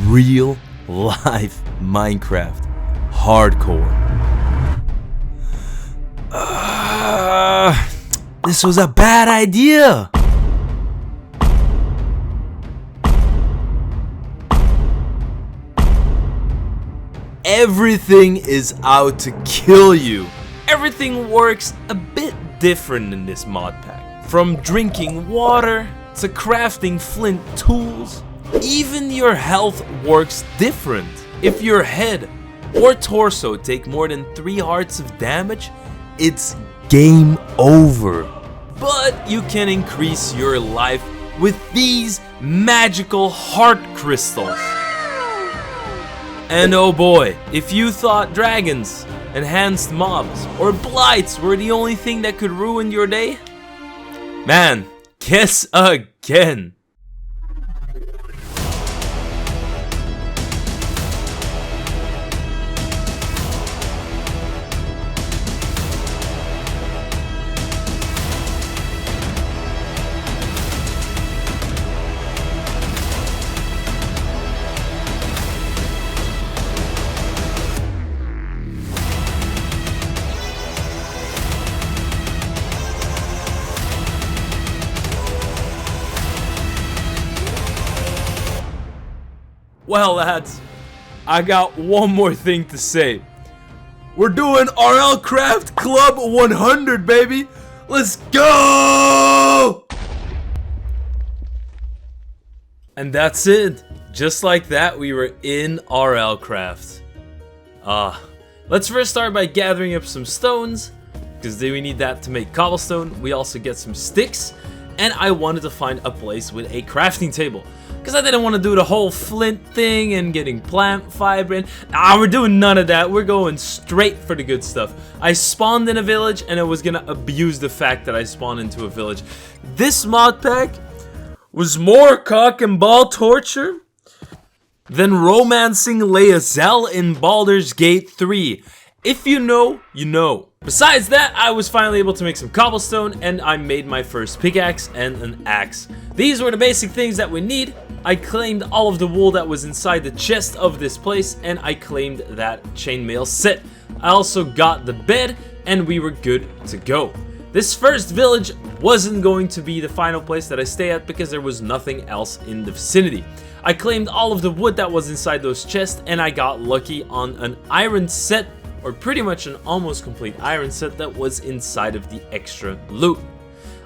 real life Minecraft hardcore. This was a bad idea. Everything is out to kill you. Everything works a bit different in this mod pack. From drinking water to crafting flint tools, even your health works different. If your head or torso take more than 3 hearts of damage, it's game over. But you can increase your life with these magical heart crystals. And oh boy, if you thought dragons, enhanced mobs, or blights were the only thing that could ruin your day, man, guess again. Well, lads, I got one more thing to say. We're doing RLCRAFT Club 100, baby. Let's go! And that's it. Just like that, we were in RLCRAFT. Let's first start by gathering up some stones, because we need that to make cobblestone. We also get some sticks, and I wanted to find a place with a crafting table, because I didn't want to do the whole flint thing and getting plant fiber in. We're doing none of that. We're going straight for the good stuff. I spawned in a village, and I was gonna abuse the fact that I spawned into a village. This mod pack was more cock and ball torture than romancing Lae'zel in Baldur's Gate 3. If you know, you know. Besides that, I was finally able to make some cobblestone, and I made my first pickaxe and an axe. These were the basic things that we need. I claimed all of the wool that was inside the chest of this place, and I claimed that chainmail set. I also got the bed, and we were good to go. This first village wasn't going to be the final place that I stay at because there was nothing else in the vicinity. I claimed all of the wood that was inside those chests, and I got lucky on an iron set, or pretty much an almost complete iron set that was inside of the extra loot.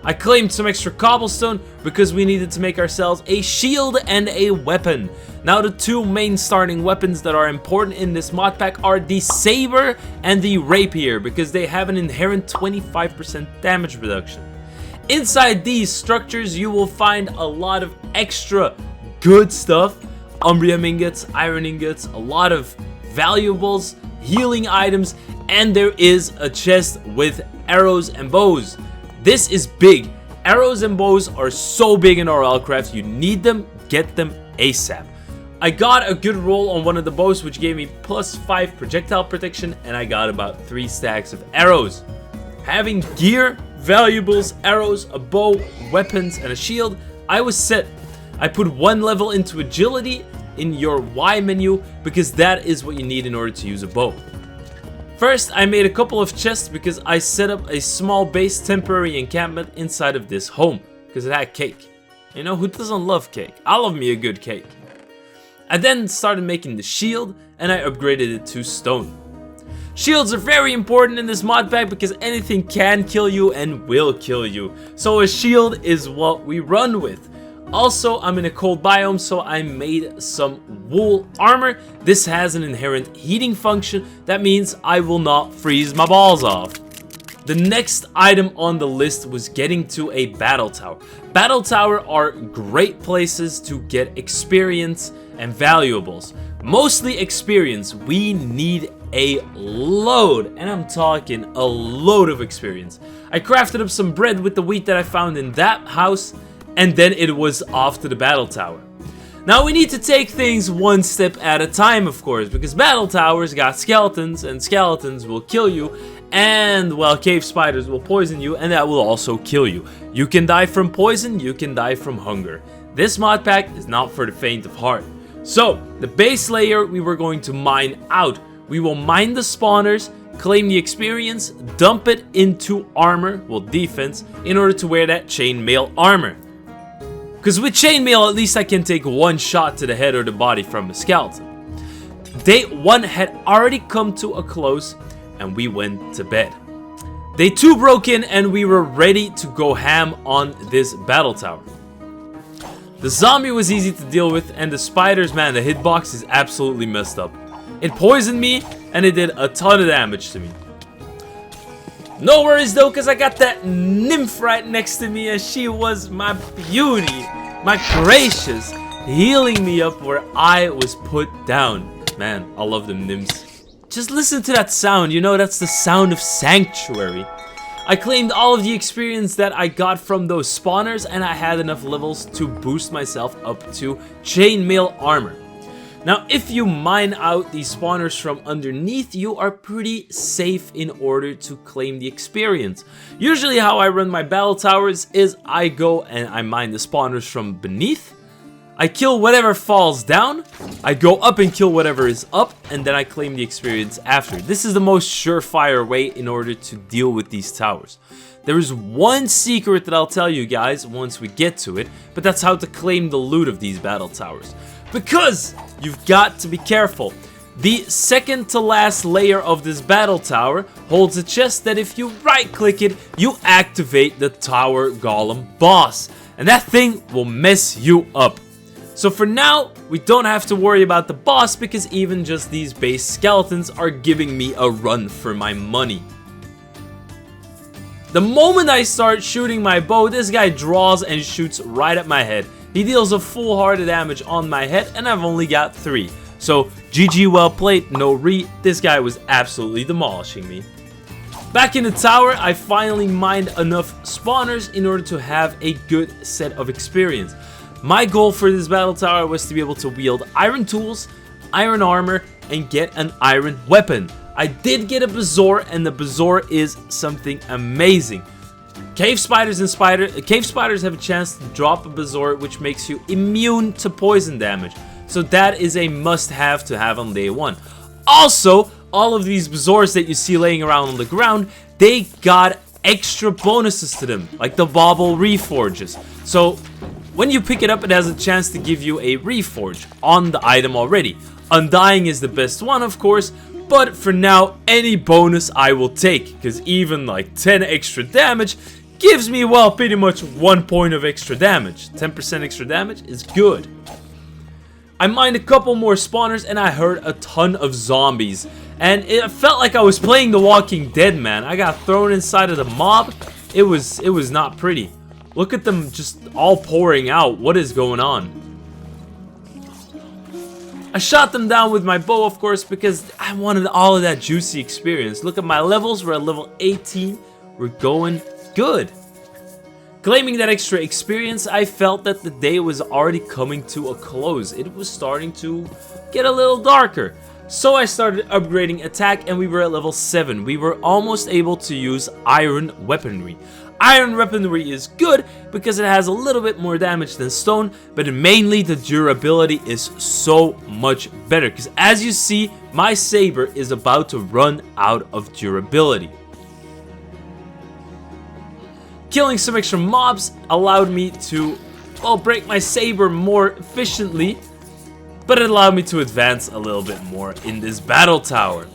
I claimed some extra cobblestone because we needed to make ourselves a shield and a weapon. Now the two main starting weapons that are important in this mod pack are the saber and the rapier, because they have an inherent 25% damage reduction. Inside these structures you will find a lot of extra good stuff: umbrium ingots, iron ingots, a lot of valuables, healing items, and there is a chest with arrows and bows. This is big. Arrows and bows are so big in RLCRAFT. You need them, get them ASAP. I got a good roll on one of the bows, which gave me +5 projectile protection, and I got about 3 stacks of arrows. Having gear, valuables, arrows, a bow, weapons, and a shield, I was set. I put 1 level into agility in your Y menu because that is what you need in order to use a bow. First, I made a couple of chests because I set up a small base temporary encampment inside of this home because it had cake. You know, who doesn't love cake? I love me a good cake. I then started making the shield, and I upgraded it to stone. Shields are very important in this mod pack because anything can kill you and will kill you. So a shield is what we run with. Also, I'm in a cold biome, so I made some wool armor. This has an inherent heating function. That means I will not freeze my balls off. The next item on the list was getting to a battle tower. Battle tower are great places to get experience and valuables. Mostly experience. We need a load, and I'm talking a load of experience. I crafted up some bread with the wheat that I found in that house, and then it was off to the battle tower. Now we need to take things one step at a time, of course, because battle towers got skeletons, and skeletons will kill you, and well, cave spiders will poison you, and that will also kill you. You can die from poison, you can die from hunger. This mod pack is not for the faint of heart. So, the base layer we were going to mine out. We will mine the spawners, claim the experience, dump it into armor, well defense, in order to wear that chainmail armor. Because with chainmail, at least I can take one shot to the head or the body from a skeleton. Day 1 had already come to a close, and we went to bed. Day 2 broke in, and we were ready to go ham on this battle tower. The zombie was easy to deal with, and the spiders, man, the hitbox is absolutely messed up. It poisoned me, and it did a ton of damage to me. No worries though, because I got that nymph right next to me, and she was my beauty, my gracious, healing me up where I was put down. Man, I love them nymphs. Just listen to that sound, you know, that's the sound of sanctuary. I claimed all of the experience that I got from those spawners, and I had enough levels to boost myself up to chainmail armor. Now, if you mine out these spawners from underneath, you are pretty safe in order to claim the experience. Usually how I run my battle towers is I go and I mine the spawners from beneath, I kill whatever falls down, I go up and kill whatever is up, and then I claim the experience after. This is the most surefire way in order to deal with these towers. There is one secret that I'll tell you guys once we get to it, but that's how to claim the loot of these battle towers. Because you've got to be careful. The second to last layer of this battle tower holds a chest that if you right click it, you activate the tower golem boss. And that thing will mess you up. So for now, we don't have to worry about the boss because even just these base skeletons are giving me a run for my money. The moment I start shooting my bow, this guy draws and shoots right at my head. He deals a full heart of damage on my head, and I've only got 3. So, GG, well played, no re. This guy was absolutely demolishing me. Back in the tower, I finally mined enough spawners in order to have a good set of experience. My goal for this battle tower was to be able to wield iron tools, iron armor, and get an iron weapon. I did get a Bazaar, and the Bazaar is something amazing. Cave spiders have a chance to drop a Bazaar, which makes you immune to poison damage. So that is a must-have to have on day 1. Also, all of these Bazaars that you see laying around on the ground, they got extra bonuses to them, like the Bauble Reforges. So when you pick it up, it has a chance to give you a Reforge on the item already. Undying is the best one, of course, but for now, any bonus I will take, because even like 10 extra damage gives me, well, pretty much 1 point of extra damage. 10% extra damage is good. I mined a couple more spawners and I heard a ton of zombies. And it felt like I was playing The Walking Dead, man. I got thrown inside of the mob. It was not pretty. Look at them just all pouring out. What is going on? I shot them down with my bow, of course, because I wanted all of that juicy experience. Look at my levels. We're at level 18. We're going good. Claiming that extra experience, I felt that the day was already coming to a close. It was starting to get a little darker. So I started upgrading attack and we were at level 7. We were almost able to use iron weaponry. Iron weaponry is good because it has a little bit more damage than stone, but mainly the durability is so much better. Because as you see, my saber is about to run out of durability. Killing some extra mobs allowed me to, well, break my saber more efficiently, but it allowed me to advance a little bit more in this battle tower.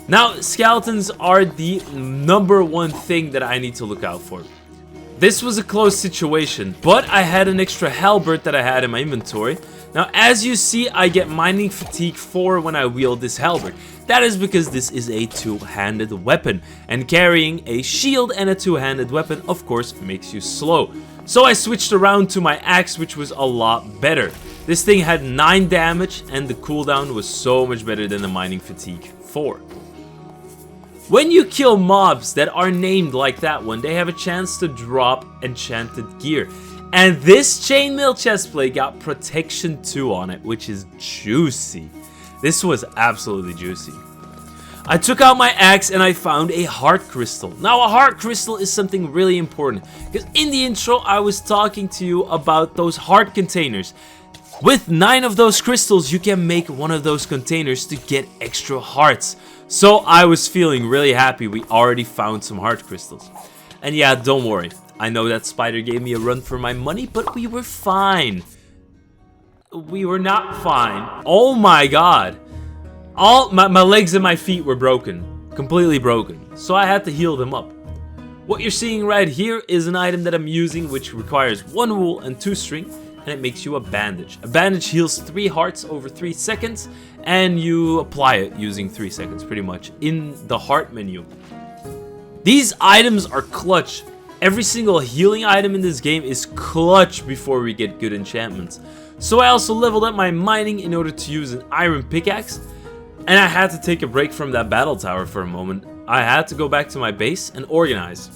Now, skeletons are the #1 thing that I need to look out for. This was a close situation, but I had an extra halberd that I had in my inventory. Now, as you see, I get mining fatigue 4 when I wield this halberd. That is because this is a two-handed weapon, and carrying a shield and a two-handed weapon, of course, makes you slow. So I switched around to my axe, which was a lot better. This thing had 9 damage, and the cooldown was so much better than the mining fatigue 4. When you kill mobs that are named like that one, they have a chance to drop enchanted gear. And this chainmail chestplate got protection 2 on it, which is juicy. This was absolutely juicy. I took out my axe and I found a heart crystal. Now, a heart crystal is something really important, because in the intro I was talking to you about those heart containers. With 9 of those crystals, you can make one of those containers to get extra hearts. So I was feeling really happy we already found some heart crystals. And yeah, don't worry. I know that spider gave me a run for my money, but we were fine. We were not fine. Oh my god. All my legs and my feet were broken. Completely broken. So I had to heal them up. What you're seeing right here is an item that I'm using which requires 1 wool and 2 string, and it makes you a bandage. A bandage heals 3 hearts over 3 seconds, and you apply it using 3 seconds pretty much in the heart menu. These items are clutch. Every single healing item in this game is clutch before we get good enchantments. So I also leveled up my mining in order to use an iron pickaxe, and I had to take a break from that battle tower for a moment. I had to go back to my base and organize.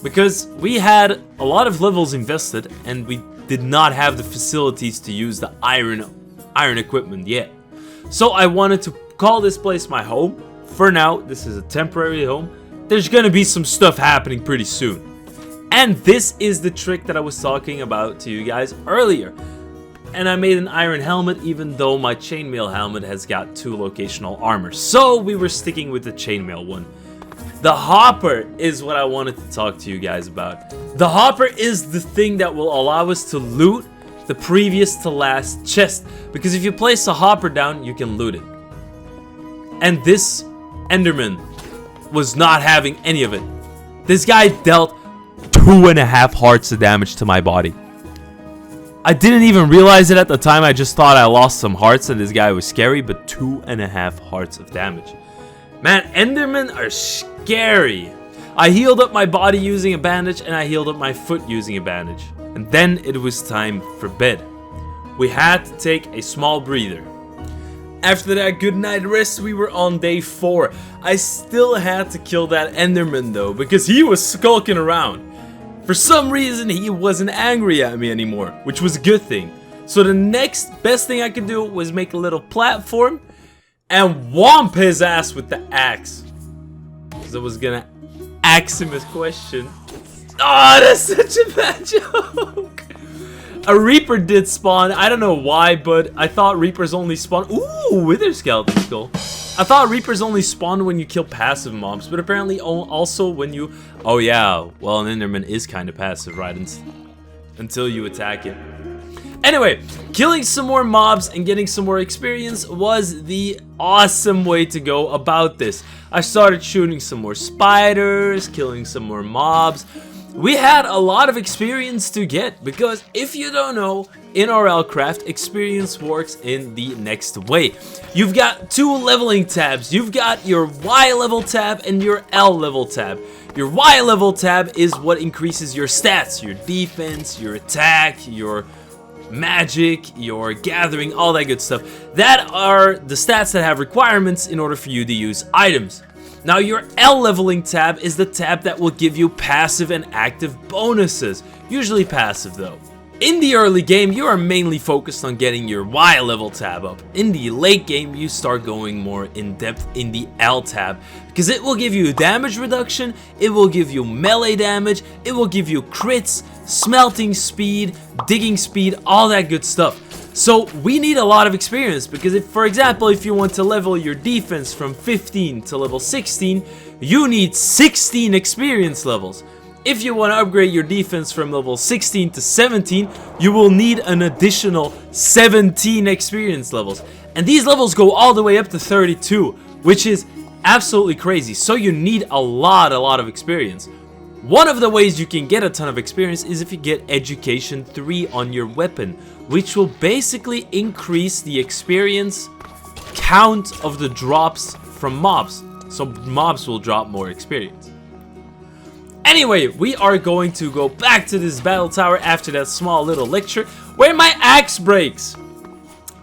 Because we had a lot of levels invested and we did not have the facilities to use the iron equipment yet. So I wanted to call this place my home. For now, this is a temporary home. There's gonna be some stuff happening pretty soon. And this is the trick that I was talking about to you guys earlier. And I made an iron helmet even though my chainmail helmet has got 2 locational armor. So we were sticking with the chainmail one. The hopper is what I wanted to talk to you guys about. The hopper is the thing that will allow us to loot the previous to last chest. Because if you place a hopper down, you can loot it. And this Enderman was not having any of it. This guy dealt 2.5 hearts of damage to my body. I didn't even realize it at the time. I just thought I lost some hearts and this guy was scary, but 2.5 hearts of damage. Man, Endermen are scary. I healed up my body using a bandage and I healed up my foot using a bandage. And then it was time for bed. We had to take a small breather. After that good night rest, we were on day 4. I still had to kill that Enderman though, because he was skulking around. For some reason, he wasn't angry at me anymore, which was a good thing. So the next best thing I could do was make a little platform and whomp his ass with the axe. Because I was gonna ask him his question. Oh, that's such a bad joke. A Reaper did spawn. I don't know why, but I thought Reapers only spawn. Ooh, Wither Skeleton Skull. I thought Reapers only spawn when you kill passive mobs, but apparently also when you... Oh yeah, well an Enderman is kind of passive, right? Until you attack it. Anyway, killing some more mobs and getting some more experience was the awesome way to go about this. I started shooting some more spiders, killing some more mobs. We had a lot of experience to get, because if you don't know, in RLCraft, experience works in the next way. You've got 2 leveling tabs. You've got your Y level tab and your L level tab. Your Y level tab is what increases your stats, your defense, your attack, your magic, your gathering, all that good stuff. That are the stats that have requirements in order for you to use items. Now your L leveling tab is the tab that will give you passive and active bonuses, usually passive though. In the early game, you are mainly focused on getting your Y level tab up. In the late game, you start going more in depth in the L tab, because it will give you damage reduction, it will give you melee damage, it will give you crits, smelting speed, digging speed, all that good stuff. So we need a lot of experience, because if, for example, if you want to level your defense from 15 to level 16, you need 16 experience levels. If you want to upgrade your defense from level 16 to 17, you will need an additional 17 experience levels. And these levels go all the way up to 32, which is absolutely crazy. So you need a lot of experience. One of the ways you can get a ton of experience is if you get Education 3 on your weapon, which will basically increase the experience count of the drops from mobs. So mobs will drop more experience. Anyway, we are going to go back to this battle tower after that small little lecture where my axe breaks.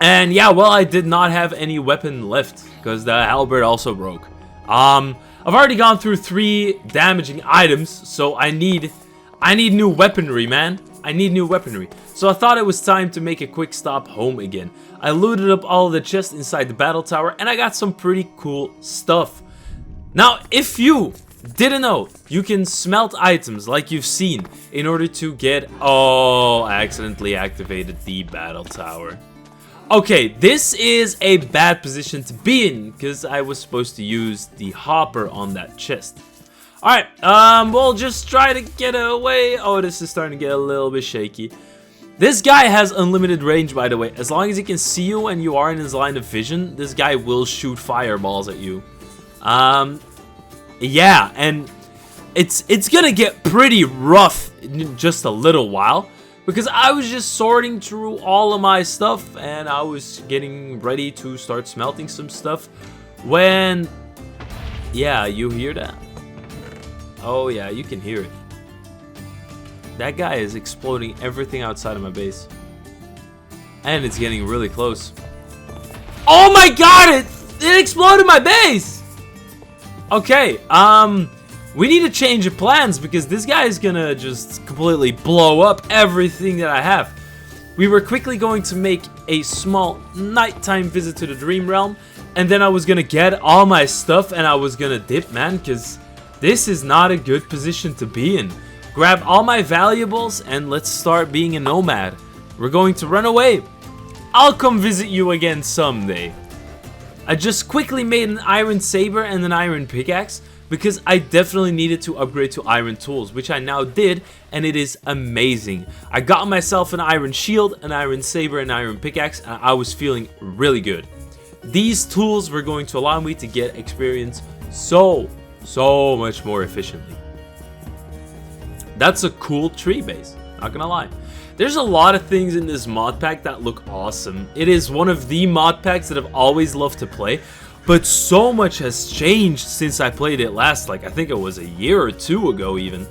And yeah, well, I did not have any weapon left because the halberd also broke. I've already gone through 3 damaging items, so I need new weaponry, man. I need new weaponry. So I thought it was time to make a quick stop home again. I looted up all of the chests inside the battle tower and I got some pretty cool stuff. Now, if you Didn't know you can smelt items like you've seen in order to get... Oh, I accidentally activated the battle tower. Okay, this is a bad position to be in because I was supposed to use the hopper on that chest. Alright, we'll just try to get away. Oh, this is starting to get a little bit shaky. This guy has unlimited range, by the way. As long as he can see you and you are in his line of vision, this guy will shoot fireballs at you. Yeah, and it's gonna get pretty rough in just a little while. Because I was just sorting through all of my stuff and I was getting ready to start smelting some stuff when... Yeah, you hear that? Oh yeah, you can hear it. That guy is exploding everything outside of my base. And it's getting really close. Oh my god, it exploded my base! Okay, we need to change the plans because this guy is gonna just completely blow up everything that I have. We were quickly going to make a small nighttime visit to the Dream Realm, and then I was gonna get all my stuff and I was gonna dip, man, because this is not a good position to be in. Grab all my valuables and let's start being a nomad. We're going to run away. I'll come visit you again someday. I just quickly made an iron saber and an iron pickaxe because I definitely needed to upgrade to iron tools, which I now did, and it is amazing. I got myself an iron shield, an iron saber, and an iron pickaxe, and I was feeling really good. These tools were going to allow me to get experience so much more efficiently. That's a cool tree base, not gonna lie. There's a lot of things in this mod pack that look awesome. It is one of the mod packs that I've always loved to play, but so much has changed since I played it last, like I think it was a year or two ago even.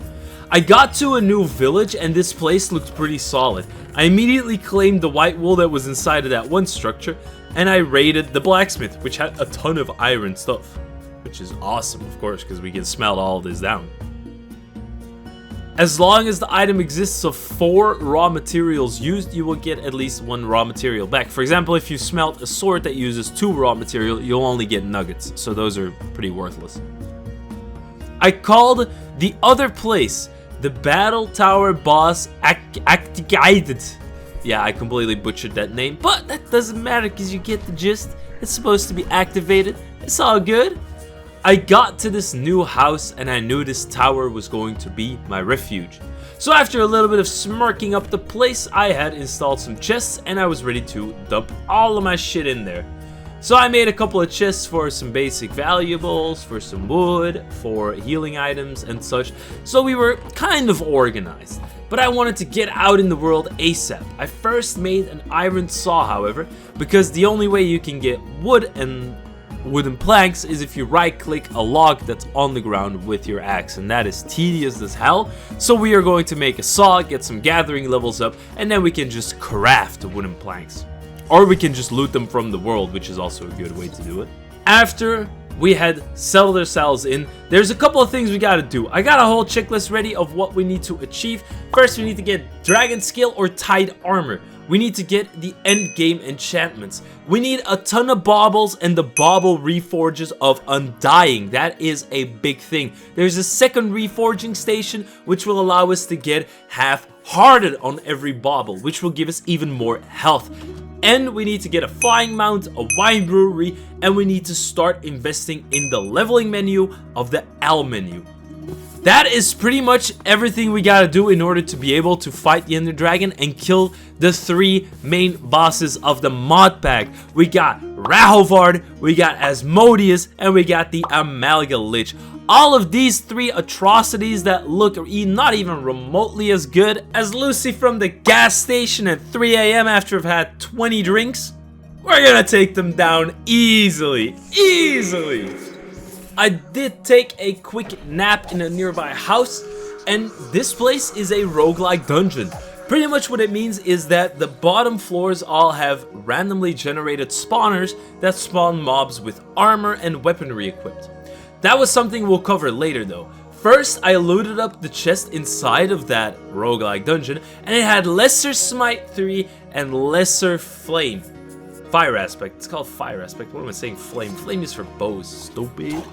I got to a new village and this place looked pretty solid. I immediately claimed the white wool that was inside of that one structure, and I raided the blacksmith, which had a ton of iron stuff. Which is awesome, of course, because we can smelt all this down. As long as the item exists of 4 raw materials used, you will get at least 1 raw material back. For example, if you smelt a sword that uses 2 raw material, you'll only get nuggets, so those are pretty worthless. I called the other place the Battle Tower Boss Activated. Yeah, I completely butchered that name, but that doesn't matter because you get the gist. It's supposed to be activated. It's all good. I got to this new house and I knew this tower was going to be my refuge. So after a little bit of smirking up the place, I had installed some chests and I was ready to dump all of my shit in there. So I made a couple of chests for some basic valuables, for some wood, for healing items and such. So we were kind of organized. But I wanted to get out in the world ASAP. I first made an iron saw, however, because the only way you can get wood and wooden planks is if you right click a log that's on the ground with your axe, and that is tedious as hell. So we are going to make a saw, get some gathering levels up, and then we can just craft wooden planks. Or we can just loot them from the world, which is also a good way to do it. After we had settled ourselves in, there's a couple of things we gotta do. I got a whole checklist ready of what we need to achieve. First, we need to get dragon skill or tide armor. We need to get the end game enchantments. We need a ton of baubles and the bauble reforges of Undying. That is a big thing. There's a second reforging station which will allow us to get half-hearted on every bauble, which will give us even more health. And we need to get a flying mount, a wine brewery, and we need to start investing in the leveling menu of the L menu. That is pretty much everything we gotta do in order to be able to fight the Ender Dragon and kill the 3 main bosses of the mod pack. We got Rahovard, we got Asmodeus, and we got the Amalga Lich. All of these 3 atrocities that look not even remotely as good as Lucy from the gas station at 3 AM after I've had 20 drinks. We're gonna take them down easily. I did take a quick nap in a nearby house, and this place is a roguelike dungeon. Pretty much what it means is that the bottom floors all have randomly generated spawners that spawn mobs with armor and weaponry equipped. That was something we'll cover later though. First, I looted up the chest inside of that roguelike dungeon, and it had Lesser Smite 3 and Lesser Flame. Fire aspect. It's called fire aspect. What am I saying? Flame. Flame is for bows. Stupid.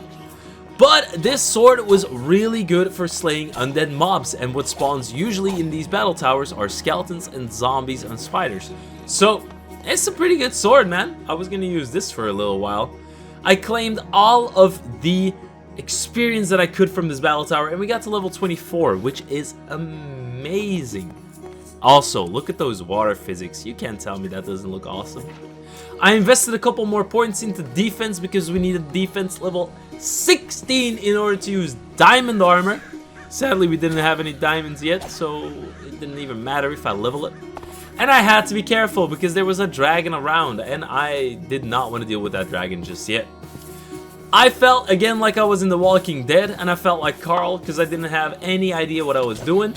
But this sword was really good for slaying undead mobs, and what spawns usually in these battle towers are skeletons and zombies and spiders. So it's a pretty good sword, man. I was gonna use this for a little while. I claimed all of the experience that I could from this battle tower, and we got to level 24, which is amazing. Also, look at those water physics. You can't tell me that doesn't look awesome. I invested a couple more points into defense because we needed defense level 16 in order to use diamond armor. Sadly, we didn't have any diamonds yet, so it didn't even matter if I level it. And I had to be careful because there was a dragon around, and I did not want to deal with that dragon just yet. I felt again like I was in The Walking Dead, and I felt like Carl because I didn't have any idea what I was doing.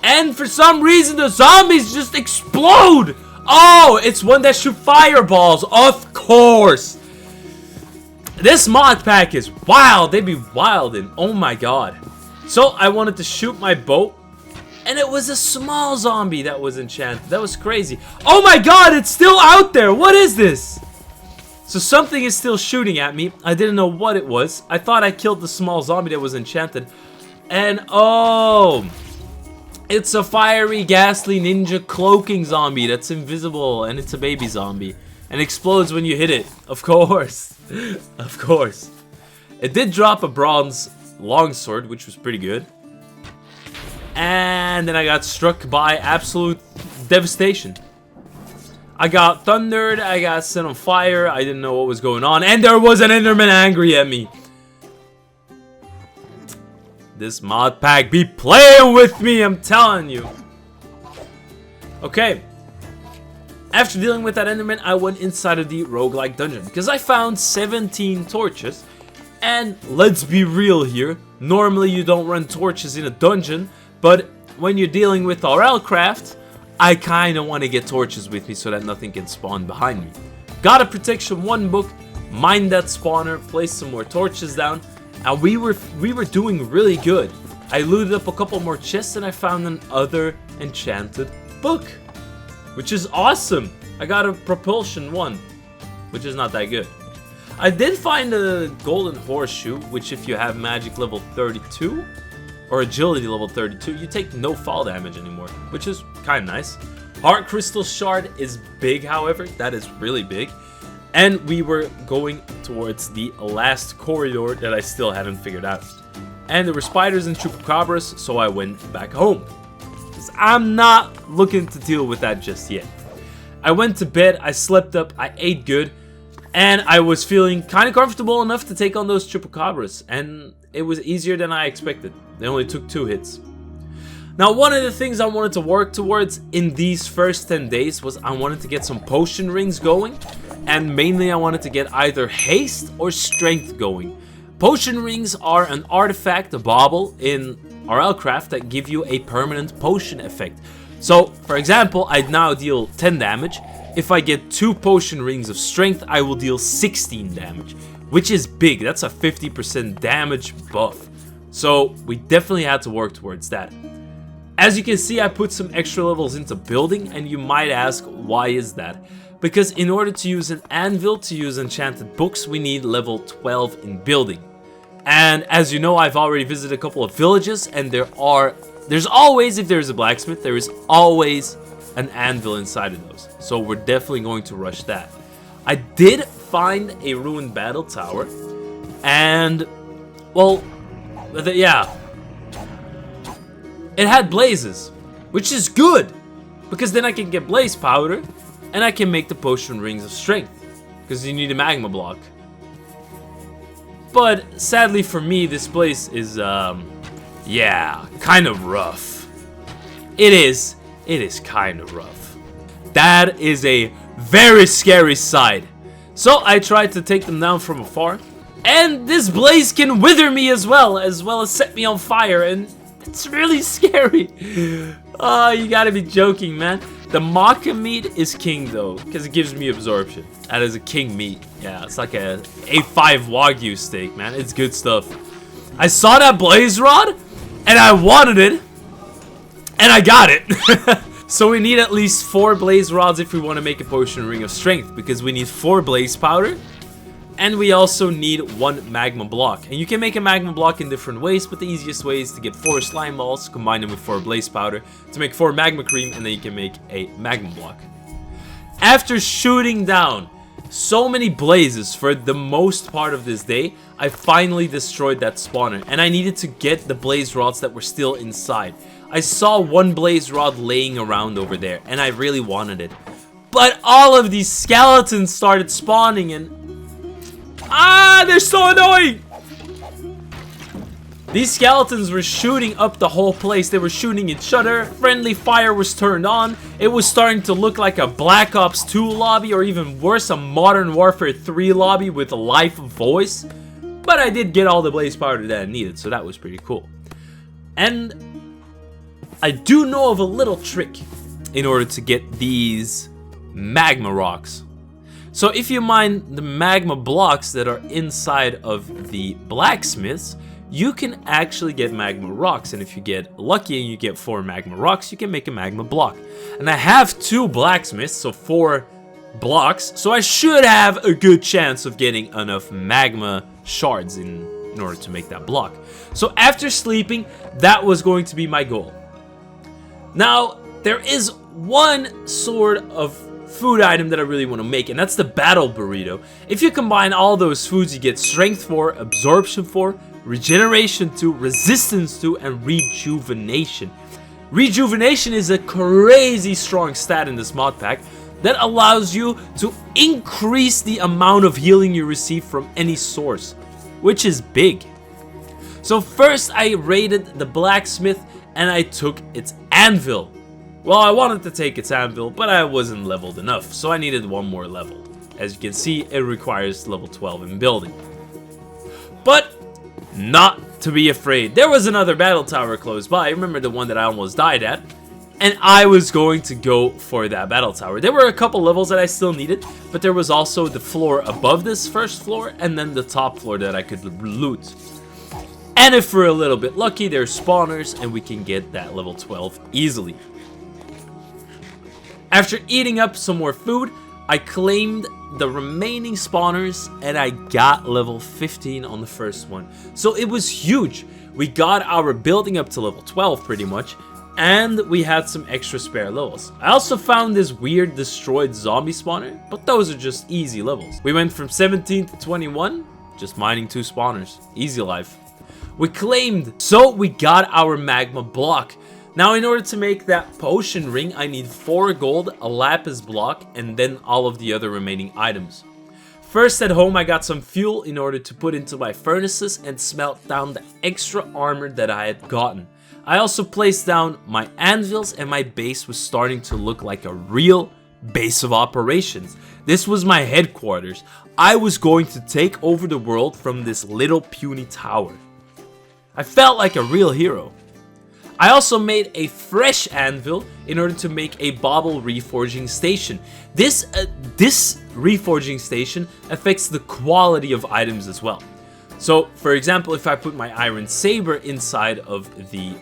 And for some reason, the zombies just explode! Oh, it's one that shoot fireballs, of course! This mod pack is wild, they be wildin', oh my god. So I wanted to shoot my bow, and it was a small zombie that was enchanted. That was crazy. Oh my god, it's still out there, what is this? So something is still shooting at me. I didn't know what it was. I thought I killed the small zombie that was enchanted. And oh, it's a fiery, ghastly ninja cloaking zombie that's invisible, and it's a baby zombie. And explodes when you hit it. Of course. Of course. It did drop a bronze longsword, which was pretty good. And then I got struck by absolute devastation. I got thundered, I got set on fire, I didn't know what was going on, and there was an Enderman angry at me. This mod pack be playing with me, I'm telling you. Okay. After dealing with that Enderman, I went inside of the roguelike dungeon because I found 17 torches. And let's be real here, normally you don't run torches in a dungeon, but when you're dealing with RLCRAFT, I kinda want to get torches with me so that nothing can spawn behind me. Got a protection 1 book, mined that spawner, placed some more torches down, and we were doing really good. I looted up a couple more chests and I found another enchanted book, which is awesome. I got a propulsion 1, which is not that good. I did find a golden horseshoe, which if you have magic level 32 or agility level 32, you take no fall damage anymore, which is kind of nice. Heart crystal shard is big, however, that is really big. And we were going towards the last corridor that I still haven't figured out. And there were spiders and chupacabras, so I went back home. 'Cause I'm not looking to deal with that just yet. I went to bed, I slept up, I ate good, and I was feeling kind of comfortable enough to take on those chupacabras. And it was easier than I expected. They only took 2 hits. Now, one of the things I wanted to work towards in these first 10 days was I wanted to get some potion rings going. And mainly I wanted to get either haste or strength going. Potion rings are an artifact, a bauble in RLCraft that give you a permanent potion effect. So, for example, I now deal 10 damage. If I get 2 potion rings of strength, I will deal 16 damage. Which is big, that's a 50% damage buff. So, we definitely had to work towards that. As you can see, I put some extra levels into building, and you might ask, why is that? Because in order to use an anvil to use enchanted books, we need level 12 in building. And as you know, I've already visited a couple of villages, and there's always, if there's a blacksmith, there is always an anvil inside of those. So we're definitely going to rush that. I did find a ruined battle tower, and, well, yeah, it had blazes, which is good, because then I can get blaze powder, and I can make the potion rings of strength, because you need a magma block. But sadly for me, this place is, yeah, kind of rough. It is kind of rough. That is a very scary sight. So I tried to take them down from afar, and this blaze can wither me as well as set me on fire, and it's really scary. Oh, you gotta be joking, man. The maca meat is king though, because it gives me absorption. That is a king meat. Yeah, it's like a A5 Wagyu steak, man. It's good stuff. I saw that blaze rod, and I wanted it, and I got it. So we need at least 4 blaze rods if we want to make a potion ring of strength, because we need 4 blaze powder, And we also need 1 magma block. And you can make a magma block in different ways, but the easiest way is to get 4 slime balls, combine them with 4 blaze powder to make 4 magma cream, and then you can make a magma block. After shooting down so many blazes for the most part of this day, I finally destroyed that spawner, and I needed to get the blaze rods that were still inside. I saw 1 blaze rod laying around over there, and I really wanted it. But all of these skeletons started spawning, and they're so annoying! These skeletons were shooting up the whole place. They were shooting each other. Friendly fire was turned on. It was starting to look like a Black Ops 2 lobby, or even worse, a Modern Warfare 3 lobby with a live voice. But I did get all the blaze powder that I needed, so that was pretty cool. And I do know of a little trick in order to get these magma rocks. So if you mine the magma blocks that are inside of the blacksmiths, you can actually get magma rocks. And if you get lucky and you get 4 magma rocks, you can make a magma block. And I have 2 blacksmiths, so 4 blocks. So I should have a good chance of getting enough magma shards in order to make that block. So after sleeping, that was going to be my goal. Now, there is one sort of food item that I really want to make, and that's the battle burrito. If you combine all those foods, you get strength 4, absorption 4, regeneration 2, resistance 2, and rejuvenation. Rejuvenation is a crazy strong stat in this mod pack that allows you to increase the amount of healing you receive from any source, which is big. So first I raided the blacksmith and I took its anvil. Well, I wanted to take its anvil, but I wasn't leveled enough, so I needed 1 more level. As you can see, it requires level 12 in building. But not to be afraid. There was another battle tower close by. Remember the one that I almost died at? And I was going to go for that battle tower. There were a couple levels that I still needed, but there was also the floor above this first floor, and then the top floor that I could loot. And if we're a little bit lucky, there's spawners, and we can get that level 12 easily. After eating up some more food, I claimed the remaining spawners and I got level 15 on the first one. So it was huge. We got our building up to level 12 pretty much, and we had some extra spare levels. I also found this weird destroyed zombie spawner, but those are just easy levels. We went from 17 to 21, just mining 2 spawners. Easy life. We claimed, so we got our magma block. Now, in order to make that potion ring, I need 4 gold, a lapis block, and then all of the other remaining items. First at home, I got some fuel in order to put into my furnaces and smelt down the extra armor that I had gotten. I also placed down my anvils, and my base was starting to look like a real base of operations. This was my headquarters. I was going to take over the world from this little puny tower. I felt like a real hero. I also made a fresh anvil in order to make a bauble reforging station. This reforging station affects the quality of items as well. So, for example, if I put my iron saber inside of the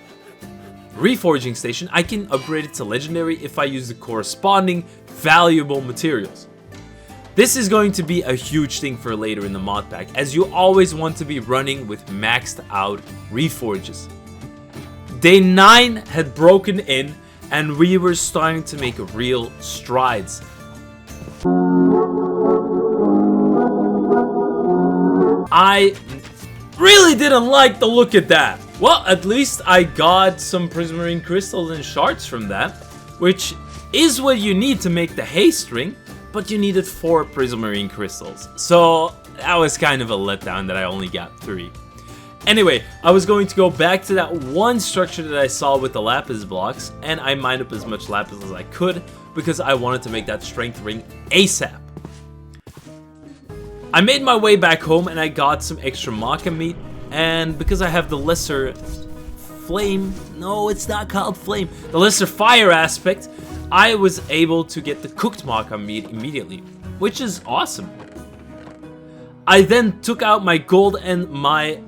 reforging station, I can upgrade it to legendary if I use the corresponding valuable materials. This is going to be a huge thing for later in the mod pack, as you always want to be running with maxed out reforges. Day 9 had broken in, and we were starting to make real strides. I really didn't like the look at that. Well, at least I got some prismarine crystals and shards from that, which is what you need to make the haste ring, but you needed 4 prismarine crystals. So that was kind of a letdown that I only got 3. Anyway, I was going to go back to that one structure that I saw with the lapis blocks, and I mined up as much lapis as I could because I wanted to make that strength ring ASAP. I made my way back home and I got some extra maca meat, and because I have the lesser flame, no, it's not called flame, the lesser fire aspect, I was able to get the cooked maca meat immediately, which is awesome. I then took out my gold and my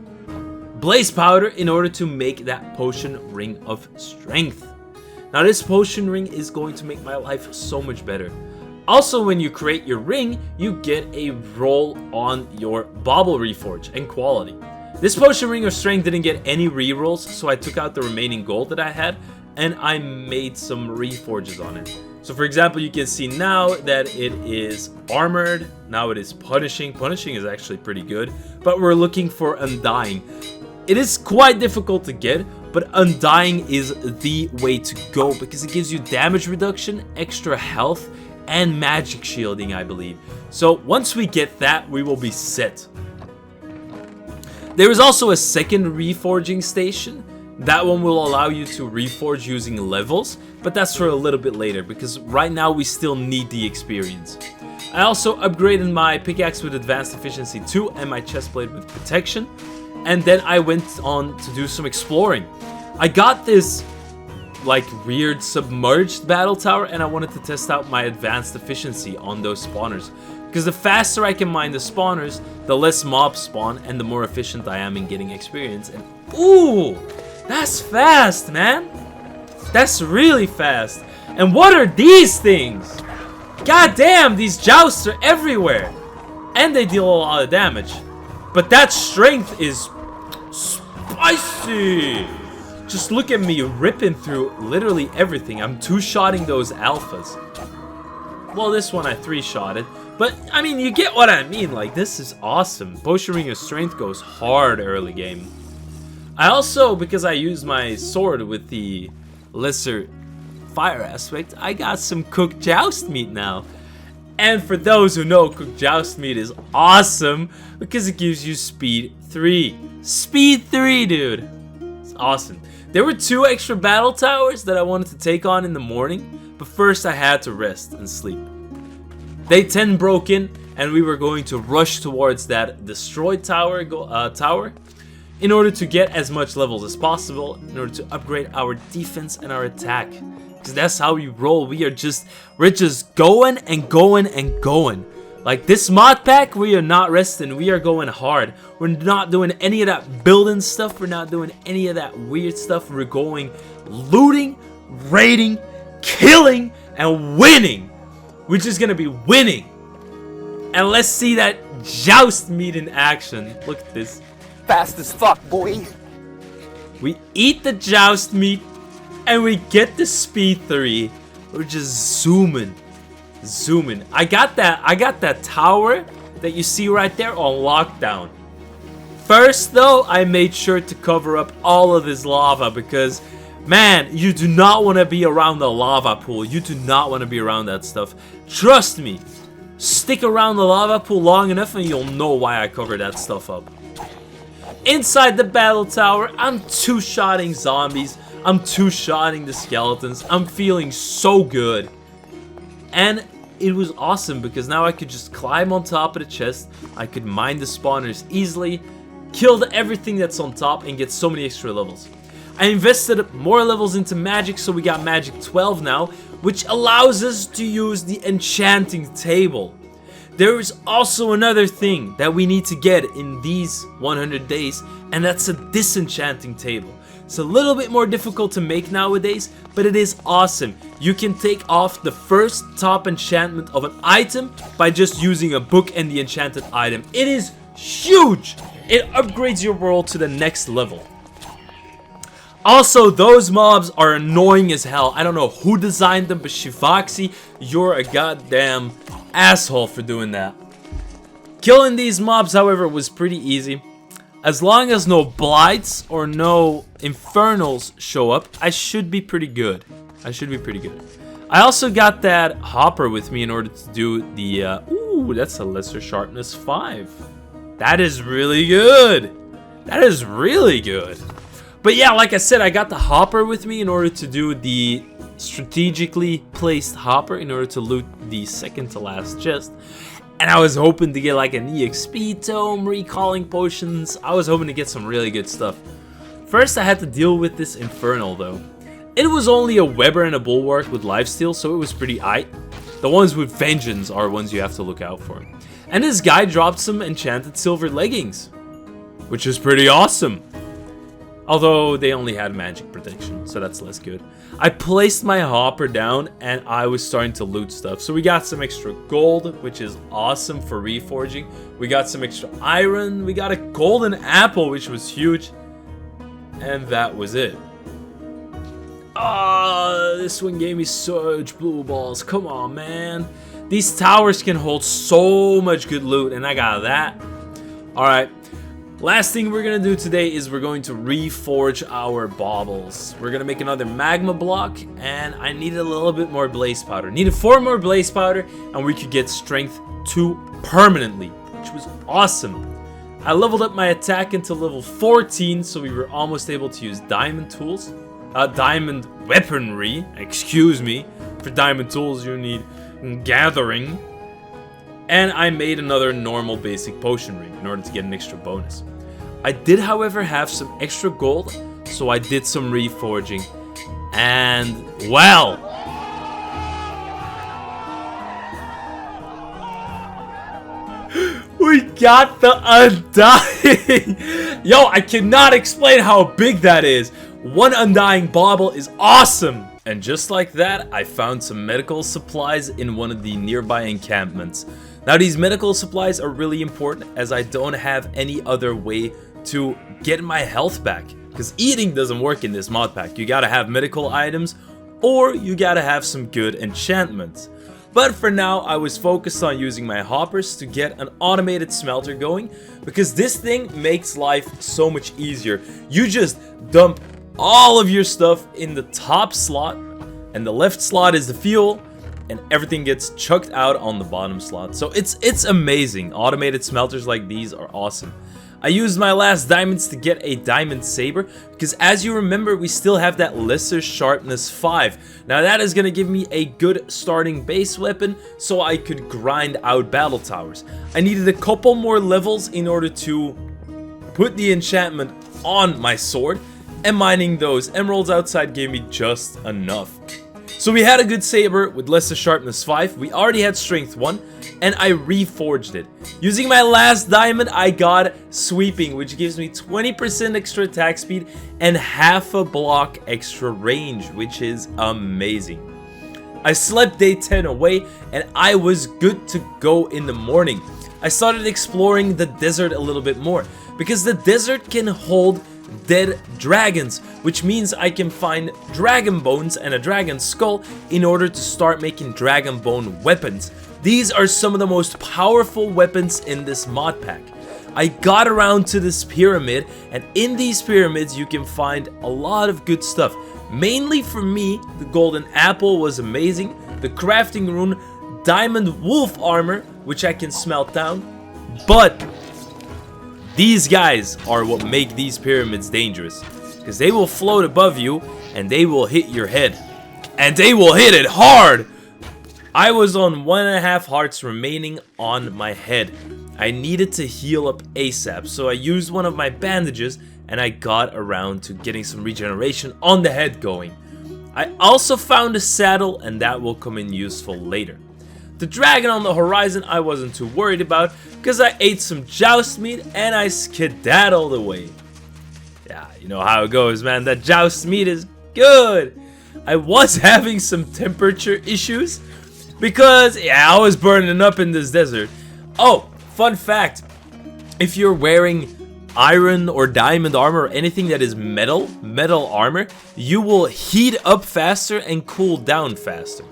blaze powder in order to make that potion ring of strength. Now this potion ring is going to make my life so much better. Also, when you create your ring, you get a roll on your bauble reforge and quality. This potion ring of strength didn't get any rerolls, so I took out the remaining gold that I had and I made some reforges on it. So for example, you can see now that it is armored, now it is punishing. Punishing is actually pretty good, but we're looking for undying. It is quite difficult to get, but undying is the way to go because it gives you damage reduction, extra health, and magic shielding, I believe. So once we get that, we will be set. There is also a second reforging station. That one will allow you to reforge using levels, but that's for a little bit later because right now we still need the experience. I also upgraded my pickaxe with advanced efficiency 2 and my chestplate with protection, and then I went on to do some exploring. I got this like weird submerged battle tower and I wanted to test out my advanced efficiency on those spawners. Because the faster I can mine the spawners, the less mobs spawn and the more efficient I am in getting experience. And ooh, that's fast, man. That's really fast. And what are these things? God damn, these jousts are everywhere. And they deal a lot of damage. But that strength is spicy. Just look at me ripping through literally everything. I'm two-shotting those alphas. Well, this one I three-shotted. But, I mean, you get what I mean. Like, this is awesome. Potion Ring of Strength goes hard early game. I also, because I used my sword with the lesser fire aspect, I got some cooked joust meat now. And for those who know, cooked joust meat is awesome because it gives you speed 3. Speed 3, dude. It's awesome. There were 2 extra battle towers that I wanted to take on in the morning, but first I had to rest and sleep. Day 10 broke in, and we were going to rush towards that destroyed tower in order to get as much levels as possible, in order to upgrade our defense and our attack. Because that's how we roll. We're just going and going and going. Like this mod pack, we are not resting. We are going hard. We're not doing any of that building stuff. We're not doing any of that weird stuff. We're going looting, raiding, killing, and winning. We're just gonna be winning. And let's see that joust meat in action. Look at this. Fast as fuck, boy. We eat the joust meat and we get the speed 3. We're just zooming. I got that tower that you see right there on lockdown. First though, I made sure to cover up all of this lava because man, you do not want to be around the lava pool. You do not want to be around that stuff. Trust me. Stick around the lava pool long enough and you'll know why I covered that stuff up. Inside the battle tower, I'm two-shotting zombies. I'm two-shotting the skeletons. I'm feeling so good. And it was awesome because now I could just climb on top of the chest. I could mine the spawners easily, kill everything that's on top, and get so many extra levels. I invested more levels into magic, so we got magic 12 now, which allows us to use the enchanting table. There is also another thing that we need to get in these 100 days, and that's a disenchanting table. It's a little bit more difficult to make nowadays, but it is awesome. You can take off the first top enchantment of an item by just using a book and the enchanted item. It is huge! It upgrades your world to the next level. Also, those mobs are annoying as hell. I don't know who designed them, but Shivaxi, you're a goddamn asshole for doing that. Killing these mobs, however, was pretty easy. As long as no blights or no infernals show up, I should be pretty good. I also got that hopper with me in order to do the, ooh, that's a lesser sharpness 5. That is really good. But yeah, like I said, I got the hopper with me in order to do the strategically placed hopper in order to loot the second to last chest. And I was hoping to get like an EXP tome, recalling potions. I was hoping to get some really good stuff. First, I had to deal with this infernal though. It was only a Weber and a Bulwark with lifesteal, so it was pretty aight. The ones with vengeance are ones you have to look out for. And this guy dropped some enchanted silver leggings, which is pretty awesome. Although they only had magic protection, so that's less good. I placed my hopper down and I was starting to loot stuff. So we got some extra gold, which is awesome for reforging. We got some extra iron. We got a golden apple, which was huge. And that was it. Ah, this one gave me such blue balls. Come on, man. These towers can hold so much good loot, and I got that. Alright. Last thing we're going to do today is we're going to reforge our baubles. We're going to make another magma block, and I needed a little bit more blaze powder. Needed 4 more blaze powder, and we could get strength 2 permanently, which was awesome. I leveled up my attack until level 14, so we were almost able to use diamond tools. Diamond weaponry, excuse me. For diamond tools you need gathering. And I made another normal basic potion ring in order to get an extra bonus. I did, however, have some extra gold, so I did some reforging. And, well, we got the Undying! Yo, I cannot explain how big that is. One Undying bauble is awesome! And just like that, I found some medical supplies in one of the nearby encampments. Now, these medical supplies are really important as I don't have any other way to get my health back. Because eating doesn't work in this mod pack. You gotta have medical items or you gotta have some good enchantments. But for now, I was focused on using my hoppers to get an automated smelter going, because this thing makes life so much easier. You just dump all of your stuff in the top slot, and the left slot is the fuel, and everything gets chucked out on the bottom slot. So it's amazing. Automated smelters like these are awesome. I used my last diamonds to get a diamond saber, because as you remember, we still have that lesser sharpness 5. Now that is going to give me a good starting base weapon, so I could grind out battle towers. I needed a couple more levels in order to put the enchantment on my sword, and mining those emeralds outside gave me just enough. So we had a good saber with lesser sharpness 5, we already had strength 1, and I reforged it. Using my last diamond, I got sweeping, which gives me 20% extra attack speed and half a block extra range, which is amazing. I slept day 10 away, and I was good to go in the morning. I started exploring the desert a little bit more, because the desert can hold dead dragons, which means I can find dragon bones and a dragon skull in order to start making dragon bone weapons. These are some of the most powerful weapons in this mod pack. I got around to this pyramid, and in these pyramids you can find a lot of good stuff. Mainly for me, the golden apple was amazing, the crafting rune, diamond wolf armor, which I can smelt down, but these guys are what make these pyramids dangerous, because they will float above you and they will hit your head, and they will hit it hard. I was on 1.5 hearts remaining on my head. I needed to heal up ASAP, so I used one of my bandages and I got around to getting some regeneration on the head going. I also found a saddle, and that will come in useful later. The dragon on the horizon I wasn't too worried about, because I ate some joust meat and I skedaddled away. Yeah, you know how it goes, man. That joust meat is good. I was having some temperature issues because, yeah, I was burning up in this desert. Oh, fun fact. If you're wearing iron or diamond armor or anything that is metal armor, you will heat up faster and cool down faster.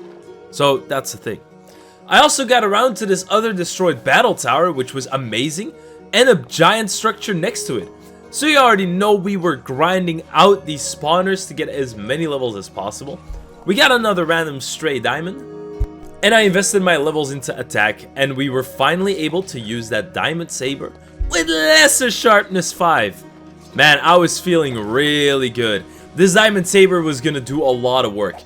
So that's the thing. I also got around to this other destroyed battle tower, which was amazing, and a giant structure next to it. So you already know we were grinding out these spawners to get as many levels as possible. We got another random stray diamond, and I invested my levels into attack, and we were finally able to use that diamond saber with lesser sharpness 5. Man, I was feeling really good. This diamond saber was gonna do a lot of work.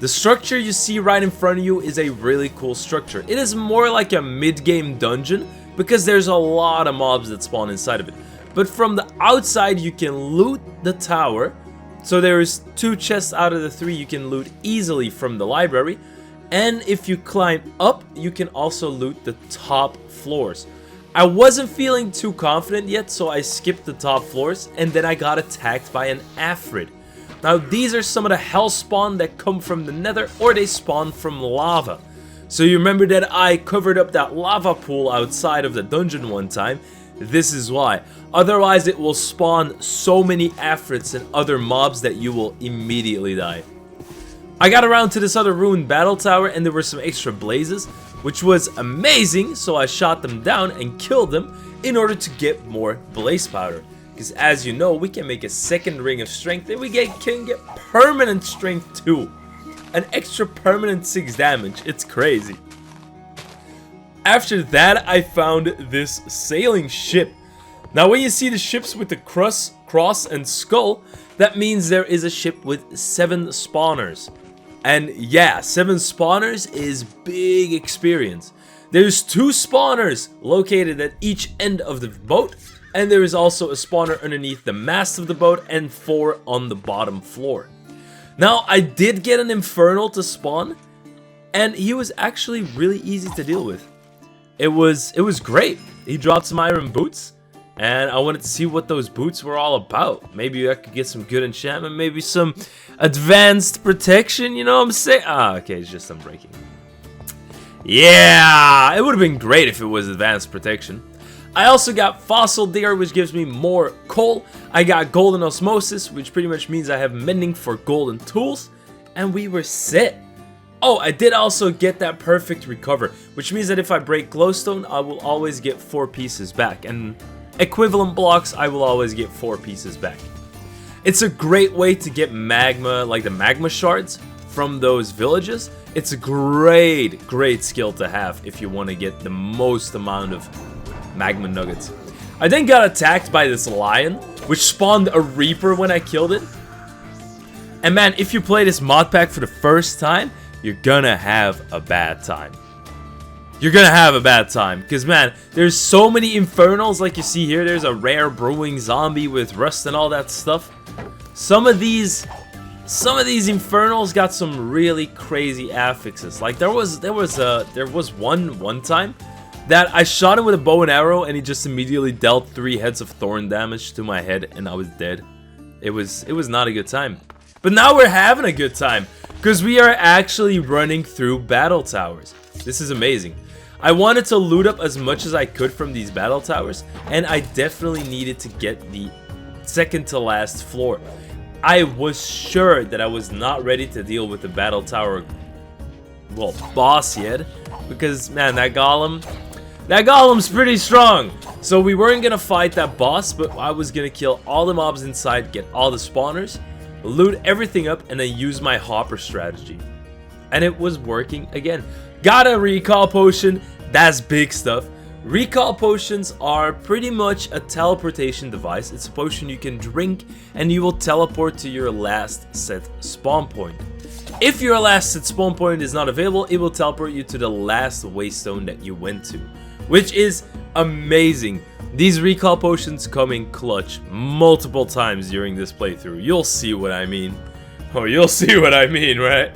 The structure you see right in front of you is a really cool structure. It is more like a mid-game dungeon because there's a lot of mobs that spawn inside of it. But from the outside you can loot the tower. So there's 2 chests out of the 3 you can loot easily from the library. And if you climb up, you can also loot the top floors. I wasn't feeling too confident yet, so I skipped the top floors, and then I got attacked by an Afrid. Now, these are some of the hell spawn that come from the nether, or they spawn from lava. So you remember that I covered up that lava pool outside of the dungeon one time? This is why. Otherwise, it will spawn so many Afrids and other mobs that you will immediately die. I got around to this other ruined battle tower, and there were some extra blazes, which was amazing, so I shot them down and killed them in order to get more blaze powder. Because as you know, we can make a second ring of strength, and we can get permanent strength too. An extra permanent 6 damage, it's crazy. After that, I found this sailing ship. Now when you see the ships with the cross and skull, that means there is a ship with 7 spawners. And yeah, 7 spawners is big experience. There's 2 spawners located at each end of the boat, and there is also a spawner underneath the mast of the boat and 4 on the bottom floor. Now, I did get an Infernal to spawn, and he was actually really easy to deal with. It was great. He dropped some iron boots, and I wanted to see what those boots were all about. Maybe I could get some good enchantment, maybe some advanced protection, you know what I'm saying? Ah, okay, it's just unbreaking. Yeah, it would have been great if it was advanced protection. I also got Fossil Digger, which gives me more coal. I got Golden Osmosis, which pretty much means I have mending for golden tools. And we were set. Oh, I did also get that perfect recover, which means that if I break glowstone, I will always get 4 pieces back. And equivalent blocks, I will always get 4 pieces back. It's a great way to get magma, like the magma shards from those villages. It's a great skill to have if you want to get the most amount of magma nuggets. I then got attacked by this lion, which spawned a reaper when I killed it. And man, if you play this mod pack for the first time, you're gonna have a bad time. You're gonna have a bad time, because man, there's so many infernals. Like you see here, there's a rare brewing zombie with rust and all that stuff. Some of these infernals got some really crazy affixes. Like there was one time that I shot him with a bow and arrow, and he just immediately dealt 3 heads of thorn damage to my head, and I was dead. It was not a good time. But now we're having a good time, because we are actually running through battle towers. This is amazing. I wanted to loot up as much as I could from these battle towers, and I definitely needed to get the second to last floor. I was sure that I was not ready to deal with the battle tower, well, boss yet, because man, that golem's pretty strong. So we weren't gonna fight that boss, but I was gonna kill all the mobs inside, get all the spawners, loot everything up, and then use my hopper strategy. And it was working again. Got a recall potion. That's big stuff. Recall potions are pretty much a teleportation device. It's a potion you can drink, and you will teleport to your last set spawn point. If your last set spawn point is not available, it will teleport you to the last waystone that you went to, which is amazing. These recall potions come in clutch multiple times during this playthrough. You'll see what I mean. Oh, you'll see what I mean, right?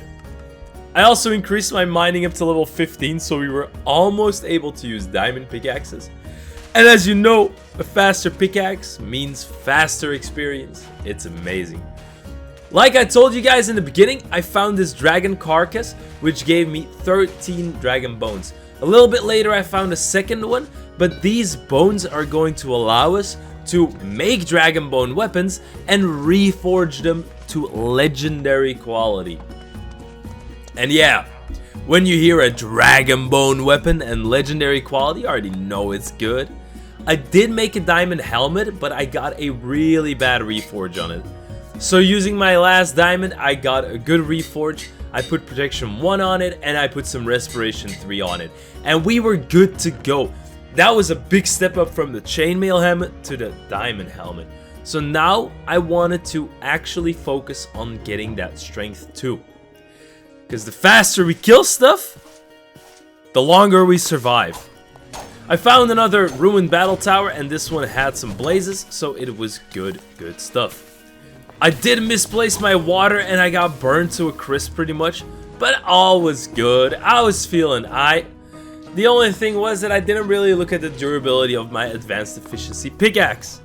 I also increased my mining up to level 15, so we were almost able to use diamond pickaxes. And as you know, a faster pickaxe means faster experience. It's amazing. Like I told you guys in the beginning, I found this dragon carcass, which gave me 13 dragon bones. A little bit later, I found a second one, but these bones are going to allow us to make dragon bone weapons and reforge them to legendary quality. And yeah, when you hear a dragon bone weapon and legendary quality, you already know it's good. I did make a diamond helmet, but I got a really bad reforge on it. So using my last diamond, I got a good reforge. I put protection 1 on it, and I put some respiration 3 on it. And we were good to go. That was a big step up from the chainmail helmet to the diamond helmet. So now I wanted to actually focus on getting that strength 2. Because the faster we kill stuff, the longer we survive. I found another ruined battle tower, and this one had some blazes, so it was good stuff. I did misplace my water, and I got burned to a crisp pretty much, but all was good. I was feeling aight. The only thing was that I didn't really look at the durability of my advanced efficiency pickaxe.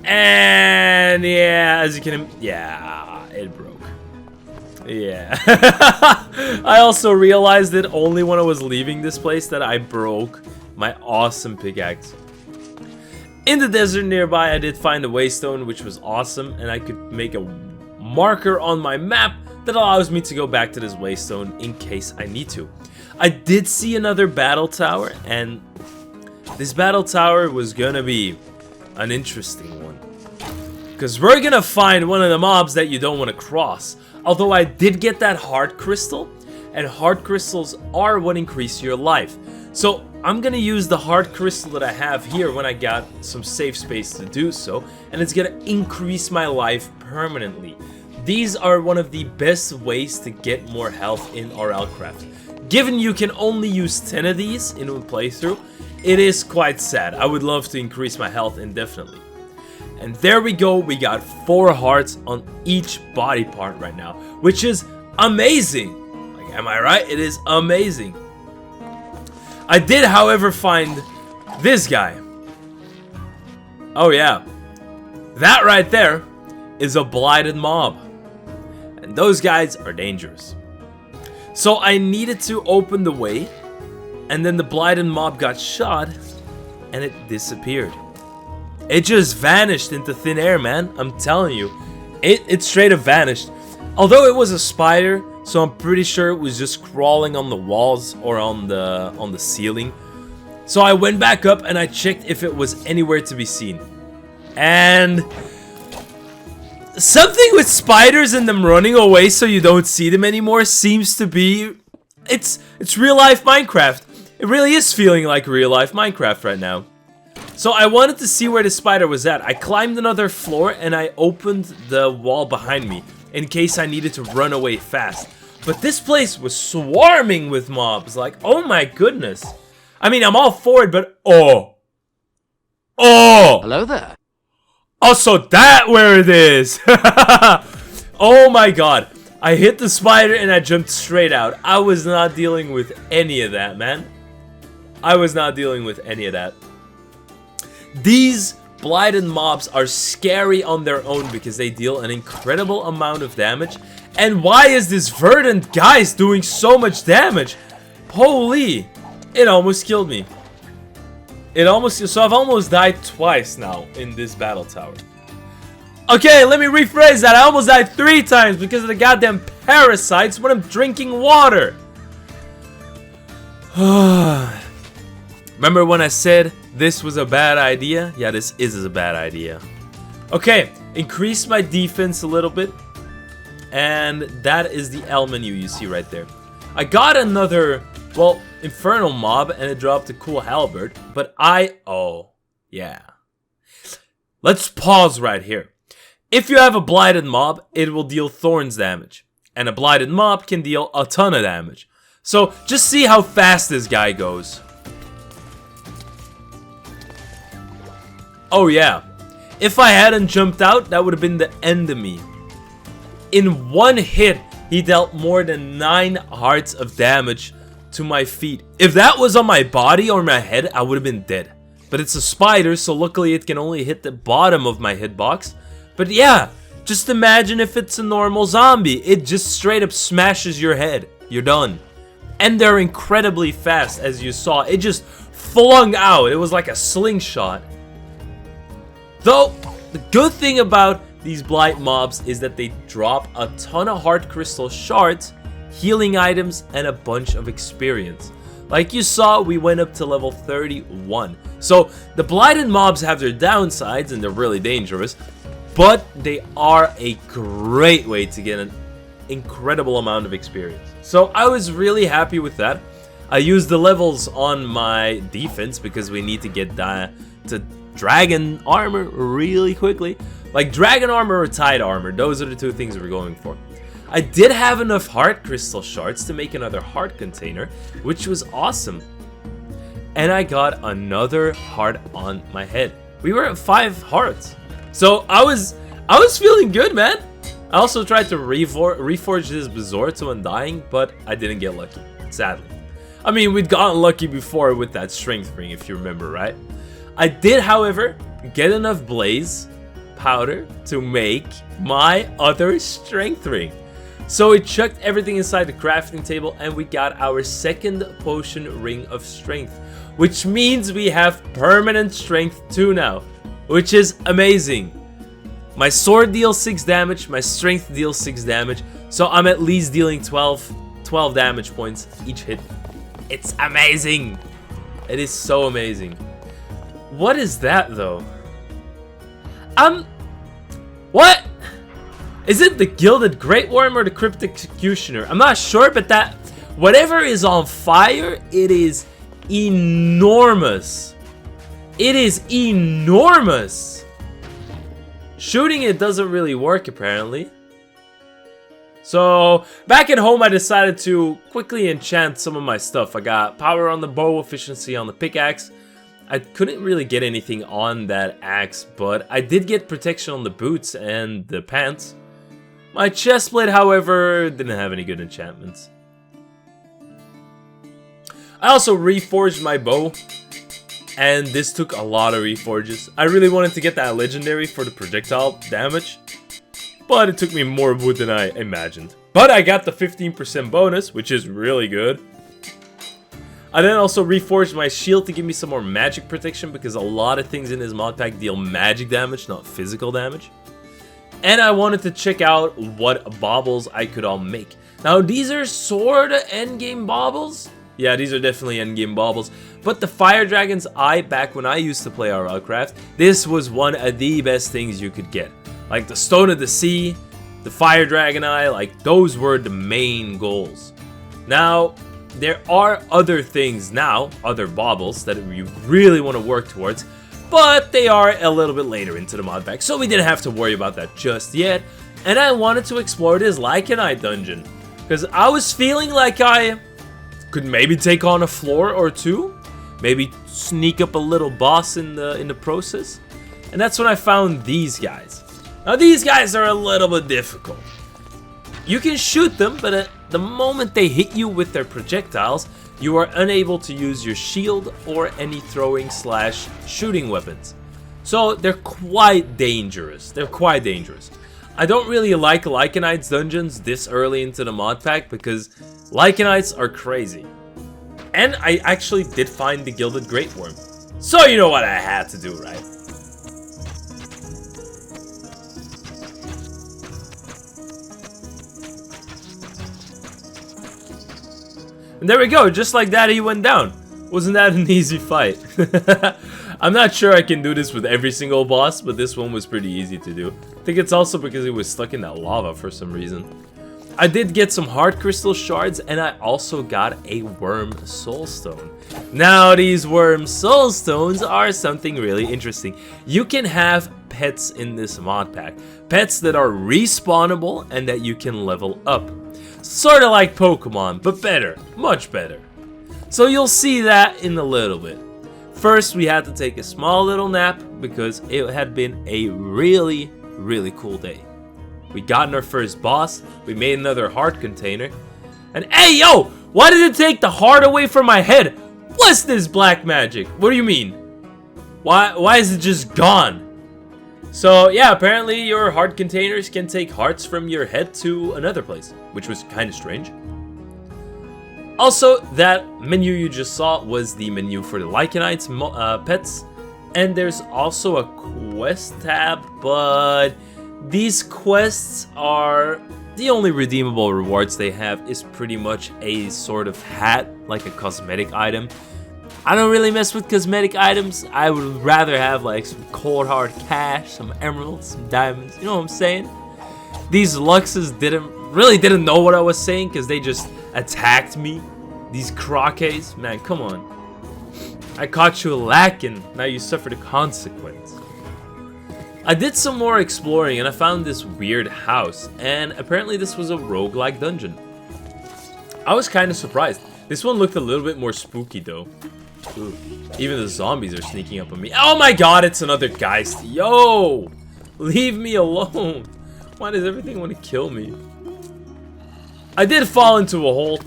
And yeah, as you can, yeah, it broke. Yeah. I also realized it only when I was leaving this place that I broke my awesome pickaxe. In the desert nearby, I did find a waystone, which was awesome, and I could make a marker on my map that allows me to go back to this waystone in case I need to. I did see another battle tower, and this battle tower was gonna be an interesting one. Because we're gonna find one of the mobs that you don't want to cross. Although I did get that heart crystal, and heart crystals are what increase your life. So I'm gonna use the heart crystal that I have here when I got some safe space to do so, and it's gonna increase my life permanently. These are one of the best ways to get more health in RLCraft. Given you can only use 10 of these in one playthrough, it is quite sad. I would love to increase my health indefinitely. And there we go, we got 4 hearts on each body part right now, which is amazing. Like, am I right? It is amazing. I did, however, find this guy. Oh yeah, that right there is a blighted mob. And those guys are dangerous. So I needed to open the way, and then the blighted mob got shot, and it disappeared. It just vanished into thin air, man. I'm telling you. It straight up vanished. Although it was a spider, so I'm pretty sure it was just crawling on the walls or on the ceiling. So I went back up and I checked if it was anywhere to be seen. And something with spiders and them running away so you don't see them anymore seems to be... It's real life Minecraft. It really is feeling like real life Minecraft right now. So I wanted to see where the spider was at. I climbed another floor and I opened the wall behind me in case I needed to run away fast. But this place was swarming with mobs. Like, oh my goodness. I mean, I'm all for it, but oh. Hello there. Oh, so that where it is. Oh my god. I hit the spider and I jumped straight out. I was not dealing with any of that, man. I was not dealing with any of that. These blighted mobs are scary on their own because they deal an incredible amount of damage. And why is this verdant guys doing so much damage? Holy, it almost killed me. So I've almost died twice now in this battle tower. Okay, let me rephrase that. I almost died 3 times because of the goddamn parasites when I'm drinking water. Remember when I said this was a bad idea? Yeah, this is a bad idea. Okay, increase my defense a little bit. And that is the L menu you see right there. I got another, well, infernal mob and it dropped a cool halberd. But oh, yeah. Let's pause right here. If you have a blighted mob, it will deal thorns damage. And a blighted mob can deal a ton of damage. So just see how fast this guy goes. Oh yeah, if I hadn't jumped out, that would have been the end of me. In one hit, he dealt more than 9 hearts of damage to my feet. If that was on my body or my head, I would have been dead. But it's a spider, so luckily it can only hit the bottom of my hitbox. But yeah, just imagine if it's a normal zombie. It just straight up smashes your head. You're done. And they're incredibly fast, as you saw. It just flung out. It was like a slingshot. Though, the good thing about these blight mobs is that they drop a ton of heart crystal shards, healing items, and a bunch of experience. Like you saw, we went up to level 31. So, the blighted mobs have their downsides and they're really dangerous, but they are a great way to get an incredible amount of experience. So, I was really happy with that. I used the levels on my defense because we need to get to dragon armor really quickly. Like dragon armor or tide armor, those are the 2 things we're going for. I did have enough heart crystal shards to make another heart container, which was awesome. And I got another heart on my head. We were at 5 hearts. So I was feeling good, man. I also tried to reforge this Bazaar to Undying, but I didn't get lucky, sadly. I mean, we'd gotten lucky before with that strength ring, if you remember, right? I did, however, get enough blaze powder to make my other strength ring. So we chucked everything inside the crafting table and we got our second potion ring of strength, which means we have permanent strength 2 now, which is amazing. My sword deals 6 damage, my strength deals 6 damage, so I'm at least dealing 12 damage points each hit. It's amazing. It is so amazing. What is that though? What? Is it the Gilded Great Worm or the Cryptic Executioner? I'm not sure, but that whatever is on fire, it is enormous. It is enormous. Shooting it doesn't really work apparently. So back at home I decided to quickly enchant some of my stuff. I got power on the bow, efficiency on the pickaxe. I couldn't really get anything on that axe, but I did get protection on the boots and the pants. My chestplate, however, didn't have any good enchantments. I also reforged my bow, and this took a lot of reforges. I really wanted to get that legendary for the projectile damage, but it took me more wood than I imagined. But I got the 15% bonus, which is really good. I then also reforged my shield to give me some more magic protection, because a lot of things in this mod pack deal magic damage, not physical damage. And I wanted to check out what baubles I could all make. Now these are sorta endgame baubles. Yeah, these are definitely endgame baubles. But the Fire Dragon's Eye, back when I used to play RLCraft, this was one of the best things you could get. Like the Stone of the Sea, the Fire Dragon Eye, like those were the main goals. Now, there are other things now, other baubles that you really want to work towards, but they are a little bit later into the mod pack, so we didn't have to worry about that just yet. And I wanted to explore this Lycanite dungeon, because I was feeling like I could maybe take on a floor or two, maybe sneak up a little boss in the process. And that's when I found these guys. Now these guys are a little bit difficult. You can shoot them, but at the moment they hit you with their projectiles, you are unable to use your shield or any throwing / shooting weapons. So they're quite dangerous. I don't really like Lycanites dungeons this early into the mod pack because Lycanites are crazy. And I actually did find the Gilded Great Worm. So you know what I had to do, right? And there we go, just like that he went down. Wasn't that an easy fight? I'm not sure I can do this with every single boss, but this one was pretty easy to do. I think it's also because it was stuck in that lava for some reason. I did get some heart crystal shards, and I also got a worm soul stone. Now these worm soul stones are something really interesting. You can have pets in this mod pack. Pets that are respawnable and that you can level up. Sort of like Pokemon, but better. Much better. So you'll see that in a little bit. First, we had to take a small little nap because it had been a really, really cool day. We got our first boss, we made another heart container, and hey yo! Why did it take the heart away from my head? What's this black magic? What do you mean? Why is it just gone? So yeah, apparently your heart containers can take hearts from your head to another place, which was kind of strange. Also, that menu you just saw was the menu for the Lycanites pets, and there's also a quest tab, but these quests are the only redeemable rewards they have is pretty much a sort of hat, like a cosmetic item. I don't really mess with cosmetic items. I would rather have like some cold hard cash, some emeralds, some diamonds, you know what I'm saying? These Luxes didn't know what I was saying because they just attacked me. These croquets, man, come on. I caught you lacking, now you suffer the consequence. I did some more exploring and I found this weird house, and apparently this was a roguelike dungeon. I was kind of surprised. This one looked a little bit more spooky though. Ooh, even the zombies are sneaking up on me. Oh my god, it's another Geist. Yo! Leave me alone. Why does everything want to kill me? I did fall into a hole.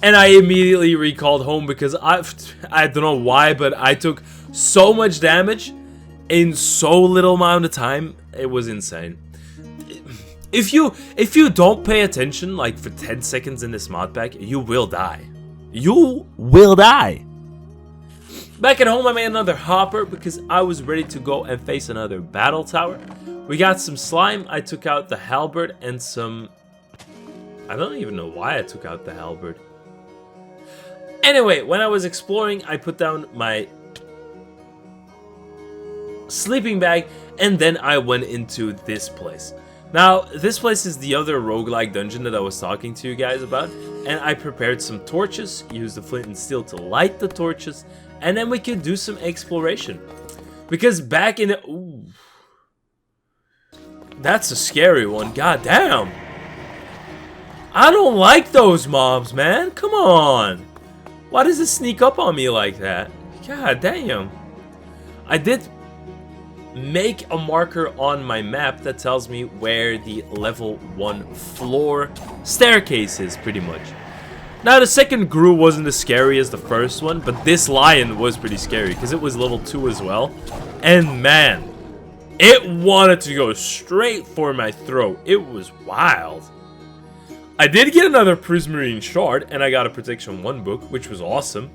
And I immediately recalled home because I don't know why, but I took so much damage in so little amount of time. It was insane. If you don't pay attention like for 10 seconds in this mod pack, you will die. You will die. Back at home, I made another hopper because I was ready to go and face another battle tower. We got some slime. I took out the halberd and some... I don't even know why I took out the halberd. Anyway, when I was exploring, I put down my sleeping bag, and then I went into this place. Now, this place is the other roguelike dungeon that I was talking to you guys about, and I prepared some torches, used the flint and steel to light the torches, and then we could do some exploration. Because back in the... Ooh, that's a scary one, god damn! I don't like those mobs, man, come on! Why does it sneak up on me like that? God damn. I did make a marker on my map that tells me where the level 1 floor staircase is, pretty much. Now, the second Gru wasn't as scary as the first one, but this lion was pretty scary because it was level 2 as well. And man, it wanted to go straight for my throat. It was wild. I did get another prismarine shard, and I got a protection 1 book, which was awesome.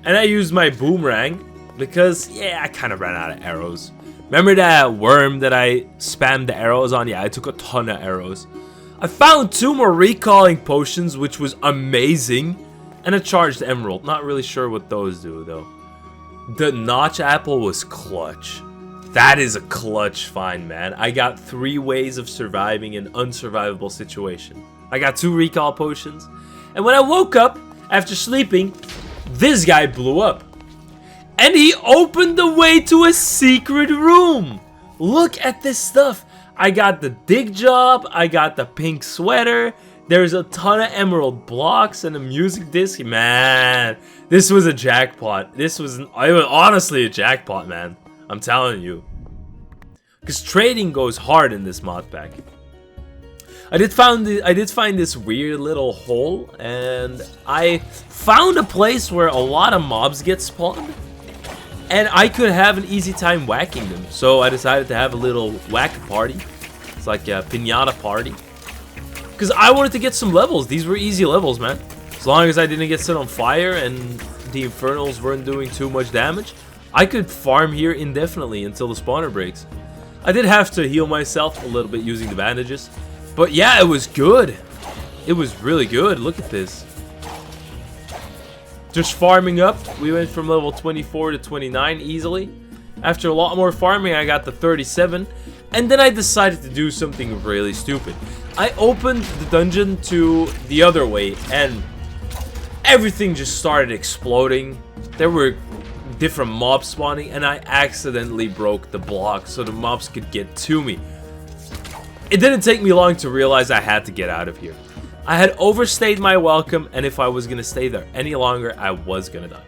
And I used my boomerang, because, yeah, I kind of ran out of arrows. Remember that worm that I spammed the arrows on? Yeah, I took a ton of arrows. I found 2 more recalling potions, which was amazing. And a charged emerald. Not really sure what those do, though. The notch apple was clutch. That is a clutch find, man. I got 3 ways of surviving an unsurvivable situation. I got 2 recall potions. And when I woke up, after sleeping, this guy blew up. And he opened the way to a secret room. Look at this stuff. I got the dig job. I got the pink sweater. There's a ton of emerald blocks and a music disc. Man, this was a jackpot. This was honestly a jackpot, man. I'm telling you. Because trading goes hard in this mod pack. I did find this weird little hole, and I found a place where a lot of mobs get spawned, and I could have an easy time whacking them. So I decided to have a little whack party. It's like a piñata party. Because I wanted to get some levels. These were easy levels, man. As long as I didn't get set on fire and the infernals weren't doing too much damage, I could farm here indefinitely until the spawner breaks. I did have to heal myself a little bit using the bandages. But yeah, it was good. It was really good. Look at this. Just farming up. We went from level 24 to 29 easily. After a lot more farming, I got to 37. And then I decided to do something really stupid. I opened the dungeon to the other way, and everything just started exploding. There were different mobs spawning, and I accidentally broke the block so the mobs could get to me. It didn't take me long to realize I had to get out of here. I had overstayed my welcome, and if I was gonna stay there any longer, I was gonna die.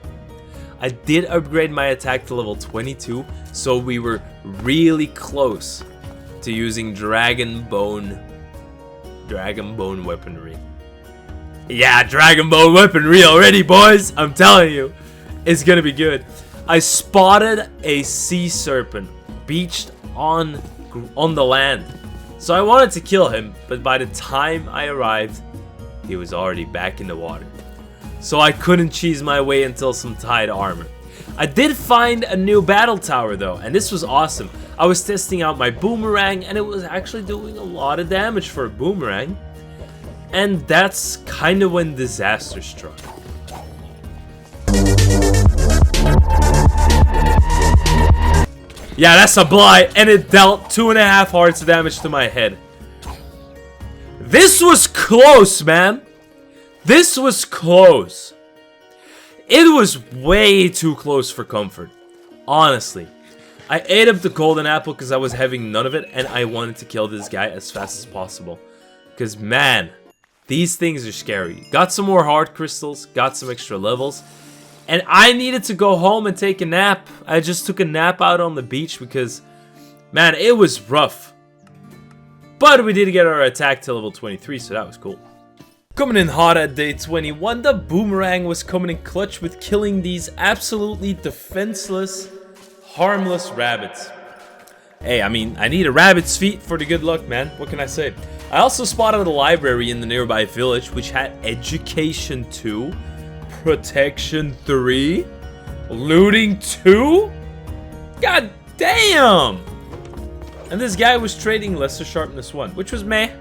I did upgrade my attack to level 22, so we were really close to using Dragon Bone weaponry. Yeah, Dragon Bone weaponry already, boys! I'm telling you, it's gonna be good. I spotted a sea serpent beached on the land. So I wanted to kill him, but by the time I arrived, he was already back in the water. So I couldn't cheese my way until some tide armor. I did find a new battle tower though, and this was awesome. I was testing out my boomerang, and it was actually doing a lot of damage for a boomerang. And that's kind of when disaster struck. Yeah, that's a Blight, and it dealt 2.5 hearts of damage to my head. This was close, man. This was close. It was way too close for comfort. Honestly. I ate up the golden apple because I was having none of it, and I wanted to kill this guy as fast as possible. Because, man, these things are scary. Got some more heart crystals, got some extra levels. And I needed to go home and take a nap. I just took a nap out on the beach because, man, it was rough. But we did get our attack to level 23, so that was cool. Coming in hot at day 21, the boomerang was coming in clutch with killing these absolutely defenseless, harmless rabbits. Hey, I mean, I need a rabbit's feet for the good luck, man. What can I say? I also spotted a library in the nearby village which had Education 2, Protection 3, Looting 2? God damn! And this guy was trading Lesser Sharpness 1, which was meh.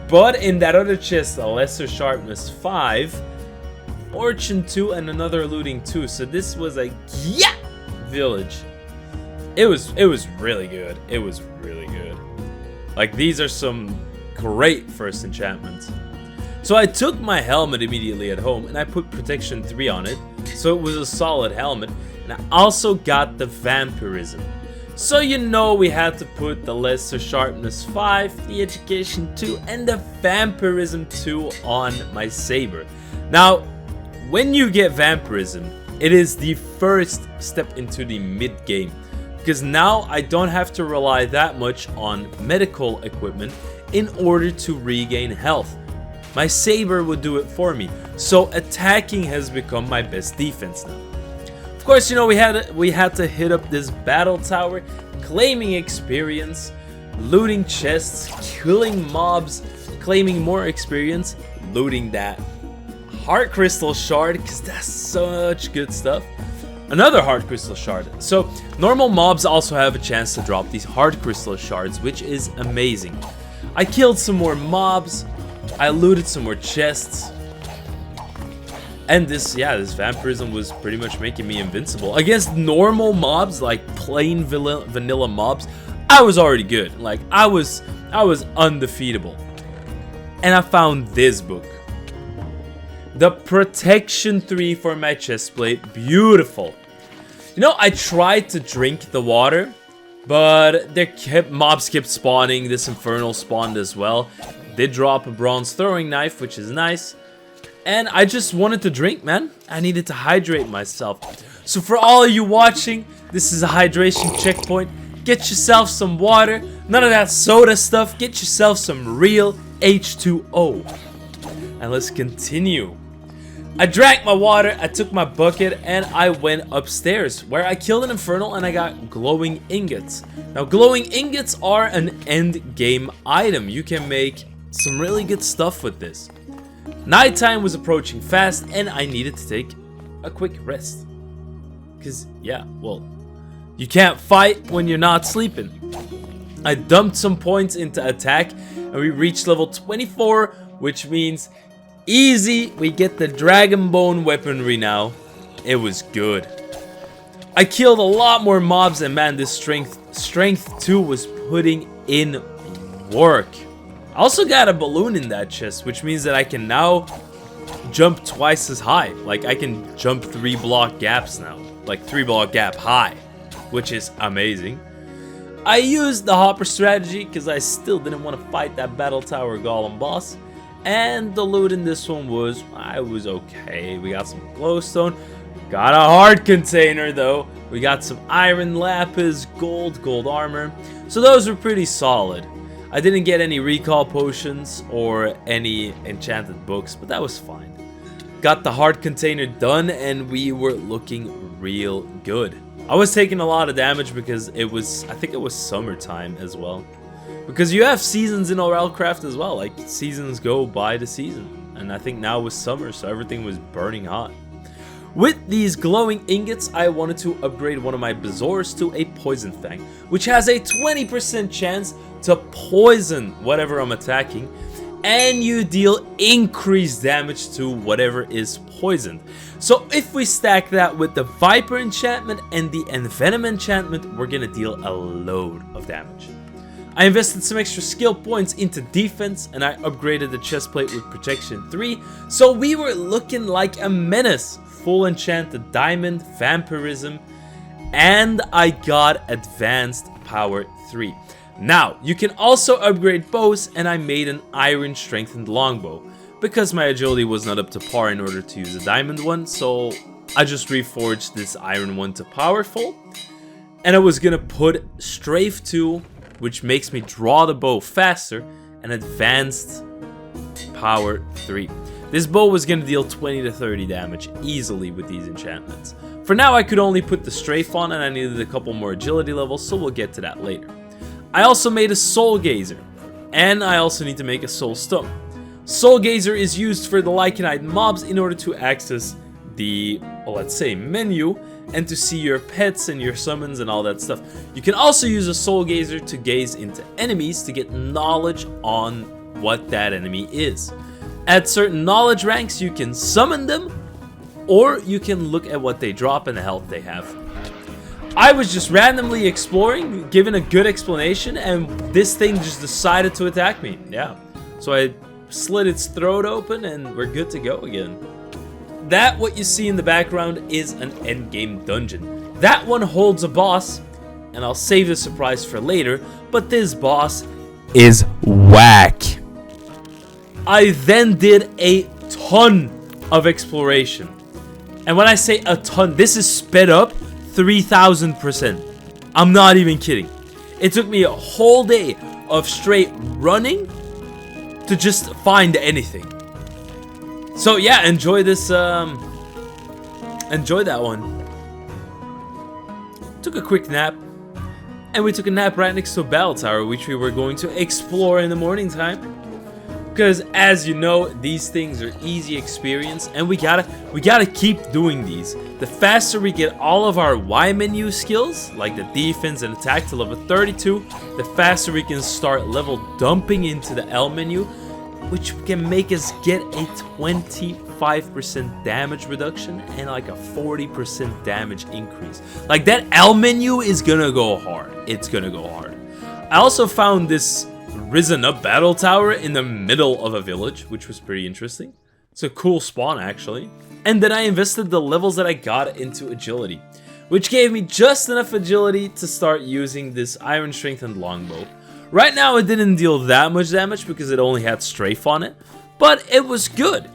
But in that other chest, a Lesser Sharpness 5, Fortune 2, and another Looting 2. So this was a village. It was really good. It was really good. Like, these are some great first enchantments. So I took my helmet immediately at home and I put Protection 3 on it. So it was a solid helmet. And I also got the Vampirism. So you know we had to put the Lesser Sharpness 5, the Education 2, and the Vampirism 2 on my saber. Now, when you get Vampirism, it is the first step into the mid-game. Because now I don't have to rely that much on medical equipment in order to regain health. My saber would do it for me. So attacking has become my best defense now. Of course, you know, we had to hit up this battle tower, claiming experience, looting chests, killing mobs, claiming more experience, looting that heart crystal shard, because that's such good stuff. Another heart crystal shard. So normal mobs also have a chance to drop these heart crystal shards, which is amazing. I killed some more mobs, I looted some more chests. And this vampirism was pretty much making me invincible. Against normal mobs, like plain vanilla mobs, I was already good. Like, I was undefeatable. And I found this book. The Protection 3 for my chestplate. Beautiful. You know, I tried to drink the water, but mobs kept spawning. This infernal spawned as well. Did drop a bronze throwing knife, which is nice. And I just wanted to drink, man. I needed to hydrate myself. So for all of you watching, this is a hydration checkpoint. Get yourself some water. None of that soda stuff. Get yourself some real H2O. And let's continue. I drank my water, I took my bucket, and I went upstairs, where I killed an infernal and I got glowing ingots. Now, glowing ingots are an end game item. You can make some really good stuff with this. Nighttime was approaching fast and I needed to take a quick rest. Because, yeah, well, you can't fight when you're not sleeping. I dumped some points into attack and we reached level 24, which means easy, we get the dragon bone weaponry now. It was good. I killed a lot more mobs and man, this strength 2 was putting in work. I also got a balloon in that chest, which means that I can now jump twice as high. Like, I can jump 3 block gaps now. Like, 3 block gap high, which is amazing. I used the hopper strategy because I still didn't want to fight that battle tower golem boss. And the loot in this one was okay. We got some glowstone. Got a hard container though. We got some iron lapis, gold armor. So those were pretty solid. I didn't get any recall potions or any enchanted books, but that was fine. Got the hard container done and we were looking real good. I was taking a lot of damage because I think it was summertime as well. Because you have seasons in RLCRAFT as well, like seasons go by the season. And I think now was summer, so everything was burning hot. With these glowing ingots, I wanted to upgrade one of my Bazaars to a Poison Fang, which has a 20% chance to poison whatever I'm attacking, and you deal increased damage to whatever is poisoned. So if we stack that with the Viper enchantment and the Envenom enchantment, we're gonna deal a load of damage. I invested some extra skill points into defense and I upgraded the chestplate with Protection 3, so we were looking like a menace. Full enchanted diamond, vampirism, and I got advanced power 3. Now, you can also upgrade bows, and I made an iron strengthened longbow because my agility was not up to par in order to use a diamond one, so I just reforged this iron one to powerful. And I was gonna put strafe 2, which makes me draw the bow faster, and advanced power 3. This bow was going to deal 20 to 30 damage easily with these enchantments. For now, I could only put the strafe on, and I needed a couple more agility levels, so we'll get to that later. I also made a soul gazer, and I also need to make a soul stone. Soul gazer is used for the lycanite mobs in order to access the, well, let's say, menu, and to see your pets and your summons and all that stuff. You can also use a soul gazer to gaze into enemies to get knowledge on what that enemy is. At certain knowledge ranks, you can summon them, or you can look at what they drop and the health they have. I was just randomly exploring, given a good explanation, and this thing just decided to attack me. Yeah, so I slit its throat open and we're good to go again. That what you see in the background is an endgame dungeon. That one holds a boss, and I'll save the surprise for later, but this boss is whack. I then did a ton of exploration. And when I say a ton, this is sped up 3,000%. I'm not even kidding. It took me a whole day of straight running to just find anything. So yeah, enjoy this, enjoy that one. Took a quick nap, and we took a nap right next to a battle tower, which we were going to explore in the morning time. Because as you know, these things are easy experience, and we gotta keep doing these. The faster we get all of our Y menu skills, like the defense and attack, to level 32, the faster we can start level dumping into the L menu, which can make us get a 25% damage reduction and like a 40% damage increase. Like, that L menu is gonna go hard. It's gonna go hard. I also found this risen up battle tower in the middle of a village, which was pretty interesting. It's a cool spawn, actually. And then I invested the levels that I got into agility, which gave me just enough agility to start using this iron strengthened longbow. Right now it didn't deal that much damage because it only had strafe on it, but it was good.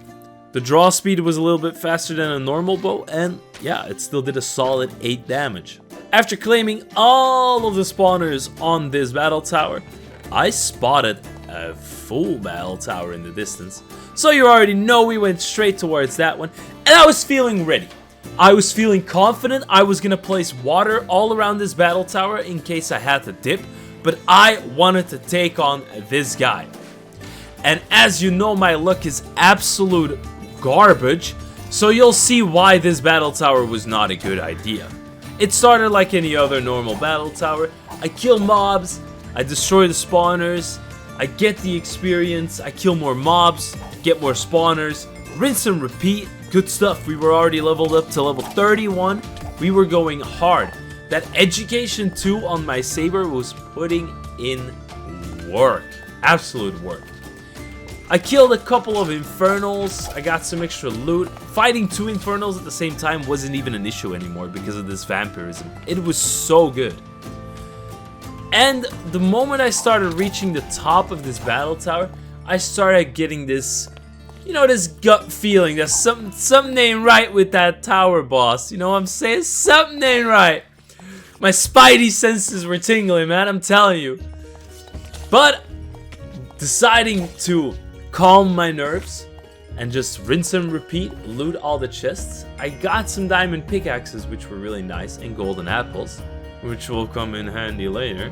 The draw speed was a little bit faster than a normal bow, and yeah, it still did a solid 8 damage. After claiming all of the spawners on this battle tower, I spotted a full battle tower in the distance. So you already know we went straight towards that one, and I was feeling ready. I was feeling confident I was gonna place water all around this battle tower in case I had to dip, but I wanted to take on this guy. And as you know, my luck is absolute garbage, so you'll see why this battle tower was not a good idea. It started like any other normal battle tower. I kill mobs, I destroy the spawners, I get the experience, I kill more mobs, get more spawners, rinse and repeat. Good stuff. We were already leveled up to level 31. We were going hard. That education 2 on my saber was putting in work. Absolute work. I killed a couple of infernals. I got some extra loot. Fighting 2 infernals at the same time wasn't even an issue anymore because of this vampirism. It was so good. And the moment I started reaching the top of this battle tower, I started getting this, you know, this gut feeling that something ain't right with that tower boss. You know what I'm saying? Something ain't right. My spidey senses were tingling, man, I'm telling you. But deciding to calm my nerves and just rinse and repeat, loot all the chests, I got some diamond pickaxes, which were really nice, and golden apples, which will come in handy later.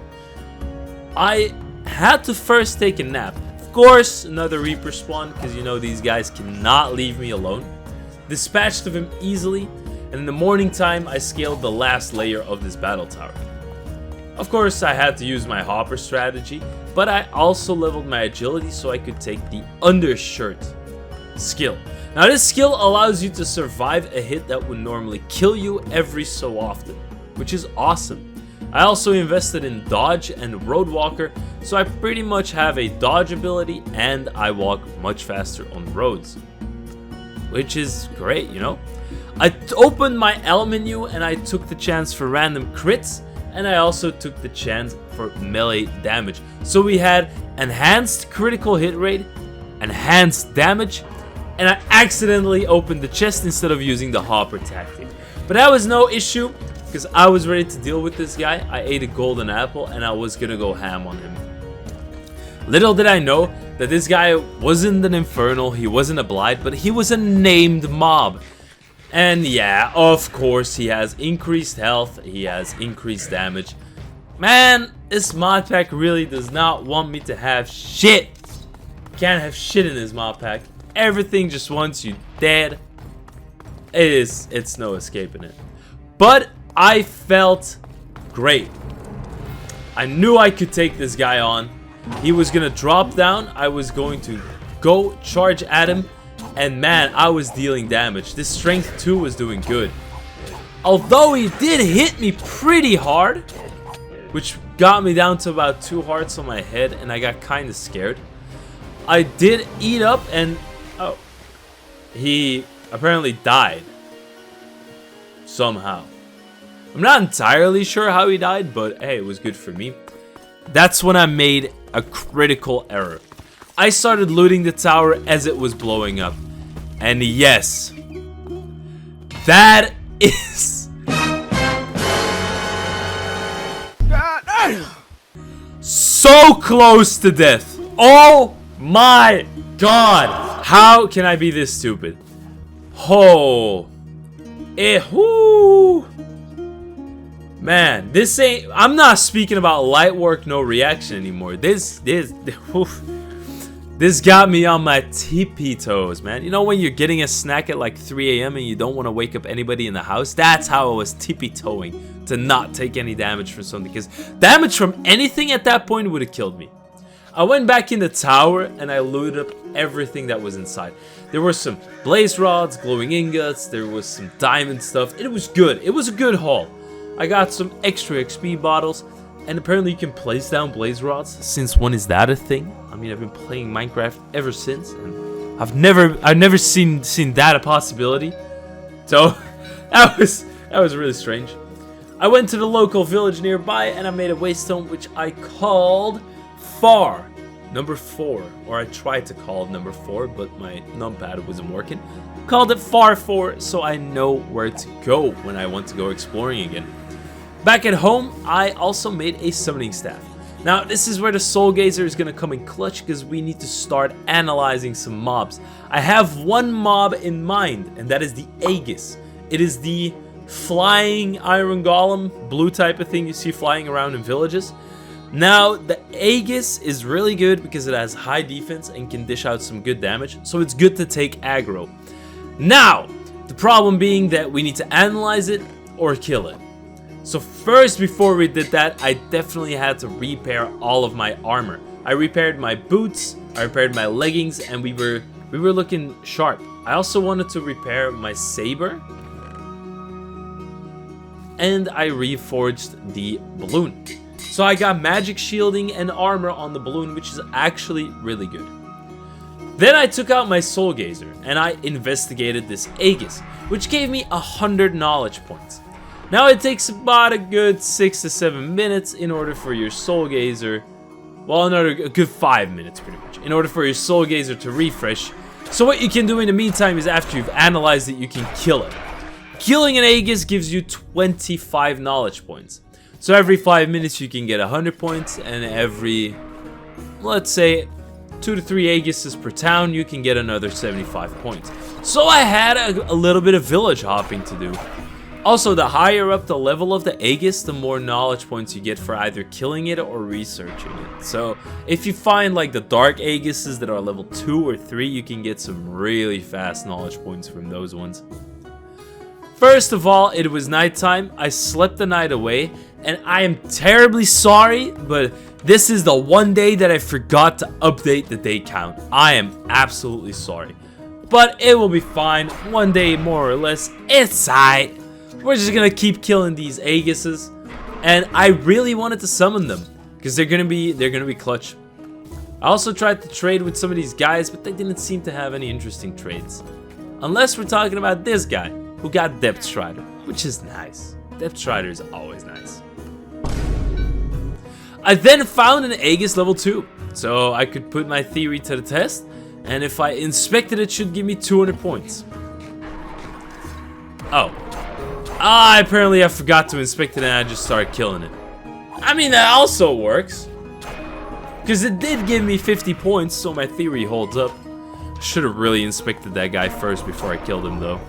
I had to first take a nap. Of course, another Reaper spawn, because you know these guys cannot leave me alone. Dispatched of him easily, and in the morning time, I scaled the last layer of this battle tower. Of course, I had to use my hopper strategy, but I also leveled my agility so I could take the undershirt skill. Now, this skill allows you to survive a hit that would normally kill you every so often, which is awesome. I also invested in dodge and roadwalker, so I pretty much have a dodge ability and I walk much faster on roads, which is great, you know. I opened my L menu and I took the chance for random crits, and I also took the chance for melee damage. So we had enhanced critical hit rate, enhanced damage, and I accidentally opened the chest instead of using the hopper tactic. But that was no issue, because I was ready to deal with this guy. I ate a golden apple and I was gonna go ham on him. Little did I know that this guy wasn't an infernal, he wasn't a blight, but he was a named mob. And yeah, of course, he has increased health, he has increased damage. Man, this mod pack really does not want me to have shit. Can't have shit in this mod pack. Everything just wants you dead. It's no escaping it. But I felt great. I knew I could take this guy on. He was gonna drop down. I was going to go charge at him. And man, I was dealing damage. This strength 2 was doing good. Although he did hit me pretty hard, which got me down to about 2 hearts on my head, and I got kind of scared. I did eat up, and oh, he apparently died somehow. I'm not entirely sure how he died, but hey, it was good for me. That's when I made a critical error. I started looting the tower as it was blowing up. And yes, that is so close to death. Oh my god. How can I be this stupid? Oh. Whoo. Man, this ain't... I'm not speaking about light work, no reaction anymore. This got me on my tippy toes, man. You know when you're getting a snack at like 3 AM and you don't want to wake up anybody in the house? That's how I was tippy-toeing to not take any damage from something. Because damage from anything at that point would have killed me. I went back in the tower and I looted up everything that was inside. There were some blaze rods, glowing ingots, there was some diamond stuff. It was good. It was a good haul. I got some extra XP bottles, and apparently you can place down blaze rods. Since when is that a thing? I mean, I've been playing Minecraft ever since, and I've never seen that a possibility. So that was really strange. I went to the local village nearby, and I made a waystone which I called Far number 4, or I tried to call it number 4, but my numpad wasn't working. Called it Far 4, so I know where to go when I want to go exploring again. Back at home, I also made a summoning staff. Now, this is where the Soul Gazer is going to come in clutch because we need to start analyzing some mobs. I have one mob in mind, and that is the Aegis. It is the flying iron golem, blue type of thing you see flying around in villages. Now, the Aegis is really good because it has high defense and can dish out some good damage, so it's good to take aggro. Now, the problem being that we need to analyze it or kill it. So first, before we did that, I definitely had to repair all of my armor. I repaired my boots, I repaired my leggings, and we were looking sharp. I also wanted to repair my saber. And I reforged the balloon. So I got magic shielding and armor on the balloon, which is actually really good. Then I took out my Soul Gazer and I investigated this Aegis, which gave me 100 knowledge points. Now it takes about a good 6 to 7 minutes in order for your Soul Gazer, well, a good 5 minutes pretty much, in order for your Soul Gazer to refresh. So what you can do in the meantime is after you've analyzed it, you can kill it. Killing an Aegis gives you 25 knowledge points. So every 5 minutes you can get 100 points, and every, let's say, 2 to 3 Aegises per town, you can get another 75 points. So I had a little bit of village hopping to do. Also, the higher up the level of the Aegis, the more knowledge points you get for either killing it or researching it. So if you find like the dark Aegises that are level 2 or 3, you can get some really fast knowledge points from those ones. First of all, it was nighttime. I slept the night away, and I am terribly sorry, but this is the one day that I forgot to update the day count. I am absolutely sorry. But it will be fine. One day more or less. It's alright. We're just gonna keep killing these Aegises. And I really wanted to summon them, because they're gonna be clutch. I also tried to trade with some of these guys, but they didn't seem to have any interesting trades. Unless we're talking about this guy, who got Depth Strider, which is nice. Depth Strider is always nice. I then found an Aegis level 2, so I could put my theory to the test, and if I inspected it, should give me 200 points. Oh. Apparently I forgot to inspect it and I just started killing it. I mean, that also works. Because it did give me 50 points, so my theory holds up. I should have really inspected that guy first before I killed him, though.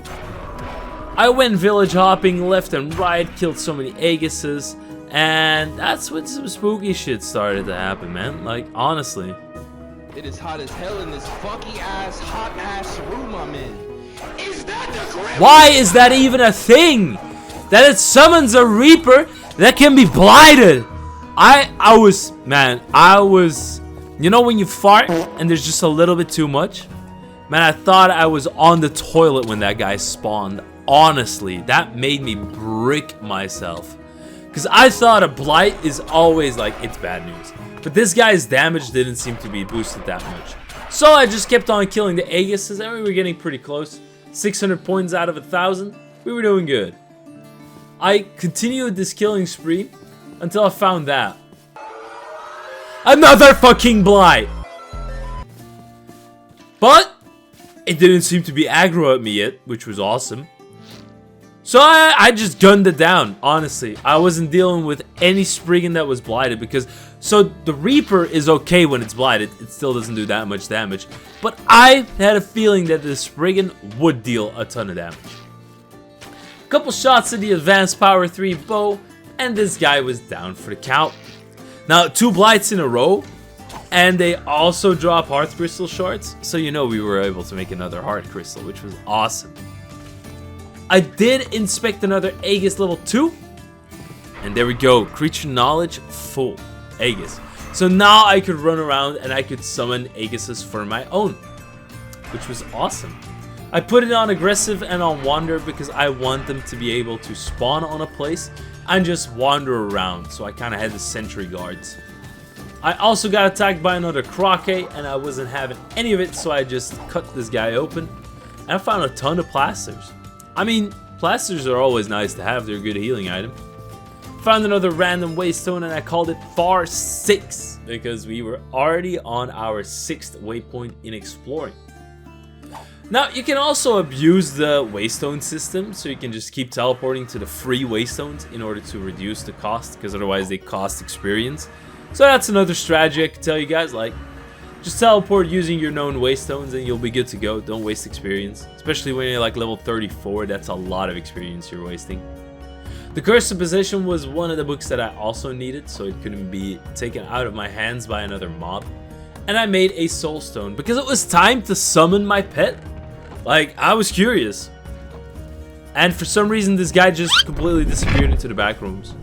I went village hopping left and right, killed so many Aegises, and that's when some spooky shit started to happen, man. Like, honestly. It is hot as hell in this funky ass, hot ass room I'm in. Is that the grip? Why is that even a thing? That it summons a Reaper that can be blighted. I was, you know when you fart and there's just a little bit too much? Man, I thought I was on the toilet when that guy spawned. Honestly, that made me brick myself. Because I thought a Blight is always like, it's bad news. But this guy's damage didn't seem to be boosted that much. So I just kept on killing the Aegises and we were getting pretty close. 600 points out of 1,000. We were doing good. I continued this killing spree until I found that. Another fucking Blight! But it didn't seem to be aggro at me yet, which was awesome. So I just gunned it down, honestly. I wasn't dealing with any Spriggan that was blighted because... So the Reaper is okay when it's blighted. It still doesn't do that much damage. But I had a feeling that the Spriggan would deal a ton of damage. A couple shots of the advanced power 3 bow, and this guy was down for the count. Now, 2 Blights in a row, and they also drop Heart Crystal shards. So you know we were able to make another Heart Crystal, which was awesome. I did inspect another Aegis level 2. And there we go. Creature knowledge full. Aegis. So now I could run around and I could summon Aegises for my own. Which was awesome. I put it on aggressive and on wander because I want them to be able to spawn on a place and just wander around. So I kind of had the sentry guards. I also got attacked by another Croquet and I wasn't having any of it. So I just cut this guy open. And I found a ton of plasters. I mean, plasters are always nice to have. They're a good healing item. Found another random waystone and I called it Far 6 because we were already on our 6th waypoint in exploring. Now, you can also abuse the waystone system, so you can just keep teleporting to the free waystones in order to reduce the cost, because otherwise they cost experience. So that's another strategy I can tell you guys, like, just teleport using your known waystones and you'll be good to go. Don't waste experience, especially when you're like level 34, that's a lot of experience you're wasting. The Curse of Possession was one of the books that I also needed, so it couldn't be taken out of my hands by another mob. And I made a soul stone because it was time to summon my pet. Like, I was curious. And for some reason, this guy just completely disappeared into the back rooms.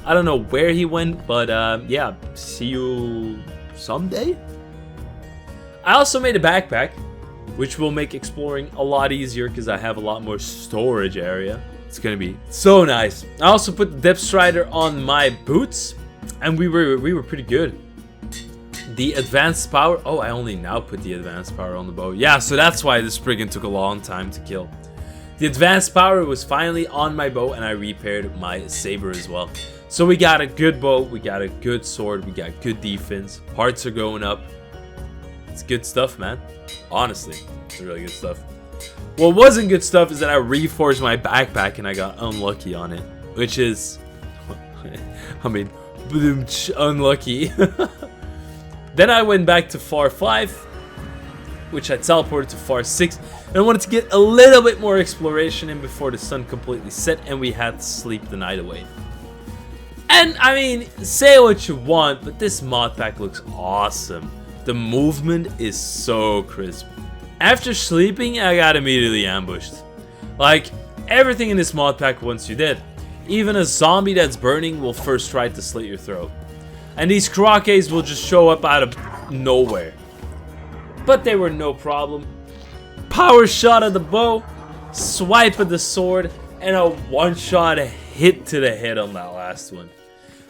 I don't know where he went, but yeah, see you someday? I also made a backpack, which will make exploring a lot easier because I have a lot more storage area. It's gonna be so nice. I also put the Depth Strider on my boots, and we were pretty good. The advanced power. Oh, I only now put the advanced power on the bow. Yeah, so that's why the Spriggan took a long time to kill. The advanced power was finally on my bow, and I repaired my saber as well. So we got a good bow, we got a good sword, we got good defense. Hearts are going up. It's good stuff, man. Honestly, it's really good stuff. What wasn't good stuff is that I reforged my backpack and I got unlucky on it, which is, I mean, unlucky. Then I went back to Far 5, which I teleported to Far 6, and I wanted to get a little bit more exploration in before the sun completely set and we had to sleep the night away. And I mean, say what you want, but this mod pack looks awesome. The movement is so crisp. After sleeping, I got immediately ambushed. Like, everything in this mod pack wants you dead. Even a zombie that's burning will first try to slit your throat. And these croquets will just show up out of nowhere. But they were no problem. Power shot of the bow, swipe of the sword, and a one-shot hit to the head on that last one.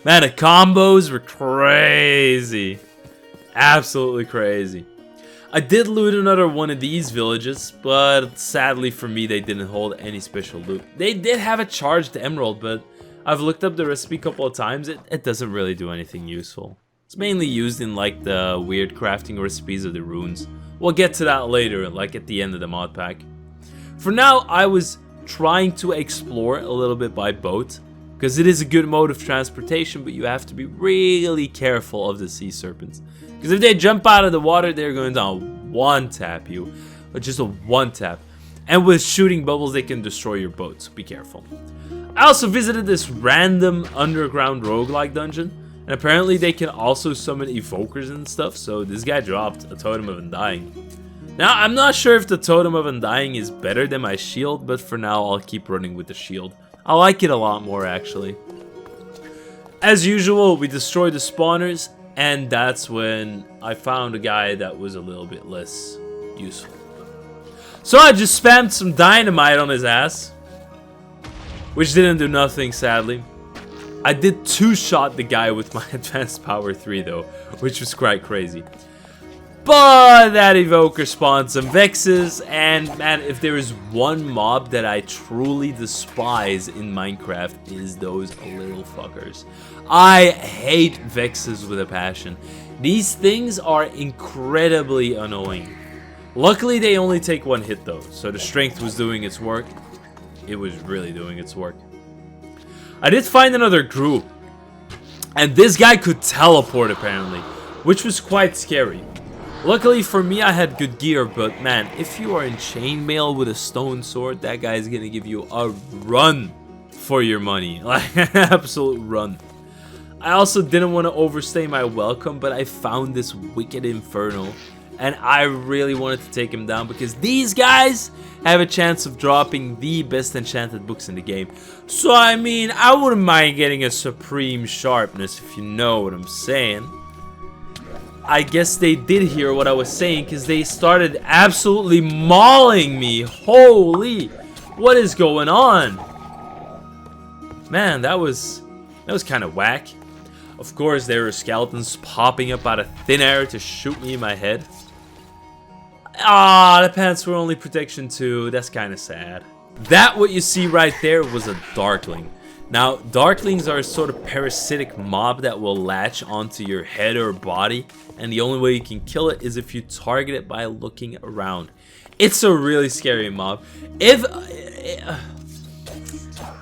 Man, the combos were crazy. Absolutely crazy. I did loot another one of these villages, but sadly for me they didn't hold any special loot. They did have a charged emerald, but I've looked up the recipe a couple of times. It doesn't really do anything useful. It's mainly used in like the weird crafting recipes of the runes. We'll get to that later, like at the end of the mod pack. For now, I was trying to explore a little bit by boat, because it is a good mode of transportation, but you have to be really careful of the sea serpents. Because if they jump out of the water, they're going to one-tap you, or just a one-tap. And with shooting bubbles, they can destroy your boat, so be careful. I also visited this random underground roguelike dungeon, and apparently they can also summon evokers and stuff, so this guy dropped a Totem of Undying. Now, I'm not sure if the Totem of Undying is better than my shield, but for now, I'll keep running with the shield. I like it a lot more, actually. As usual, we destroyed the spawners, and that's when I found a guy that was a little bit less useful. So I just spammed some dynamite on his ass, which didn't do nothing, sadly. I did two-shot the guy with my advanced power 3 though, which was quite crazy. But that evoker spawned some Vexes, and man, if there is one mob that I truly despise in Minecraft, is those little fuckers. I hate Vexes with a passion. These things are incredibly annoying. Luckily, they only take one hit though, so the strength was doing its work. It was really doing its work. I did find another group, and this guy could teleport apparently, which was quite scary. Luckily for me, I had good gear, but man, if you are in chainmail with a stone sword, that guy is gonna give you a run for your money, like an absolute run. I also didn't want to overstay my welcome, but I found this wicked infernal, and I really wanted to take him down because these guys have a chance of dropping the best enchanted books in the game. So I mean, I wouldn't mind getting a supreme sharpness, if you know what I'm saying. I guess they did hear what I was saying because they started absolutely mauling me. Holy, what is going on? Man, that was kind of whack. Of course, there were skeletons popping up out of thin air to shoot me in my head. Ah, the pants were only protection 2. That's kind of sad. That what you see right there was a Darkling. Now, Darklings are a sort of parasitic mob that will latch onto your head or body, and the only way you can kill it is if you target it by looking around. It's a really scary mob. It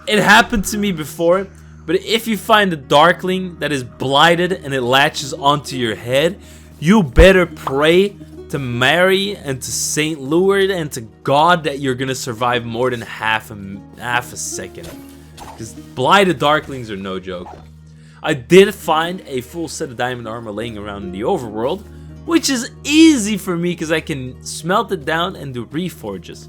happened to me before, but if you find a Darkling that is blighted and it latches onto your head, you better pray to Mary and to Saint Lourdes and to God that you're gonna survive more than half a second. Because blighted Darklings are no joke. I did find a full set of diamond armor laying around in the overworld, which is easy for me because I can smelt it down and do reforges.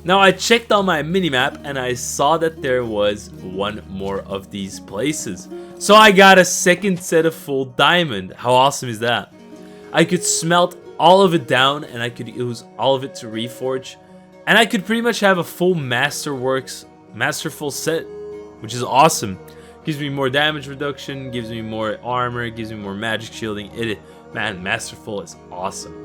Now I checked on my minimap and I saw that there was one more of these places. So I got a second set of full diamond. How awesome is that? I could smelt all of it down and I could use all of it to reforge. And I could pretty much have a full masterful set, which is awesome. Gives me more damage reduction, gives me more armor, gives me more magic shielding. Man, masterful is awesome.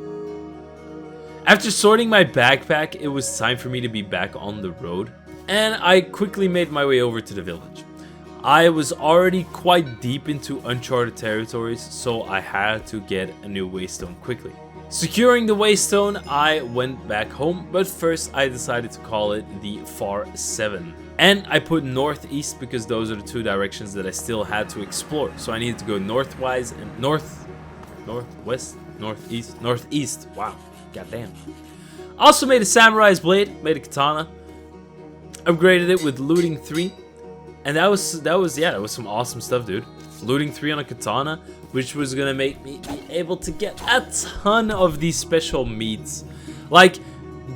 After sorting my backpack, it was time for me to be back on the road, and I quickly made my way over to the village. I was already quite deep into uncharted territories, so I had to get a new waystone quickly. Securing the waystone, I went back home, but first I decided to call it the Far 7. And I put northeast because those are the two directions that I still had to explore. So I needed to go northwise and northwest, northeast. Wow, goddamn. Also made a samurai's blade, made a katana, upgraded it with looting 3, and that was some awesome stuff, dude. Looting 3 on a katana, which was gonna make me be able to get a ton of these special meats, like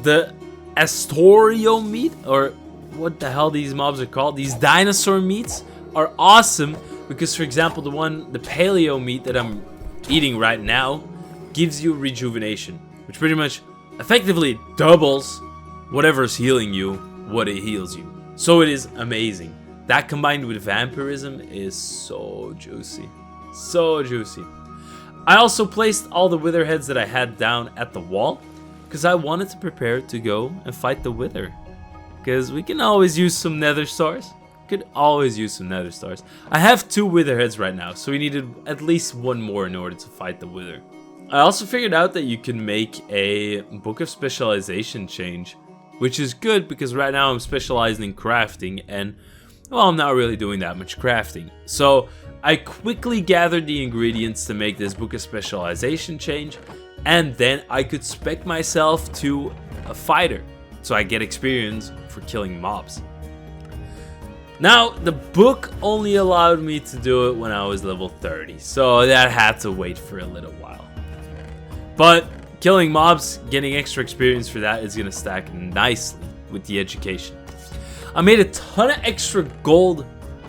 the Astorio meat, or what the hell these mobs are called. These dinosaur meats are awesome because, for example, the paleo meat that I'm eating right now gives you rejuvenation, which pretty much effectively doubles whatever's healing you, what it heals you. So it is amazing. That combined with vampirism is so juicy. So juicy. I also placed all the wither heads that I had down at the wall because I wanted to prepare to go and fight the wither. Because we can always use some nether stars. Could always use some nether stars. I have 2 wither heads right now, so we needed at least 1 more in order to fight the wither. I also figured out that you can make a book of specialization change, which is good because right now I'm specializing in crafting, and well, I'm not really doing that much crafting. So I quickly gathered the ingredients to make this book of specialization change, and then I could spec myself to a fighter, so I get experience for killing mobs. Now, the book only allowed me to do it when I was level 30, so that had to wait for a little while. But killing mobs, getting extra experience for that is going to stack nicely with the education. I made a ton of extra gold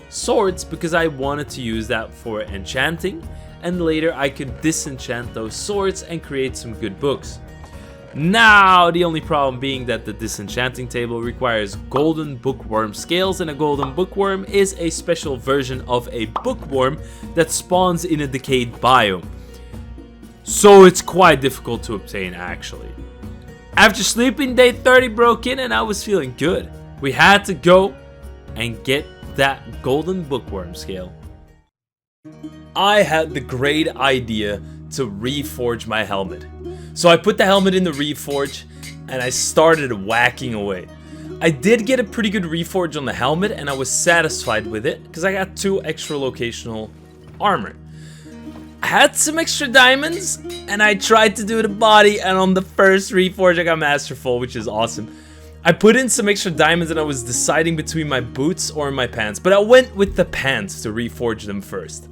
swords because I wanted to use that for enchanting, and later I could disenchant those swords and create some good books. Now, the only problem being that the disenchanting table requires golden bookworm scales, and a golden bookworm is a special version of a bookworm that spawns in a decayed biome. So it's quite difficult to obtain, actually. After sleeping, day 30 broke in and I was feeling good. We had to go and get that golden bookworm scale. I had the great idea to reforge my helmet. So I put the helmet in the reforge and I started whacking away. I did get a pretty good reforge on the helmet and I was satisfied with it because I got 2 extra locational armor. I had some extra diamonds and I tried to do the body, and on the first reforge I got masterful, which is awesome. I put in some extra diamonds and I was deciding between my boots or my pants, but I went with the pants to reforge them first.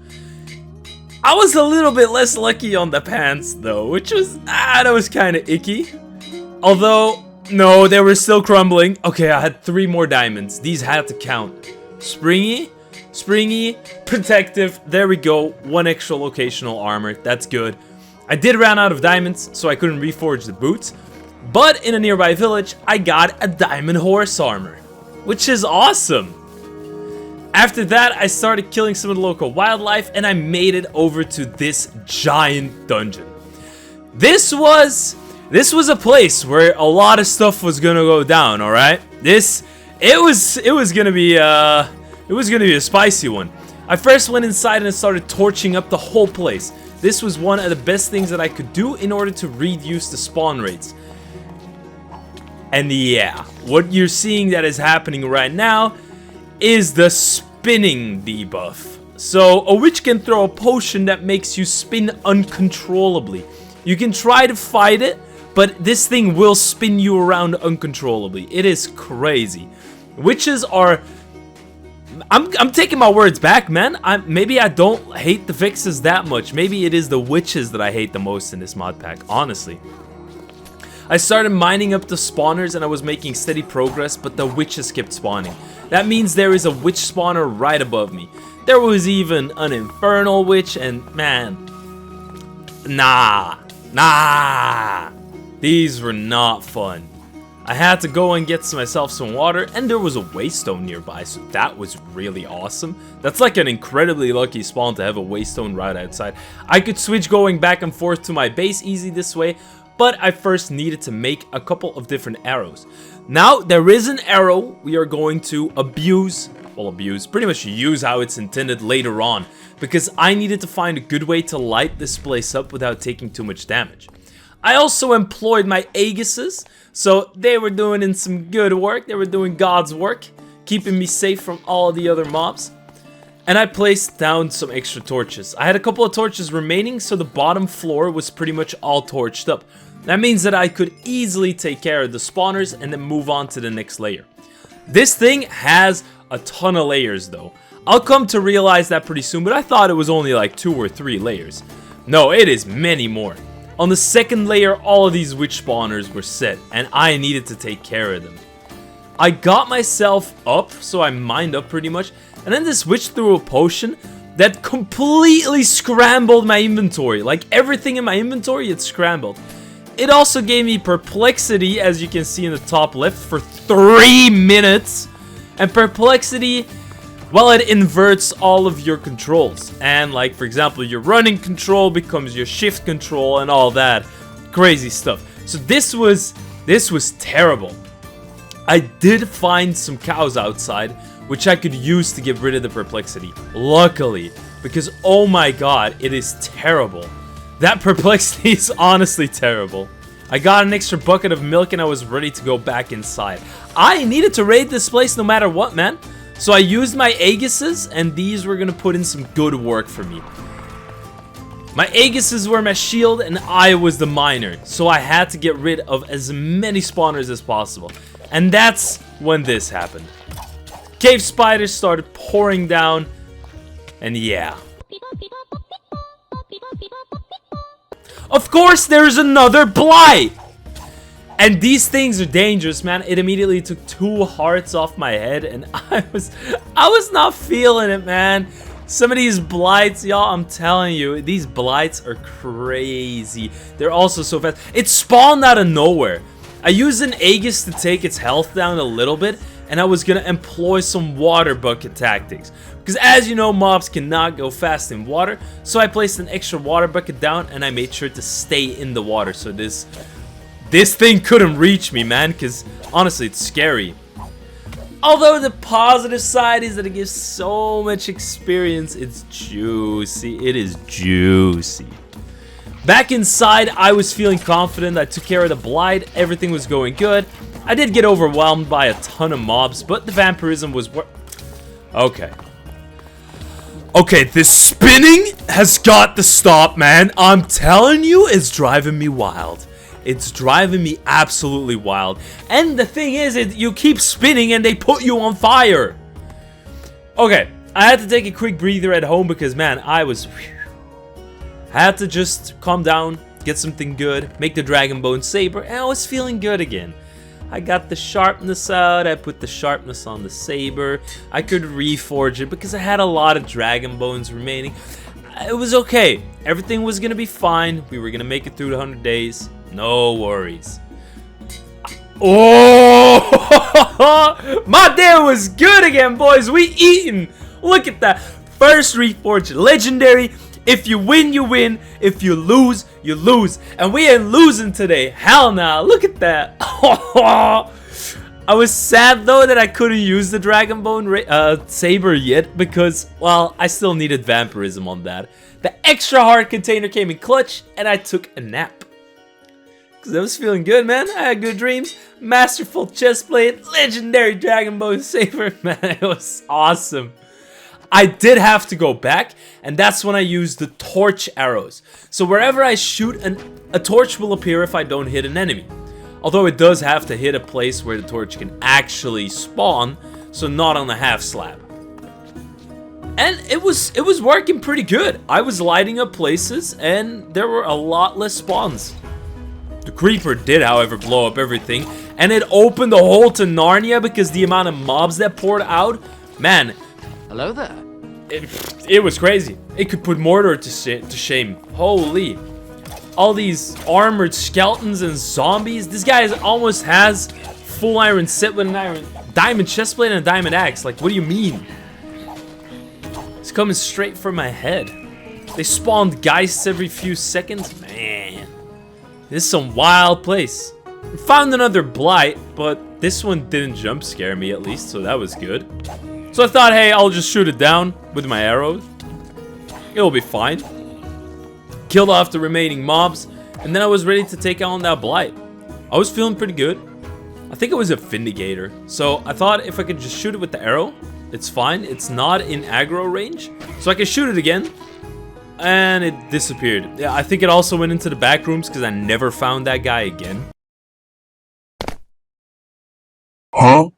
I was a little bit less lucky on the pants though, which was, that was kind of icky. Although, no, they were still crumbling. Okay, I had 3 more diamonds. These had to count. Springy, protective, there we go. 1 extra locational armor, that's good. I did run out of diamonds, so I couldn't reforge the boots. But in a nearby village, I got a diamond horse armor, which is awesome. After that, I started killing some of the local wildlife and I made it over to this giant dungeon. This was a place where a lot of stuff was gonna go down, all right? It was gonna be a spicy one. I first went inside and started torching up the whole place. This was one of the best things that I could do in order to reduce the spawn rates. And yeah, what you're seeing that is happening right now is the spinning debuff. So a witch can throw a potion that makes you spin uncontrollably. You can try to fight it, but this thing will spin you around uncontrollably. It is crazy. Witches are... I'm taking my words back, man. Maybe I don't hate the vixes that much. Maybe it is the witches that I hate the most in this mod pack, honestly. I started mining up the spawners and I was making steady progress, but the witches kept spawning. That means there is a witch spawner right above me. There was even an infernal witch, and man, nah. These were not fun. I had to go and get myself some water, and there was a waystone nearby, so that was really awesome. That's like an incredibly lucky spawn to have a waystone right outside. I could switch going back and forth to my base easy this way, but I first needed to make a couple of different arrows. Now, there is an arrow we are going to pretty much use how it's intended later on, because I needed to find a good way to light this place up without taking too much damage. I also employed my Aegises, so they were doing in some good work. They were doing God's work, keeping me safe from all the other mobs. And I placed down some extra torches. I had a couple of torches remaining, so the bottom floor was pretty much all torched up. That means that I could easily take care of the spawners and then move on to the next layer. This thing has a ton of layers though. I'll come to realize that pretty soon, but I thought it was only like 2 or 3 layers. No, it is many more. On the second layer, all of these witch spawners were set, and I needed to take care of them. I got myself up, so I mined up pretty much, and then this witch threw a potion that completely scrambled my inventory. Like, everything in my inventory, it scrambled. It also gave me perplexity, as you can see in the top left, for 3 minutes. And perplexity, well, it inverts all of your controls. And like, for example, your running control becomes your shift control and all that crazy stuff. So this was terrible. I did find some cows outside, which I could use to get rid of the perplexity. Luckily, because oh my god, it is terrible. That perplexity is honestly terrible. I got an extra bucket of milk and I was ready to go back inside. I needed to raid this place no matter what, man. So I used my Aegises, and these were gonna put in some good work for me. My Aegises were my shield, and I was the miner. So I had to get rid of as many spawners as possible. And that's when this happened. Cave spiders started pouring down, and yeah. Of course, there's another Blight! And these things are dangerous, man. It immediately took 2 hearts off my head, and I was not feeling it, man. Some of these Blights, y'all, I'm telling you, these Blights are crazy. They're also so fast. It spawned out of nowhere. I used an Aegis to take its health down a little bit, and I was gonna employ some water bucket tactics. Because as you know, mobs cannot go fast in water, so I placed an extra water bucket down, and I made sure to stay in the water, so this thing couldn't reach me, man, because honestly, it's scary. Although the positive side is that it gives so much experience, it's juicy. It is juicy. Back inside, I was feeling confident. I took care of the Blight. Everything was going good. I did get overwhelmed by a ton of mobs, but the vampirism was okay. Okay, this spinning has got to stop, man. I'm telling you, it's driving me wild. It's driving me absolutely wild. And the thing is, you keep spinning and they put you on fire. Okay, I had to take a quick breather at home because, man, I had to just calm down, get something good, make the Dragon Bone Saber, and I was feeling good again. I got the sharpness out, I put the sharpness on the saber. I could reforge it because I had a lot of Dragon Bones remaining. It was okay. Everything was gonna be fine. We were gonna make it through the 100 days. No worries. Oh! My day was good again, boys. We eating. Look at that. First reforge, legendary. If you win, you win. If you lose, you lose. And we ain't losing today. Hell nah. Look at that. I was sad though that I couldn't use the Dragon Bone Saber yet because, well, I still needed vampirism on that. The extra hard container came in clutch and I took a nap. Because I was feeling good, man. I had good dreams. Masterful chestplate. Legendary Dragon Bone Saber. Man, it was awesome. I did have to go back, and that's when I used the torch arrows. So wherever I shoot, a torch will appear if I don't hit an enemy. Although it does have to hit a place where the torch can actually spawn, so not on the half slab. And it was working pretty good. I was lighting up places, and there were a lot less spawns. The creeper did, however, blow up everything, and it opened the hole to Narnia because the amount of mobs that poured out, man. Hello there. It was crazy. It could put Mordor to shame. Holy. All these armored skeletons and zombies. This guy almost has full iron set with an iron diamond chestplate and a diamond axe. Like, what do you mean? It's coming straight for my head. They spawned geists every few seconds. Man. This is some wild place. We found another Blight, but this one didn't jump scare me at least, so that was good. So I thought, hey, I'll just shoot it down with my arrows. It'll be fine. Killed off the remaining mobs, and then I was ready to take on that Blight. I was feeling pretty good. I think it was a Vindicator. So I thought if I could just shoot it with the arrow, it's fine. It's not in aggro range. So I can shoot it again. And it disappeared. Yeah, I think it also went into the back rooms because I never found that guy again. Huh?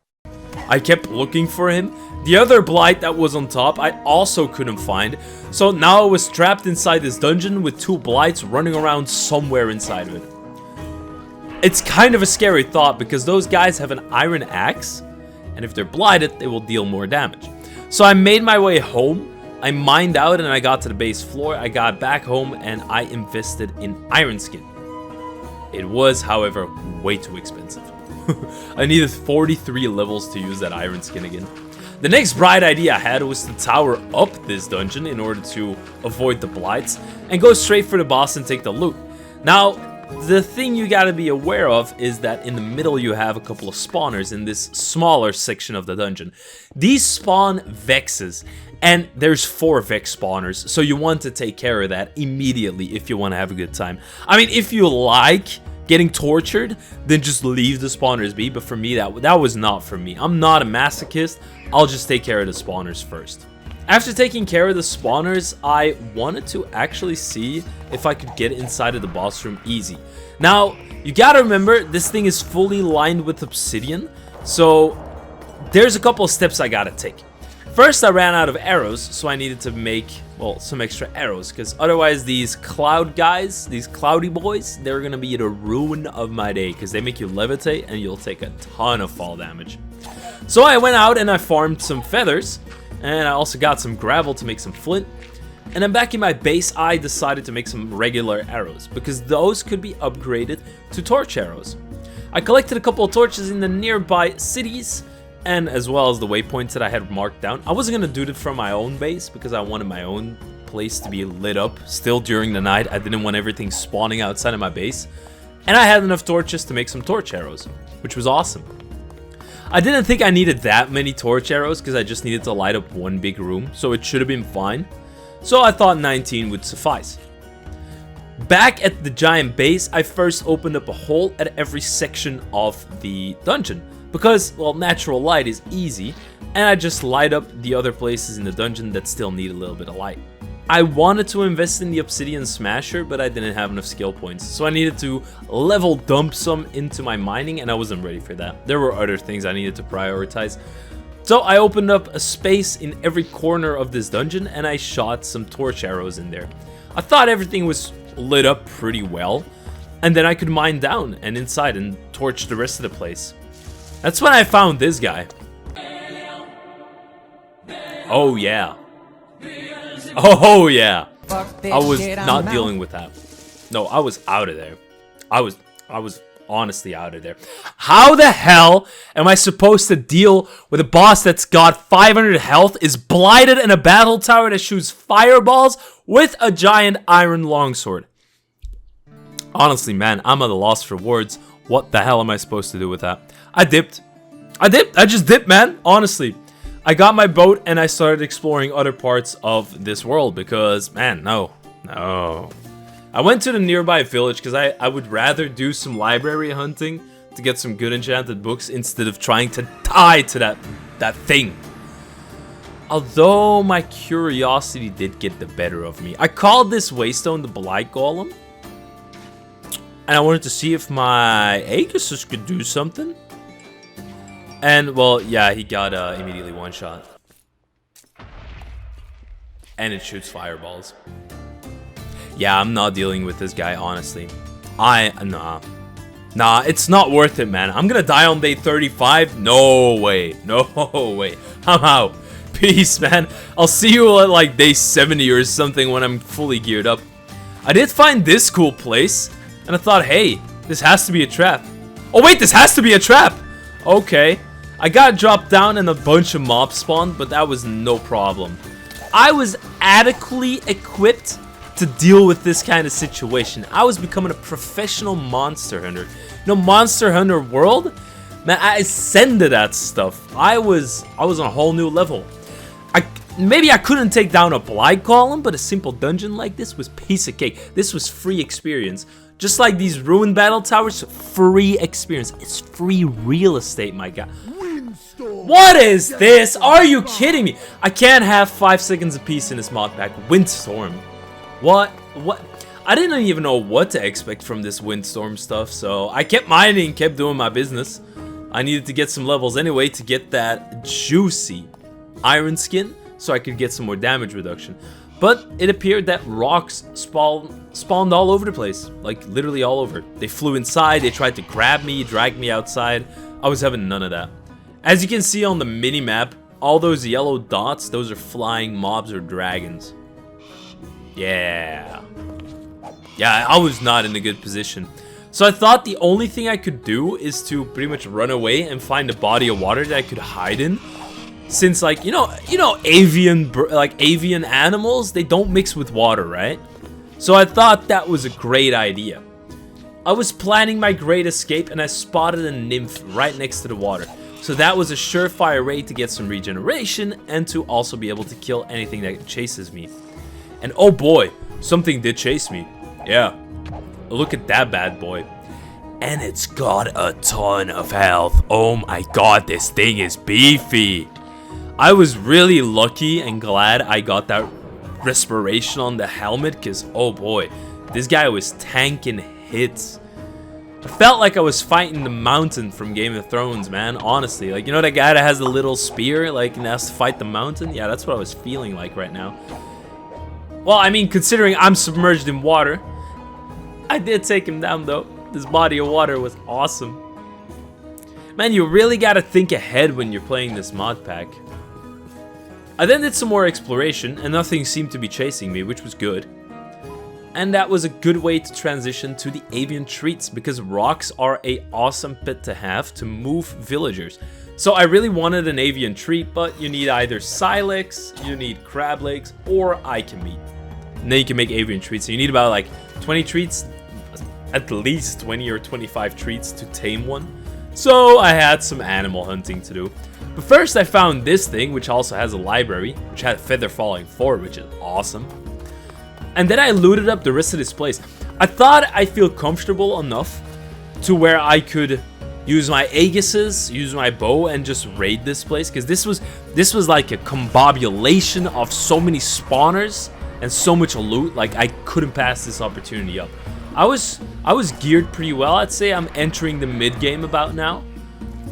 I kept looking for him. The other Blight that was on top, I also couldn't find. So now I was trapped inside this dungeon with 2 Blights running around somewhere inside of it. It's kind of a scary thought because those guys have an iron axe. And if they're blighted, they will deal more damage. So I made my way home. I mined out and I got to the base floor. I got back home and I invested in iron skin. It was, however, way too expensive. I needed 43 levels to use that iron skin again. The next bright idea I had was to tower up this dungeon in order to avoid the Blights and go straight for the boss and take the loot. Now, the thing you gotta be aware of is that in the middle you have a couple of spawners in this smaller section of the dungeon. These spawn Vexes, and there's 4 Vex spawners, so you want to take care of that immediately if you want to have a good time. I mean, if you like getting tortured than just leave the spawners be. But for me, that was not for me. I'm not a masochist. I'll just take care of the spawners first. After taking care of the spawners, I wanted to actually see if I could get inside of the boss room easy. Now, you gotta remember, this thing is fully lined with obsidian, so there's a couple of steps I gotta take. First, I ran out of arrows, so I needed to make, well, some extra arrows, because otherwise these cloud guys, these cloudy boys, they're gonna be the ruin of my day, because they make you levitate and you'll take a ton of fall damage. So I went out and I farmed some feathers, and I also got some gravel to make some flint. And then back in my base, I decided to make some regular arrows, because those could be upgraded to torch arrows. I collected a couple of torches in the nearby cities, and as well as the waypoints that I had marked down. I wasn't going to do it from my own base, because I wanted my own place to be lit up still during the night. I didn't want everything spawning outside of my base. And I had enough torches to make some torch arrows, which was awesome. I didn't think I needed that many torch arrows, because I just needed to light up one big room, so it should have been fine. So I thought 19 would suffice. Back at the giant base, I first opened up a hole at every section of the dungeon, because, well, natural light is easy, and I just light up the other places in the dungeon that still need a little bit of light. I wanted to invest in the obsidian smasher, but I didn't have enough skill points, so I needed to level dump some into my mining, and I wasn't ready for that. There were other things I needed to prioritize. So I opened up a space in every corner of this dungeon, and I shot some torch arrows in there. I thought everything was lit up pretty well, and then I could mine down and inside and torch the rest of the place. That's when I found this guy. Oh yeah. Oh yeah. I was not dealing with that. No, I was out of there. I was honestly out of there. How the hell am I supposed to deal with a boss that's got 500 health, is blighted in a battle tower that shoots fireballs with a giant iron longsword? Honestly, man, I'm at a loss for words. What the hell am I supposed to do with that? I dipped. I just dipped, man. Honestly. I got my boat and I started exploring other parts of this world because, man, no. I went to the nearby village because I would rather do some library hunting to get some good enchanted books instead of trying to die to that thing. Although my curiosity did get the better of me. I called this waystone the Blight Golem. And I wanted to see if my Aegis could do something. And, well, yeah, he got immediately one shot. And it shoots fireballs. Yeah, I'm not dealing with this guy, honestly. Nah, it's not worth it, man. I'm gonna die on day 35? No way. No way. I'm out. Peace, man. I'll see you at, like, day 70 or something when I'm fully geared up. I did find this cool place. And I thought, hey, this has to be a trap. Oh, wait, this has to be a trap. Okay. I got dropped down and a bunch of mobs spawned, but that was no problem. I was adequately equipped to deal with this kind of situation. I was becoming a professional monster hunter. You know, Monster Hunter World? Man, I ascended that stuff. I was on a whole new level. Maybe I couldn't take down a Blight Golem, but a simple dungeon like this was piece of cake. This was free experience. Just like these ruined battle towers, free experience. It's free real estate, my god. What is this? Are you kidding me? I can't have 5 seconds apiece in this mod pack. Windstorm. What? I didn't even know what to expect from this windstorm stuff, so I kept mining, kept doing my business. I needed to get some levels anyway to get that juicy iron skin so I could get some more damage reduction. But it appeared that rocks spawned all over the place, like literally all over. They flew inside, they tried to grab me, drag me outside. I was having none of that. As you can see on the mini-map, all those yellow dots, those are flying mobs or dragons. Yeah, I was not in a good position. So I thought the only thing I could do is to pretty much run away and find a body of water that I could hide in. Since, like, you know, avian animals, they don't mix with water, right? So I thought that was a great idea. I was planning my great escape and I spotted a nymph right next to the water. So that was a surefire way to get some regeneration and to also be able to kill anything that chases me. And oh boy, something did chase me. Yeah, look at that bad boy. And it's got a ton of health. Oh my god, this thing is beefy. I was really lucky and glad I got that respiration on the helmet, because oh boy, this guy was tanking hits. I felt like I was fighting the mountain from Game of Thrones, man, honestly. Like, you know that guy that has the little spear, like, and has to fight the mountain? Yeah, that's what I was feeling like right now. Well, I mean, considering I'm submerged in water, I did take him down, though. This body of water was awesome. Man, you really gotta think ahead when you're playing this mod pack. I then did some more exploration, and nothing seemed to be chasing me, which was good. And that was a good way to transition to the avian treats, because rocks are an awesome pet to have to move villagers. So I really wanted an avian treat, but you need either silex, you need crab legs, or icon meat. And then you can make avian treats. So you need about like 20 treats, at least 20 or 25 treats to tame one. So I had some animal hunting to do. But first I found this thing, which also has a library, which had feather falling forward, which is awesome. And then I looted up the rest of this place. I thought I feel comfortable enough to where I could use my Aegises, use my bow, and just raid this place. Because this was like a combobulation of so many spawners and so much loot. Like, I couldn't pass this opportunity up. I was geared pretty well. I'd say I'm entering the mid game about now.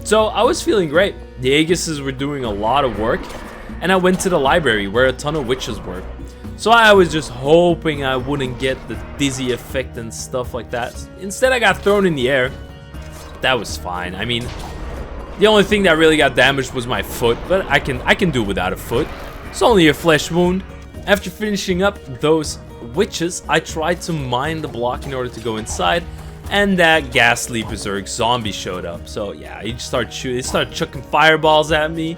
So I was feeling great. The Aegises were doing a lot of work. And I went to the library where a ton of witches were. So I was just hoping I wouldn't get the dizzy effect and stuff like that. Instead, I got thrown in the air. That was fine. I mean, the only thing that really got damaged was my foot, but I can do without a foot. It's only a flesh wound. After finishing up those witches, I tried to mine the block in order to go inside, and that ghastly berserk zombie showed up. So yeah, he just started shooting. He started chucking fireballs at me.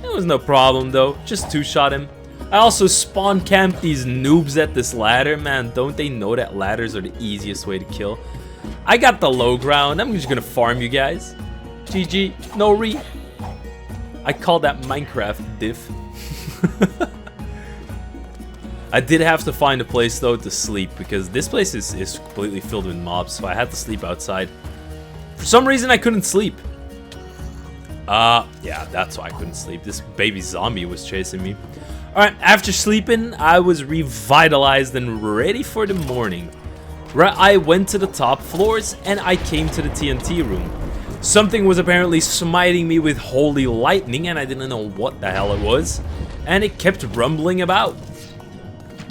It was no problem though. Just two-shot him. I also spawn camped these noobs at this ladder. Man, don't they know that ladders are the easiest way to kill? I got the low ground. I'm just gonna farm you guys. GG. No re. I call that Minecraft diff. I did have to find a place though to sleep, because this place is completely filled with mobs, so I had to sleep outside. For some reason I couldn't sleep. Yeah, that's why I couldn't sleep. This baby zombie was chasing me. Alright, after sleeping, I was revitalized and ready for the morning. Right, I went to the top floors and I came to the TNT room. Something was apparently smiting me with holy lightning, and I didn't know what the hell it was. And it kept rumbling about.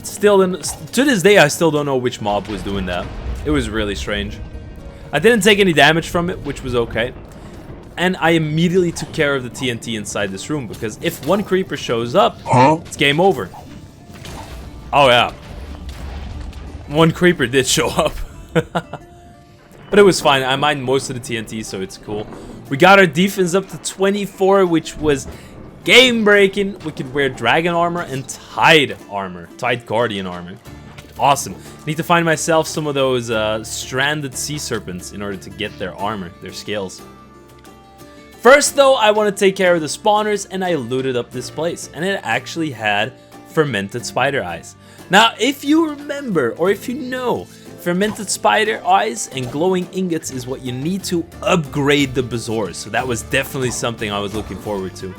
Still, to this day, I still don't know which mob was doing that. It was really strange. I didn't take any damage from it, which was okay. And I immediately took care of the TNT inside this room, because if one creeper shows up, it's game over. Oh yeah. One creeper did show up. But it was fine. I mined most of the TNT, so it's cool. We got our defense up to 24, which was game breaking. We could wear dragon armor and tide armor. Tide guardian armor. Awesome. Need to find myself some of those stranded sea serpents in order to get their armor, their scales. First though, I want to take care of the spawners, and I looted up this place, and it actually had fermented spider eyes. Now, if you remember, or if you know, fermented spider eyes and glowing ingots is what you need to upgrade the Bazaars, so that was definitely something I was looking forward to.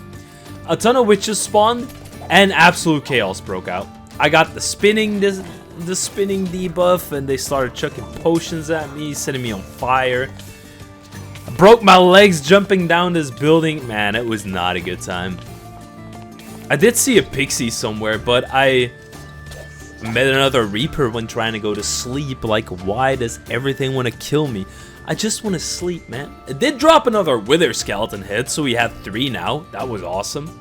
A ton of witches spawned, and absolute chaos broke out. I got the spinning debuff, and they started chucking potions at me, setting me on fire. Broke my legs jumping down this building. Man, it was not a good time. I did see a pixie somewhere, but I met another reaper when trying to go to sleep. Like, why does everything want to kill me? I just want to sleep, man. It did drop another wither skeleton head, so we had 3 now. That was awesome.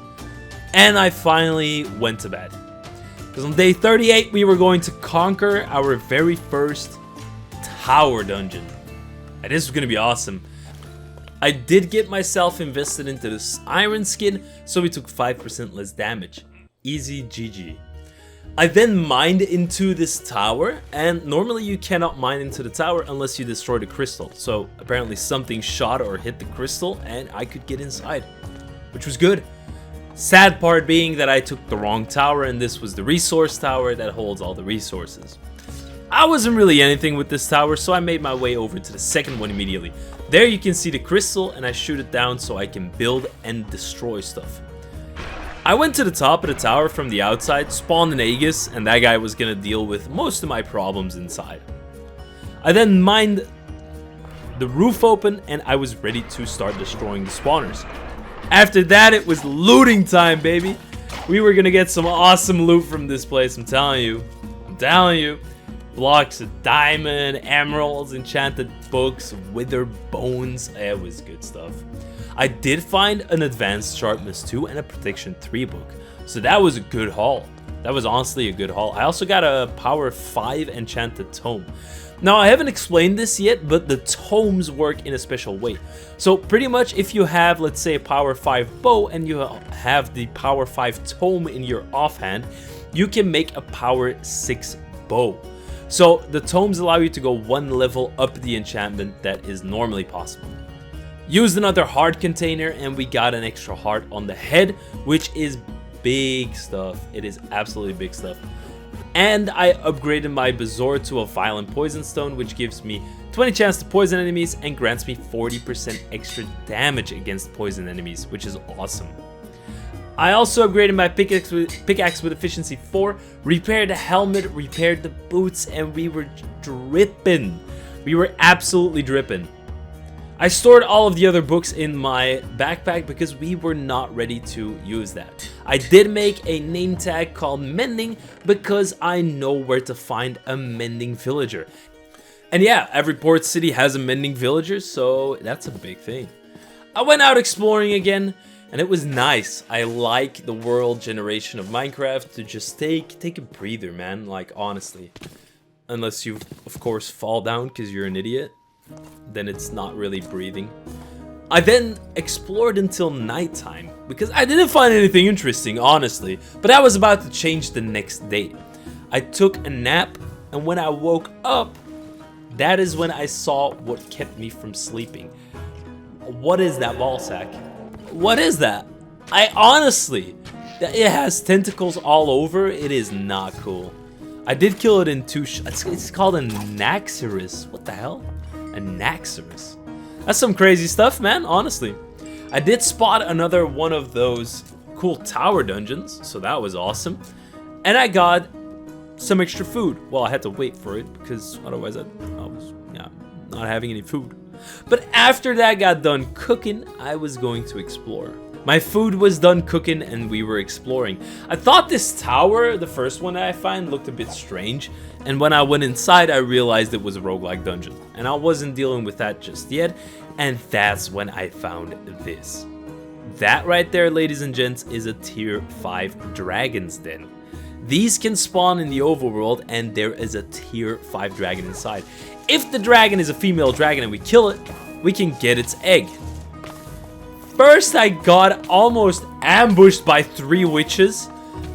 And I finally went to bed. Because on day 38, we were going to conquer our very first tower dungeon. And this was going to be awesome. I did get myself invested into this iron skin, so we took 5% less damage. Easy GG. I then mined into this tower, and normally you cannot mine into the tower unless you destroy the crystal. So apparently something shot or hit the crystal, and I could get inside, which was good. Sad part being that I took the wrong tower, and this was the resource tower that holds all the resources. I wasn't really anything with this tower, so I made my way over to the second one immediately. There you can see the crystal, and I shoot it down so I can build and destroy stuff. I went to the top of the tower from the outside, spawned an Aegis, and that guy was gonna deal with most of my problems inside. I then mined the roof open, and I was ready to start destroying the spawners. After that, it was looting time, baby. We were gonna get some awesome loot from this place, I'm telling you. I'm telling you. Blocks of diamond, emeralds, enchanted books, wither bones. It was good stuff. I did find an advanced sharpness 2 and a protection 3 book. So that was a good haul. That was honestly a good haul. I also got a power 5 enchanted tome. Now, I haven't explained this yet, but the tomes work in a special way. So pretty much if you have, let's say, a power 5 bow and you have the power 5 tome in your offhand, you can make a power 6 bow. So the tomes allow you to go one level up the enchantment that is normally possible. Used another heart container and we got an extra heart on the head, which is big stuff. It is absolutely big stuff. And I upgraded my Bazaar to a violent poison stone, which gives me 20 chance to poison enemies and grants me 40% extra damage against poison enemies, which is awesome. I also upgraded my pickaxe with efficiency 4, repaired the helmet, repaired the boots, and we were dripping. We were absolutely dripping. I stored all of the other books in my backpack because we were not ready to use that. I did make a name tag called Mending because I know where to find a mending villager. And yeah, every port city has a mending villager, so that's a big thing. I went out exploring again. And it was nice. I like the world generation of Minecraft to just take a breather, man. Like, honestly. Unless you, of course, fall down because you're an idiot. Then it's not really breathing. I then explored until nighttime because I didn't find anything interesting, honestly. But I was about to change the next day. I took a nap, and when I woke up, that is when I saw what kept me from sleeping. What is that ball sack? What is that? I honestly, it has tentacles all over. It is not cool. I did kill it in 2 shots. It's called a Naxxramas. What the hell? A Naxxramas. That's some crazy stuff, man, honestly. I did spot another one of those cool tower dungeons, so that was awesome. And I got some extra food. Well, I had to wait for it because otherwise I was not having any food. But after that got done cooking, I was going to explore. My food was done cooking and we were exploring. I thought this tower, the first one that I found, looked a bit strange. And when I went inside, I realized it was a roguelike dungeon. And I wasn't dealing with that just yet. And that's when I found this. That right there, ladies and gents, is a tier 5 dragon's den. These can spawn in the overworld and there is a tier 5 dragon inside. If the dragon is a female dragon and we kill it, we can get its egg. First, I got almost ambushed by 3 witches.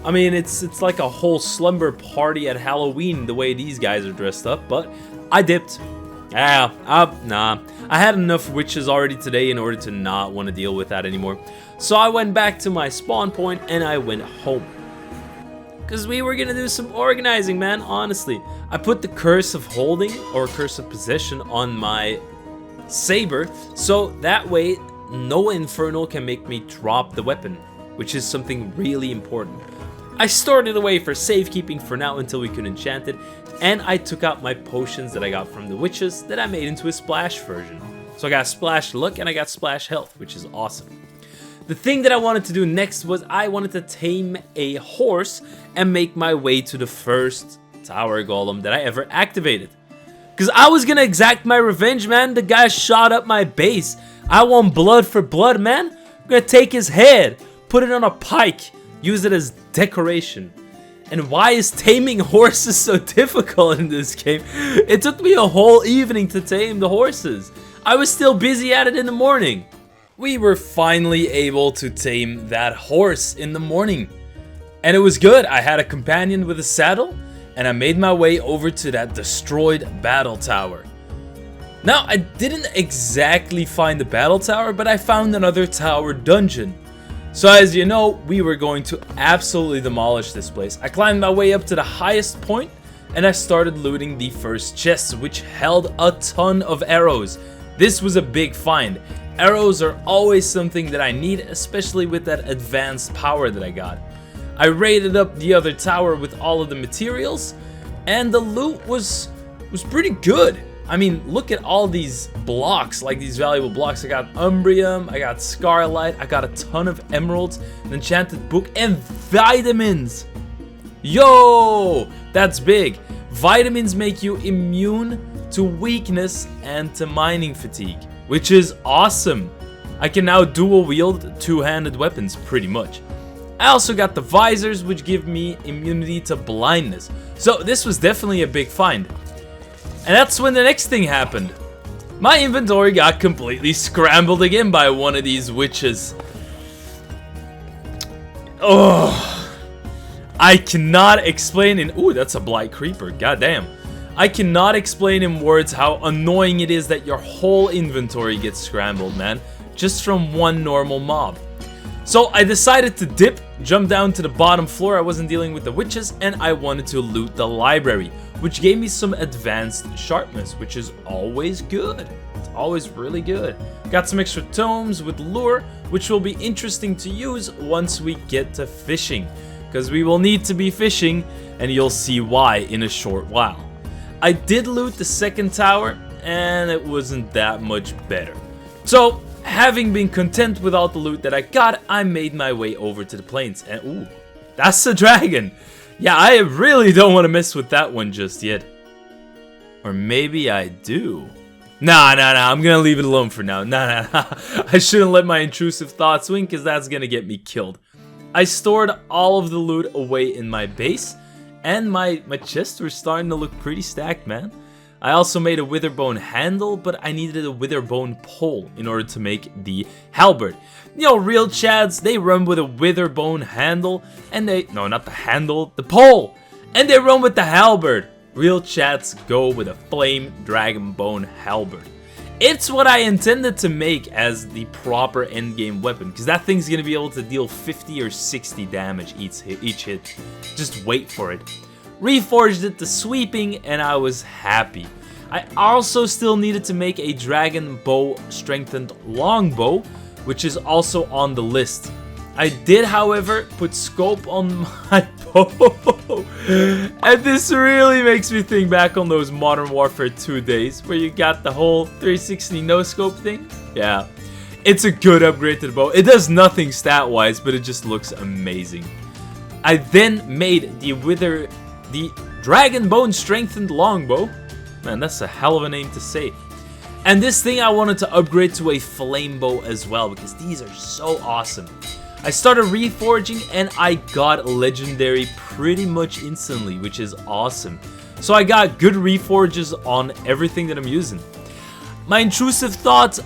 I mean, it's like a whole slumber party at Halloween the way these guys are dressed up, but I dipped. Nah. I had enough witches already today in order to not want to deal with that anymore. So I went back to my spawn point and I went home. Because we were going to do some organizing, man, honestly. I put the curse of holding, or curse of possession, on my saber. So that way, no infernal can make me drop the weapon. Which is something really important. I stored it away for safekeeping for now until we could enchant it. And I took out my potions that I got from the witches that I made into a splash version. So I got splash luck and I got splash health, which is awesome. The thing that I wanted to do next was I wanted to tame a horse and make my way to the first tower golem that I ever activated. Because I was going to exact my revenge, man. The guy shot up my base. I want blood for blood, man. I'm going to take his head, put it on a pike, use it as decoration. And why is taming horses so difficult in this game? It took me a whole evening to tame the horses. I was still busy at it in the morning. We were finally able to tame that horse in the morning. And it was good. I had a companion with a saddle, and I made my way over to that destroyed battle tower. Now, I didn't exactly find the battle tower, but I found another tower dungeon. So as you know, we were going to absolutely demolish this place. I climbed my way up to the highest point, and I started looting the first chests, which held a ton of arrows. This was a big find. Arrows are always something that I need, especially with that advanced power that I got. I raided up the other tower with all of the materials, and the loot was pretty good. I mean, look at all these blocks, like these valuable blocks. I got Umbrium, I got Scarlight, I got a ton of emeralds, an enchanted book, and vitamins. Yo, that's big. Vitamins make you immune to weakness and to mining fatigue, which is awesome. I can now dual wield two-handed weapons pretty much. I also got the visors, which give me immunity to blindness. So this was definitely a big find. And that's when the next thing happened. My inventory got completely scrambled again by one of these witches. Oh, I cannot explain in... Ooh, that's a Blight creeper, goddamn. I cannot explain in words how annoying it is that your whole inventory gets scrambled, man. Just from one normal mob. So I decided to dip, jump down to the bottom floor. I wasn't dealing with the witches, and I wanted to loot the library, which gave me some advanced sharpness, which is always good. It's always really good. Got some extra tomes with lure, which will be interesting to use once we get to fishing, because we will need to be fishing, and you'll see why in a short while. I did loot the second tower, and it wasn't that much better. So, having been content with all the loot that I got, I made my way over to the plains. And ooh, that's a dragon. Yeah, I really don't want to mess with that one just yet. Or maybe I do. Nah, I'm gonna leave it alone for now. Nah. I shouldn't let my intrusive thoughts win, because that's gonna get me killed. I stored all of the loot away in my base, and my chests were starting to look pretty stacked, man. I also made a witherbone handle, but I needed a witherbone pole in order to make the halberd. You know, real chads, they run with a witherbone handle, and no, not the handle, the pole, and they run with the halberd. Real chads go with a flame dragon bone halberd. It's what I intended to make as the proper endgame weapon, because that thing's gonna be able to deal 50 or 60 damage each hit. Just wait for it. Reforged it to sweeping, and I was happy. I also still needed to make a dragon bow strengthened longbow, which is also on the list. I did, however, put scope on my bow, and this really makes me think back on those Modern Warfare 2 days where you got the whole 360 no scope thing. Yeah, it's a good upgrade to the bow. It does nothing stat wise, but it just looks amazing. I then made the dragon bone strengthened longbow. Man, that's a hell of a name to say. And this thing I wanted to upgrade to a flame bow as well, because these are so awesome. I started reforging, and I got legendary pretty much instantly, which is awesome. So I got good reforges on everything that I'm using. My intrusive thoughts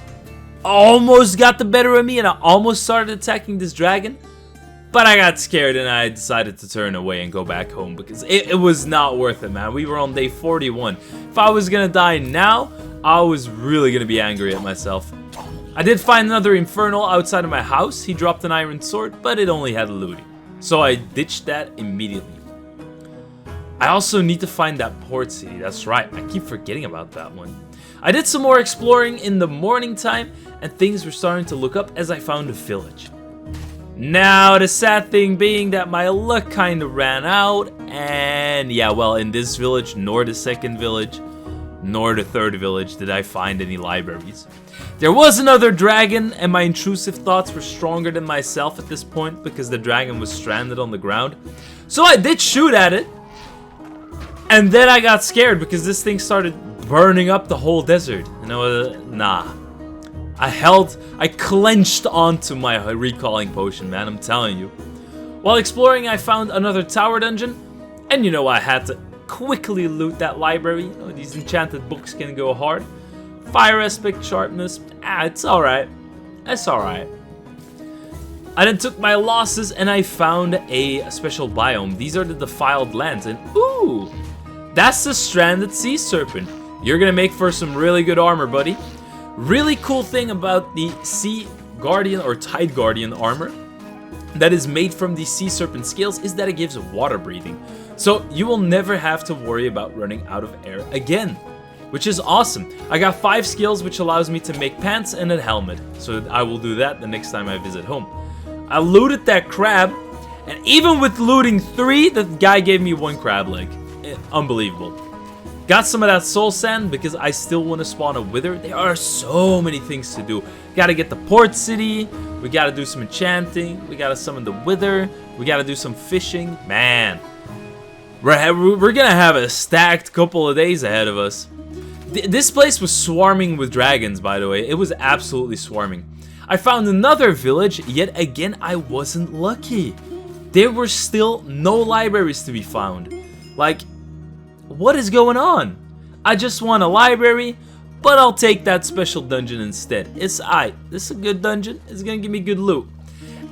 almost got the better of me, and I almost started attacking this dragon. But I got scared, and I decided to turn away and go back home, because it was not worth it, man. We were on day 41. If I was gonna die now, I was really gonna be angry at myself. I did find another infernal outside of my house. He dropped an iron sword, but it only had looting. So I ditched that immediately. I also need to find that port city. That's right, I keep forgetting about that one. I did some more exploring in the morning time, and things were starting to look up as I found a village. Now, the sad thing being that my luck kind of ran out, and yeah, well, in this village, nor the second village, nor the third village did I find any libraries. There was another dragon, and my intrusive thoughts were stronger than myself at this point, because the dragon was stranded on the ground. So I did shoot at it, and then I got scared because this thing started burning up the whole desert. And I was, nah. I clenched onto my recalling potion, man, I'm telling you. While exploring, I found another tower dungeon, and you know, I had to quickly loot that library. You know, these enchanted books can go hard. Fire aspect, sharpness, it's alright. It's alright. I then took my losses, and I found a special biome. These are the defiled lands, and ooh, that's the stranded sea serpent. You're gonna make for some really good armor, buddy. Really cool thing about the Sea Guardian or Tide Guardian armor that is made from these sea serpent scales is that it gives water breathing. So you will never have to worry about running out of air again, which is awesome. I got 5 skills, which allows me to make pants and a helmet. So I will do that the next time I visit home. I looted that crab, and even with looting 3, the guy gave me 1 crab leg. Unbelievable. Got some of that soul sand because I still want to spawn a wither. There are so many things to do. Gotta get the port city. We gotta do some enchanting. We gotta summon the wither. We gotta do some fishing. Man, we're gonna have a stacked couple of days ahead of us. This place was swarming with dragons, by the way. It was absolutely swarming. I found another village, yet again I wasn't lucky. There were still no libraries to be found. Like, what is going on? I just want a library, but I'll take that special dungeon instead. It's aight. This is a good dungeon. It's gonna give me good loot.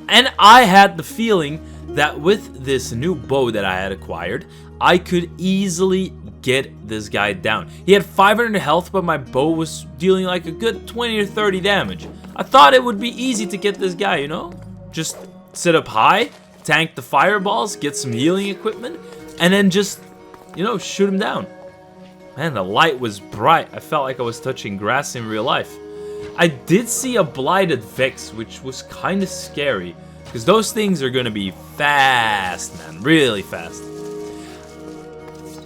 And I had the feeling that with this new bow that I had acquired, I could easily get this guy down. He had 500 health, but my bow was dealing like a good 20 or 30 damage. I thought it would be easy to get this guy, you know? Just sit up high, tank the fireballs, get some healing equipment, and then just, you know, shoot him down. Man, the light was bright. I felt like I was touching grass in real life. I did see a blighted Vex, which was kind of scary, because those things are going to be fast, man. Really fast.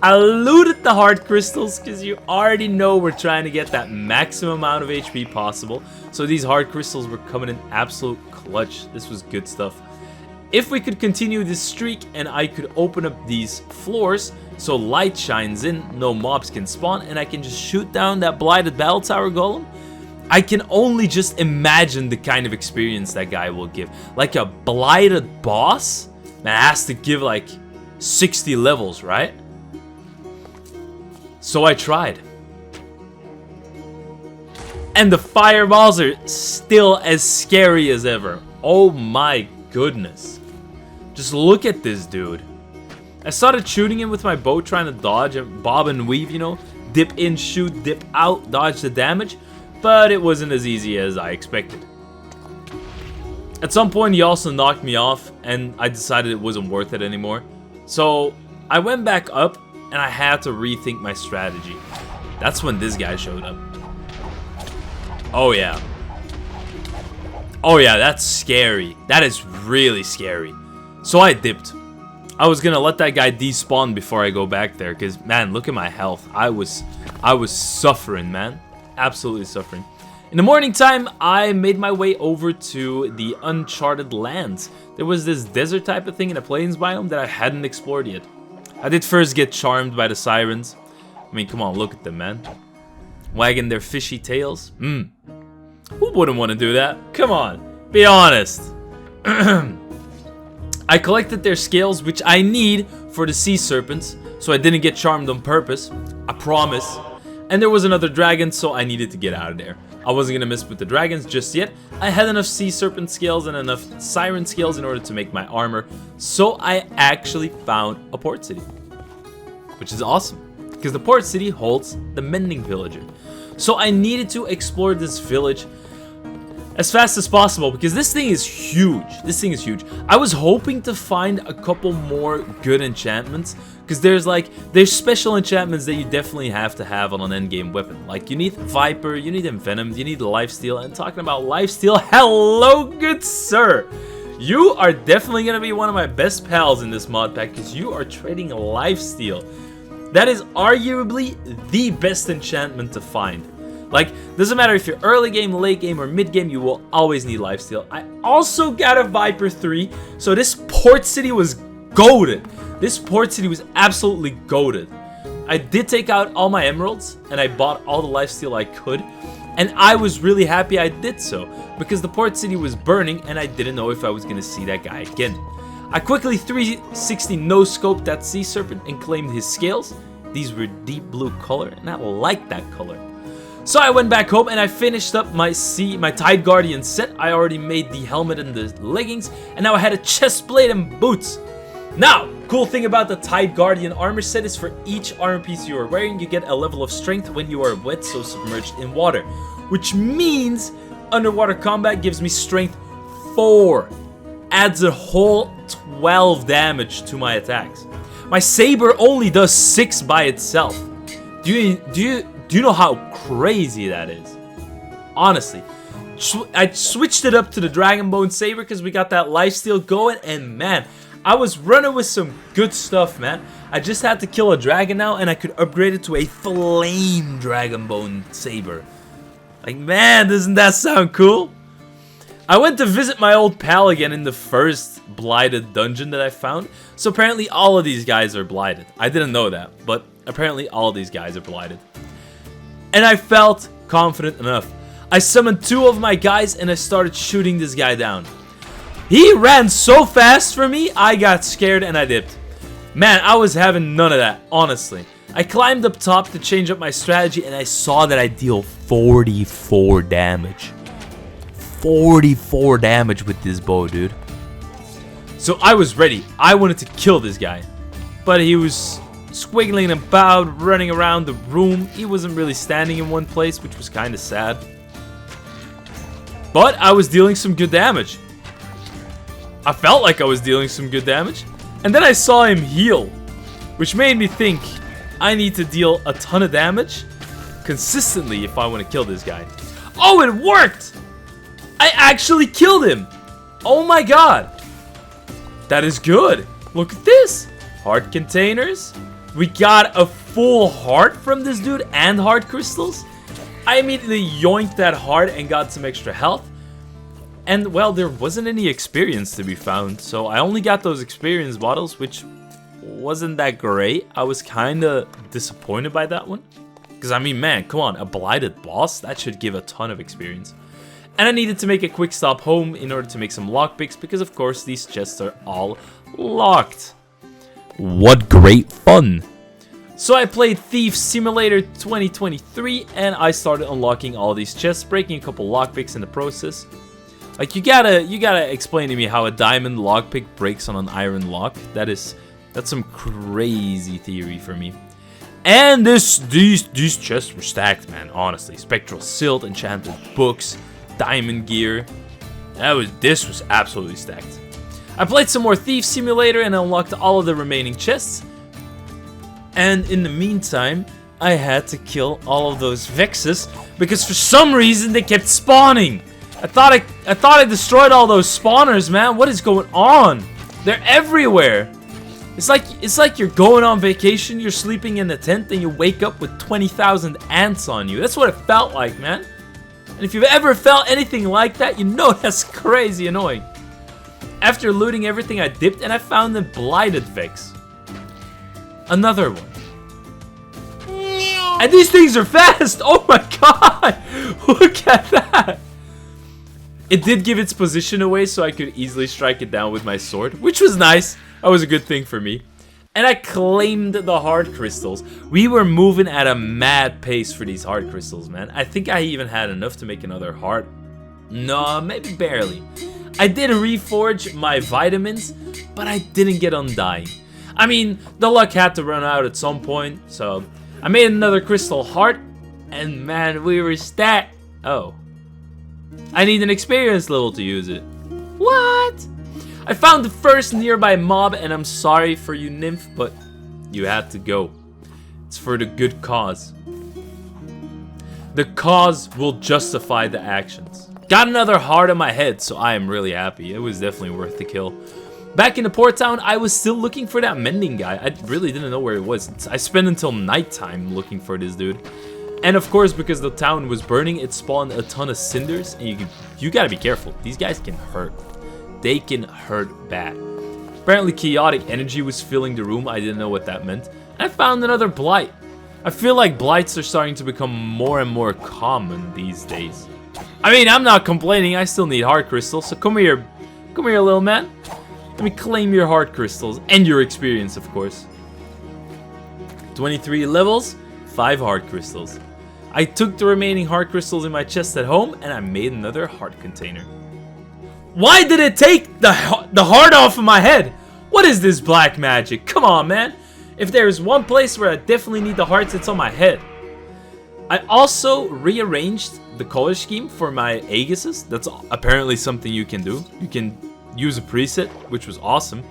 I looted the heart crystals because you already know we're trying to get that maximum amount of HP possible. So these heart crystals were coming in absolute clutch. This was good stuff. If we could continue this streak and I could open up these floors so light shines in, no mobs can spawn, and I can just shoot down that blighted battle tower golem, I can only just imagine the kind of experience that guy will give. Like a blighted boss that has to give like 60 levels, right? So I tried. And the fireballs are still as scary as ever. Oh my goodness. Just look at this dude. I started shooting him with my bow, trying to dodge and bob and weave, you know. Dip in, shoot, dip out, dodge the damage. But it wasn't as easy as I expected. At some point he also knocked me off, and I decided it wasn't worth it anymore. So I went back up, and I had to rethink my strategy. That's when this guy showed up. Oh yeah. Oh yeah, that's scary. That is really scary. So I dipped. I was gonna let that guy despawn before I go back there, because man, look at my health. I was suffering, man. Absolutely suffering. In the morning time, I made my way over to the uncharted lands. There was this desert type of thing in a plains biome that I hadn't explored yet. I did first get charmed by the sirens. I mean, come on, look at them, man. Wagging their fishy tails. Who wouldn't want to do that? Come on, be honest. I collected their scales, which I need for the sea serpents, so I didn't get charmed on purpose. I promise. And there was another dragon, so I needed to get out of there. I wasn't gonna mess with the dragons just yet. I had enough sea serpent scales and enough siren scales in order to make my armor. So I actually found a port city, which is awesome, because the port city holds the mending villager. So I needed to explore this village as fast as possible, because this thing is huge. This thing is huge. I was hoping to find a couple more good enchantments, because there's special enchantments that you definitely have to have on an endgame weapon. Like, you need Viper, you need Envenom, you need Lifesteal. And talking about Lifesteal, hello good sir, you are definitely gonna be one of my best pals in this mod pack, because you are trading Lifesteal. That is arguably the best enchantment to find. Like, doesn't matter if you're early game, late game, or mid game, you will always need lifesteal. I also got a Viper 3, so this port city was goated. This port city was absolutely goated. I did take out all my emeralds, and I bought all the lifesteal I could, and I was really happy I did so, because the port city was burning, and I didn't know if I was going to see that guy again. I quickly 360 no-scoped that sea serpent and claimed his scales. These were deep blue color, and I like that color. So I went back home and I finished up my Tide Guardian set. I already made the helmet and the leggings, and now I had a chest plate and boots. Now, cool thing about the Tide Guardian armor set is for each armor piece you are wearing, you get a level of strength when you are wet, so submerged in water. Which means underwater combat gives me strength 4. adds a whole 12 damage to my attacks. My saber only does 6 by itself. Do you know how crazy that is? Honestly, I switched it up to the Dragonbone Saber because we got that lifesteal going, and man, I was running with some good stuff, man. I just had to kill a dragon now, and I could upgrade it to a Flame Dragonbone Saber. Like, man, doesn't that sound cool? I went to visit my old pal again in the first blighted dungeon that I found. So apparently all of these guys are blighted. I didn't know that, but apparently all of these guys are blighted. And I felt confident enough. I summoned 2 of my guys and I started shooting this guy down. He ran so fast for me, I got scared and I dipped. Man, I was having none of that, honestly. I climbed up top to change up my strategy and I saw that I deal 44 damage. 44 damage with this bow, dude. So I was ready. I wanted to kill this guy. But he was squiggling about, running around the room. He wasn't really standing in one place, which was kind of sad. But I was dealing some good damage. I felt like I was dealing some good damage. And then I saw him heal, which made me think I need to deal a ton of damage consistently if I want to kill this guy. Oh, it worked! I actually killed him! Oh my god! That is good. Look at this. Heart containers. We got a full heart from this dude and heart crystals. I immediately yoinked that heart and got some extra health. And, well, there wasn't any experience to be found, so I only got those experience bottles, which wasn't that great. I was kind of disappointed by that one. Because, I mean, man, come on, a blighted boss? That should give a ton of experience. And I needed to make a quick stop home in order to make some lockpicks, because, of course, these chests are all locked. What great fun! So I played Thief Simulator 2023, and I started unlocking all these chests, breaking a couple lockpicks in the process. Like, you gotta explain to me how a diamond lockpick breaks on an iron lock. That's some crazy theory for me. And these chests were stacked, man, honestly. Spectral Silt, enchanted books, diamond gear. This was absolutely stacked. I played some more Thief Simulator and unlocked all of the remaining chests. And in the meantime, I had to kill all of those Vexes because for some reason they kept spawning. I thought I destroyed all those spawners, man. What is going on? They're everywhere. It's like you're going on vacation, you're sleeping in a tent, and you wake up with 20,000 ants on you. That's what it felt like, man. And if you've ever felt anything like that, you know that's crazy annoying. After looting everything, I dipped and I found the Blighted Vex. Another one. And these things are fast! Oh my god! Look at that! It did give its position away so I could easily strike it down with my sword, which was nice. That was a good thing for me. And I claimed the heart crystals. We were moving at a mad pace for these heart crystals, man. I think I even had enough to make another heart. No, maybe barely. I did reforge my vitamins, but I didn't get undying. I mean, the luck had to run out at some point, so I made another crystal heart, and man, we were stacked. Oh. I need an experience level to use it. What? I found the first nearby mob, and I'm sorry for you, Nymph, but you had to go. It's for the good cause. The cause will justify the actions. Got another heart on my head, so I am really happy. It was definitely worth the kill. Back in the port town, I was still looking for that mending guy. I really didn't know where it was. I spent until nighttime looking for this dude. And of course, because the town was burning, it spawned a ton of cinders. And you gotta be careful. These guys can hurt. They can hurt bad. Apparently, chaotic energy was filling the room. I didn't know what that meant. And I found another Blight. I feel like Blights are starting to become more and more common these days. I mean, I'm not complaining. I still need heart crystals. So come here. Come here, little man. Let me claim your heart crystals. And your experience, of course. 23 levels, 5 heart crystals. I took the remaining heart crystals in my chest at home, and I made another heart container. Why did it take the heart off of my head? What is this black magic? Come on, man. If there's one place where I definitely need the hearts, it's on my head. I also rearranged the color scheme for my Aegises. That's apparently something you can do. You can use a preset, which was awesome.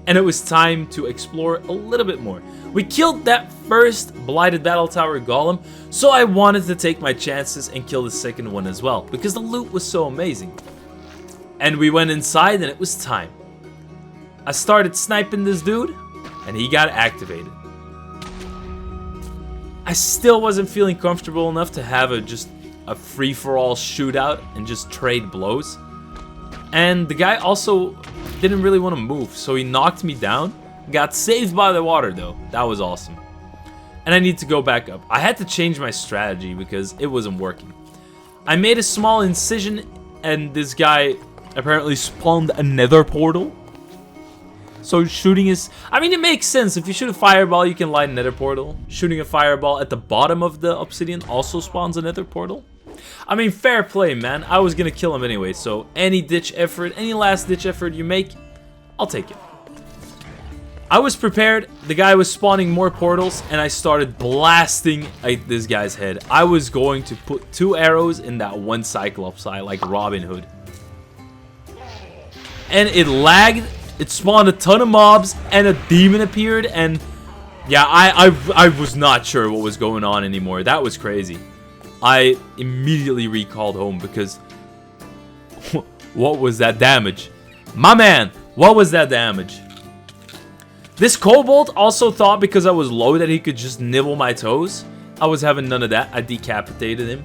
And it was time to explore a little bit more. We killed that first Blighted Battle Tower Golem, so I wanted to take my chances and kill the second one as well, because the loot was so amazing. And we went inside and it was time. I started sniping this dude, and he got activated. I still wasn't feeling comfortable enough to have just a free-for-all shootout and just trade blows. And the guy also didn't really want to move, so he knocked me down. Got saved by the water though. That was awesome. And I need to go back up. I had to change my strategy because it wasn't working. I made a small incision and this guy apparently spawned a nether portal. So shooting is... I mean, it makes sense. If you shoot a fireball, you can light a nether portal. Shooting a fireball at the bottom of the obsidian also spawns a nether portal. I mean, fair play, man. I was gonna kill him anyway, so any ditch effort, any last ditch effort you make, I'll take it. I was prepared. The guy was spawning more portals, and I started blasting at this guy's head. I was going to put 2 arrows in that one Cyclops eye, like Robin Hood. And it lagged. It spawned a ton of mobs, and a demon appeared, and yeah, I was not sure what was going on anymore. That was crazy. I immediately recalled home because what was that damage? My man, what was that damage? This kobold also thought because I was low that he could just nibble my toes. I was having none of that. I decapitated him.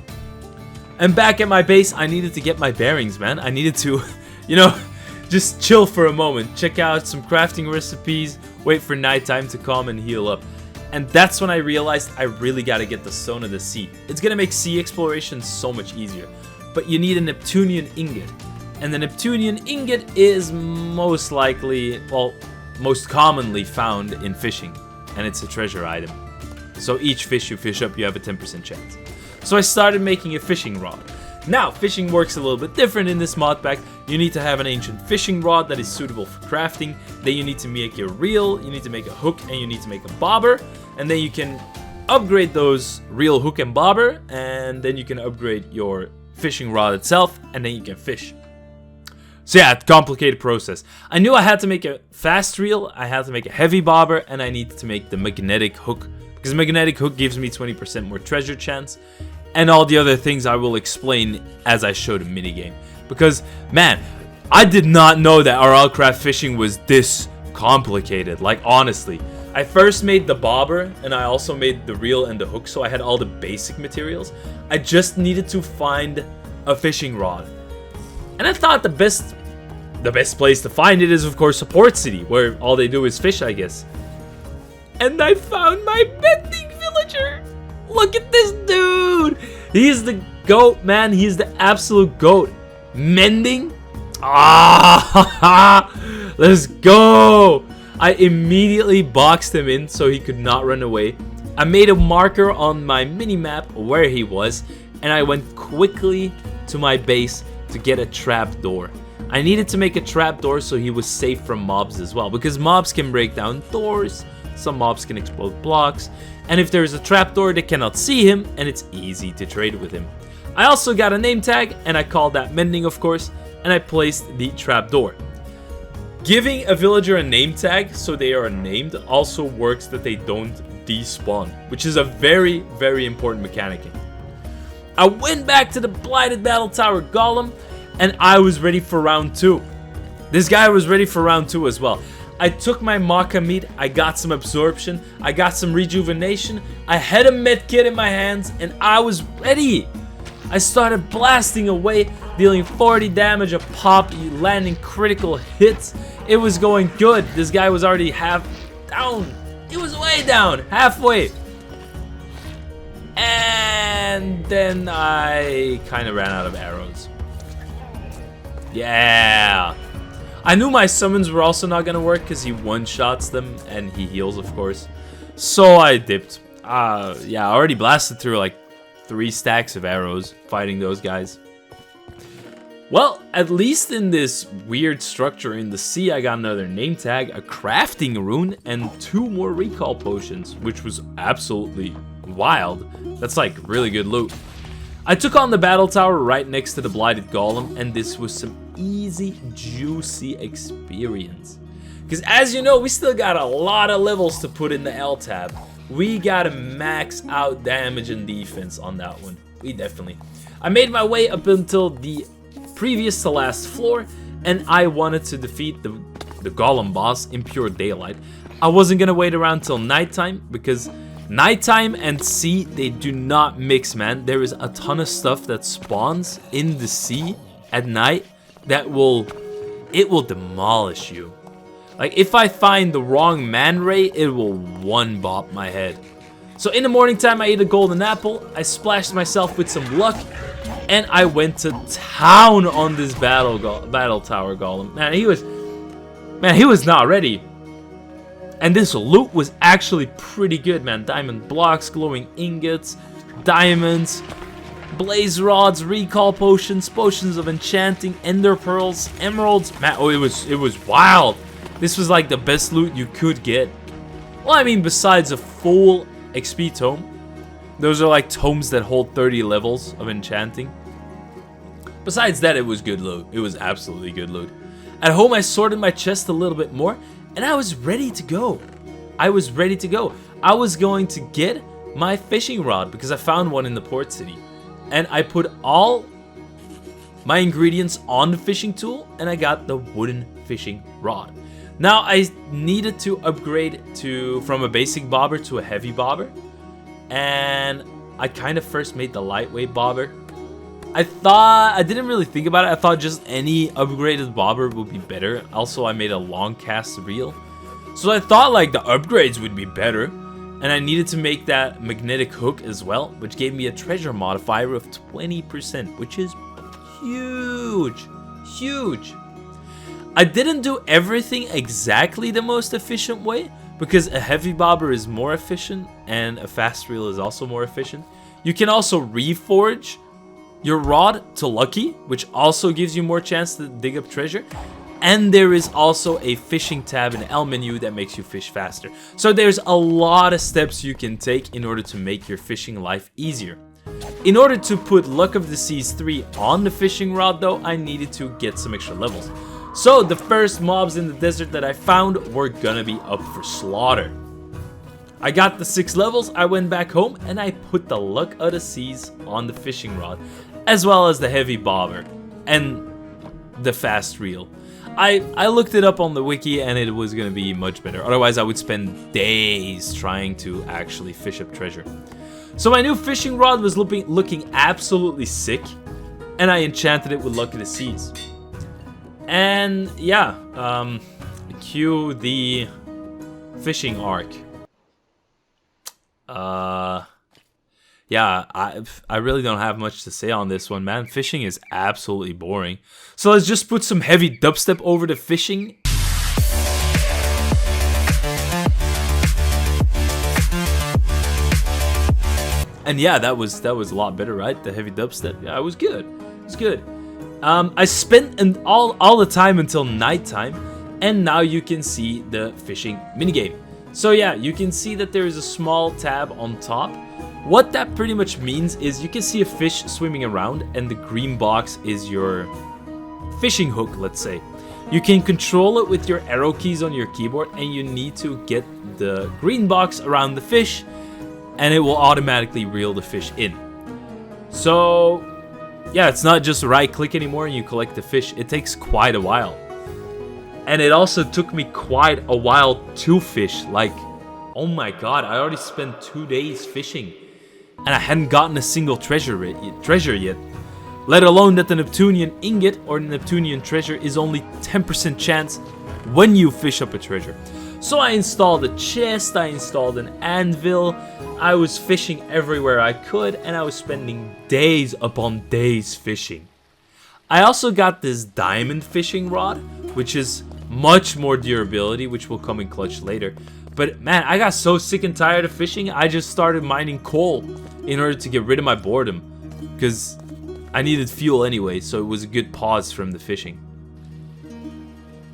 And back at my base, I needed to get my bearings, man. I needed to, you know, just chill for a moment. Check out some crafting recipes. Wait for nighttime to come and heal up. And that's when I realized I really gotta get the Stone of the Sea. It's gonna make sea exploration so much easier. But you need a Neptunian ingot. And the Neptunian ingot is most likely, well, most commonly found in fishing. And it's a treasure item. So each fish you fish up, you have a 10% chance. So I started making a fishing rod. Now, fishing works a little bit different in this mod pack. You need to have an ancient fishing rod that is suitable for crafting. Then you need to make a reel, you need to make a hook, and you need to make a bobber. And then you can upgrade those reel, hook, and bobber. And then you can upgrade your fishing rod itself, and then you can fish. So yeah, complicated process. I knew I had to make a fast reel, I had to make a heavy bobber, and I needed to make the magnetic hook. Because magnetic hook gives me 20% more treasure chance. And all the other things I will explain as I show the minigame. Because, man, I did not know that RLCRAFT fishing was this complicated. Like, honestly. I first made the bobber, and I also made the reel and the hook, so I had all the basic materials. I just needed to find a fishing rod. And I thought the best place to find it is, of course, a port city, where all they do is fish, I guess. And I found my mending villager! Look at this dude! He's the goat, man. He's the absolute goat. Mending? Ah! Let's go! I immediately boxed him in so he could not run away. I made a marker on my mini-map where he was, and I went quickly to my base to get a trap door. I needed to make a trap door so he was safe from mobs as well, because mobs can break down doors, some mobs can explode blocks, and if there is a trapdoor, they cannot see him, and it's easy to trade with him. I also got a name tag, and I called that mending, of course, and I placed the trapdoor. Giving a villager a name tag so they are named also works that they don't despawn, which is a very, very important mechanic. I went back to the Blighted Battle Tower Golem, and I was ready for round 2. This guy was ready for round 2 as well. I took my maca meat, I got some absorption, I got some rejuvenation, I had a medkit in my hands, and I was ready. I started blasting away, dealing 40 damage a pop, landing critical hits. It was going good. This guy was already half down. He was way down, halfway. And then I kind of ran out of arrows. Yeah. I knew my summons were also not gonna work because he one-shots them and he heals, of course. So I dipped. Yeah, I already blasted through like 3 stacks of arrows fighting those guys. Well, at least in this weird structure in the sea, I got another name tag, a crafting rune, and 2 more recall potions, which was absolutely wild. That's like really good loot. I took on the battle tower right next to the Blighted Golem, and this was some easy, juicy experience. Because as you know, we still got a lot of levels to put in the L tab. We gotta max out damage and defense on that one. We definitely. I made my way up until the previous to last floor, and I wanted to defeat the Golem boss in pure daylight. I wasn't gonna wait around till nighttime, because nighttime and sea, they do not mix, man. There is a ton of stuff that spawns in the sea at night that it will demolish you. Like, if I find the wrong man ray, it will one-bop my head. So in the morning time, I ate a golden apple, I splashed myself with some luck, and I went to town on this battle tower golem. Man, he was not ready. And this loot was actually pretty good, man. Diamond blocks, glowing ingots, diamonds, blaze rods, recall potions, potions of enchanting, ender pearls, emeralds. Man, oh, it was wild. This was like the best loot you could get. Well, I mean, besides a full XP tome. Those are like tomes that hold 30 levels of enchanting. Besides that, it was good loot. It was absolutely good loot. At home, I sorted my chest a little bit more, and I was ready to go. I was going to get my fishing rod because I found one in the port city. And I put all my ingredients on the fishing tool, and I got the wooden fishing rod. Now, I needed to upgrade from a basic bobber to a heavy bobber. And I kind of first made the lightweight bobber. I didn't really think about it. I thought just any upgraded bobber would be better. Also, I made a long cast reel. So I thought like the upgrades would be better. And I needed to make that magnetic hook as well, which gave me a treasure modifier of 20%, which is huge. Huge. I didn't do everything exactly the most efficient way, because a heavy bobber is more efficient and a fast reel is also more efficient. You can also reforge your rod to lucky, which also gives you more chance to dig up treasure. And there is also a fishing tab in the L menu that makes you fish faster. So there's a lot of steps you can take in order to make your fishing life easier. In order to put Luck of the Seas 3 on the fishing rod though, I needed to get some extra levels. So the first mobs in the desert that I found were gonna be up for slaughter. I got the 6 levels, I went back home, and I put the Luck of the Seas on the fishing rod, as well as the heavy bobber and the fast reel. I looked it up on the wiki and it was gonna be much better. Otherwise I would spend days trying to actually fish up treasure. So my new fishing rod was looking absolutely sick, and I enchanted it with Luck of the Seas. And yeah, cue the fishing arc. Yeah, I really don't have much to say on this one, man. Fishing is absolutely boring. So let's just put some heavy dubstep over the fishing. And yeah, that was a lot better, right? The heavy dubstep. Yeah, it was good. It was good. I spent all the time until nighttime, and now you can see the fishing minigame. So yeah, you can see that there is a small tab on top. What that pretty much means is you can see a fish swimming around, and the green box is your fishing hook, let's say. You can control it with your arrow keys on your keyboard, and you need to get the green box around the fish, and it will automatically reel the fish in. So yeah, it's not just right click anymore and you collect the fish. It takes quite a while. And it also took me quite a while to fish. Like, oh my god, I already spent 2 days fishing, and I hadn't gotten a single treasure yet. Let alone that the Neptunian ingot or the Neptunian treasure is only 10% chance when you fish up a treasure. So I installed a chest, I installed an anvil, I was fishing everywhere I could, and I was spending days upon days fishing. I also got this diamond fishing rod, which is much more durability, which will come in clutch later. But man, I got so sick and tired of fishing, I just started mining coal in order to get rid of my boredom, because I needed fuel anyway, so it was a good pause from the fishing.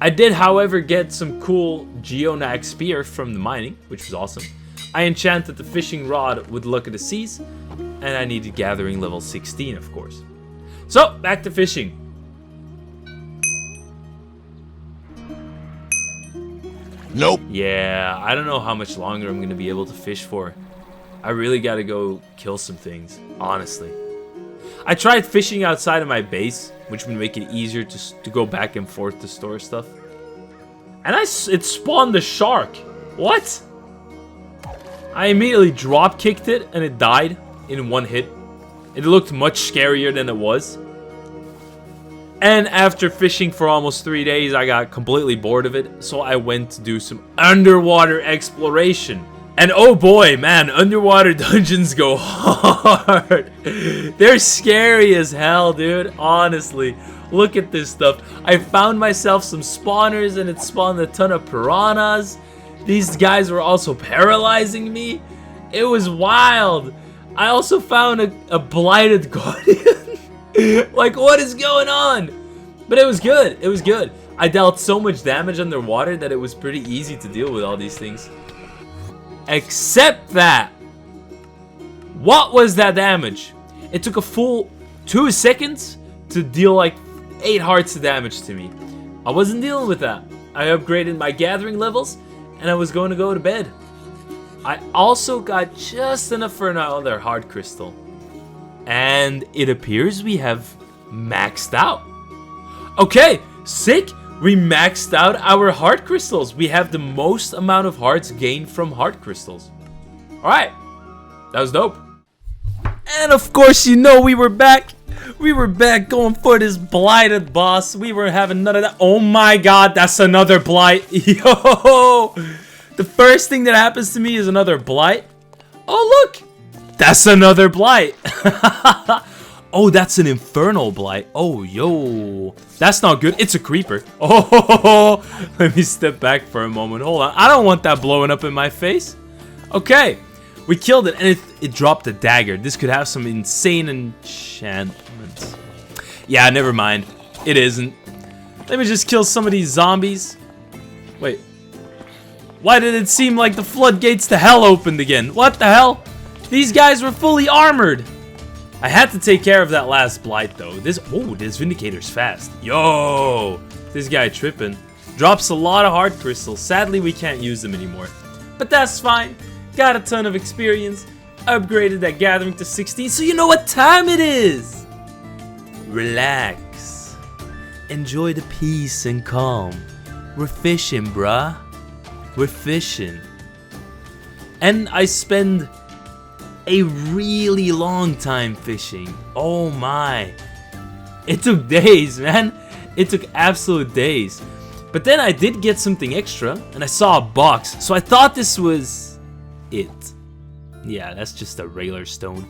I did, however, get some cool Geonag spear from the mining, which was awesome. I enchanted the fishing rod with Luck of the Seas, and I needed gathering level 16, of course. So, back to fishing. Nope. Yeah, I don't know how much longer I'm gonna be able to fish for. I really gotta go kill some things, honestly. I tried fishing outside of my base, which would make it easier to go back and forth to store stuff. And it spawned a shark. What? I immediately drop kicked it and it died in one hit. It looked much scarier than it was. And after fishing for almost 3 days, I got completely bored of it. So I went to do some underwater exploration. And oh boy, man, underwater dungeons go hard. They're scary as hell, dude. Honestly, look at this stuff. I found myself some spawners and it spawned a ton of piranhas. These guys were also paralyzing me. It was wild. I also found a blighted guardian. Like, what is going on? But it was good. It was good. I dealt so much damage underwater that it was pretty easy to deal with all these things. Except that, what was that damage? It took a full 2 seconds to deal like 8 hearts of damage to me. I wasn't dealing with that. I upgraded my gathering levels and I was going to go to bed. I also got just enough for another hard crystal. And it appears we have maxed out. Okay, sick. We maxed out our heart crystals. We have the most amount of hearts gained from heart crystals. Alright. That was dope. And of course, you know we were back. We were back going for this blighted boss. We were having none of that. Oh my god, that's another blight. Yo! The first thing that happens to me is another blight. Oh, look! That's another blight. Oh, that's an infernal blight. Oh, yo. That's not good. It's a creeper. Oh, let me step back for a moment. Hold on. I don't want that blowing up in my face. Okay. We killed it, and it dropped a dagger. This could have some insane enchantments. Yeah, never mind. It isn't. Let me just kill some of these zombies. Wait. Why did it seem like the floodgates to hell opened again? What the hell? These guys were fully armored. I had to take care of that last blight though. This Vindicator's fast. Yo, this guy tripping. Drops a lot of heart crystals. Sadly, we can't use them anymore. But that's fine. Got a ton of experience. Upgraded that gathering to 16, so you know what time it is. Relax. Enjoy the peace and calm. We're fishing, bruh. We're fishing. And I spend a really long time fishing. Oh my. It took days, man. It took absolute days. But then I did get something extra, and I saw a box, so I thought this was it. Yeah, that's just a regular stone.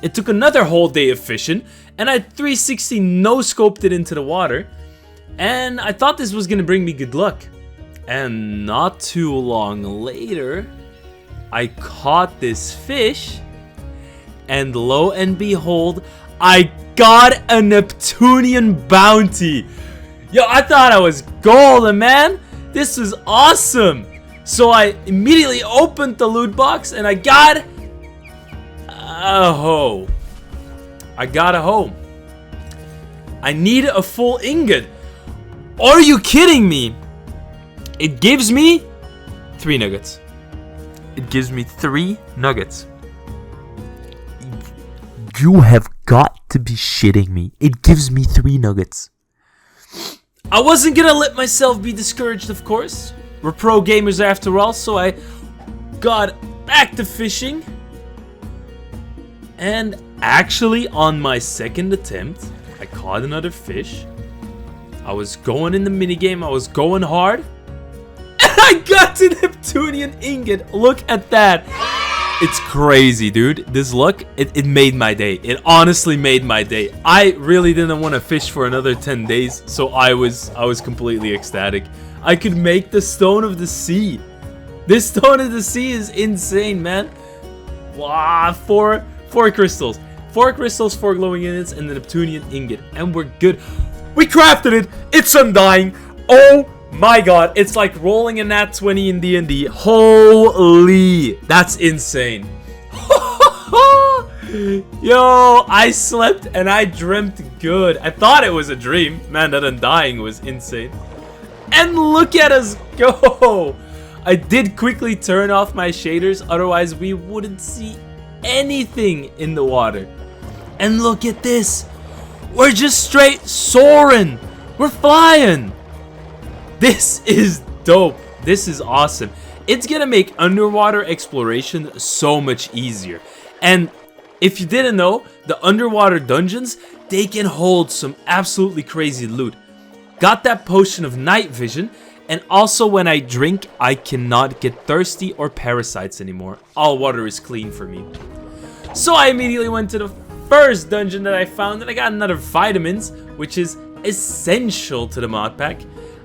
It took another whole day of fishing, and I 360 no-scoped it into the water, and I thought this was gonna bring me good luck. And not too long later, I caught this fish, and lo and behold, I got a Neptunian bounty. Yo, I thought I was golden, man. This was awesome. So I immediately opened the loot box and I got a hoe. I got a hoe. I need a full ingot. Are you kidding me? It gives me 3 nuggets. It gives me 3 nuggets. You have got to be shitting me. It gives me 3 nuggets. I wasn't gonna let myself be discouraged, of course. We're pro gamers after all, so I got back to fishing. And actually, on my second attempt, I caught another fish. I was going in the minigame, I was going hard. And I got the Neptunian ingot. Look at that. It's crazy, dude. This luck, it made my day. It honestly made my day. I really didn't want to fish for another 10 days, so I was completely ecstatic. I could make the Stone of the Sea. This Stone of the Sea is insane, man. Wow, 4 crystals. 4 crystals, 4 glowing units, and the Neptunian ingot. And we're good. We crafted it. It's undying. Oh my god, it's like rolling a nat 20 in D&D. Holy, that's insane. Yo, I slept and I dreamt good. I thought it was a dream. Man, that undying was insane. And look at us go. I did quickly turn off my shaders, otherwise we wouldn't see anything in the water. And look at this. We're just straight soaring. We're flying. This is dope. This is awesome. It's gonna make underwater exploration so much easier. And if you didn't know, the underwater dungeons, they can hold some absolutely crazy loot. Got that potion of night vision, and also when I drink, I cannot get thirsty or parasites anymore. All water is clean for me. So I immediately went to the first dungeon that I found, and I got another vitamins, which is essential to the mod pack.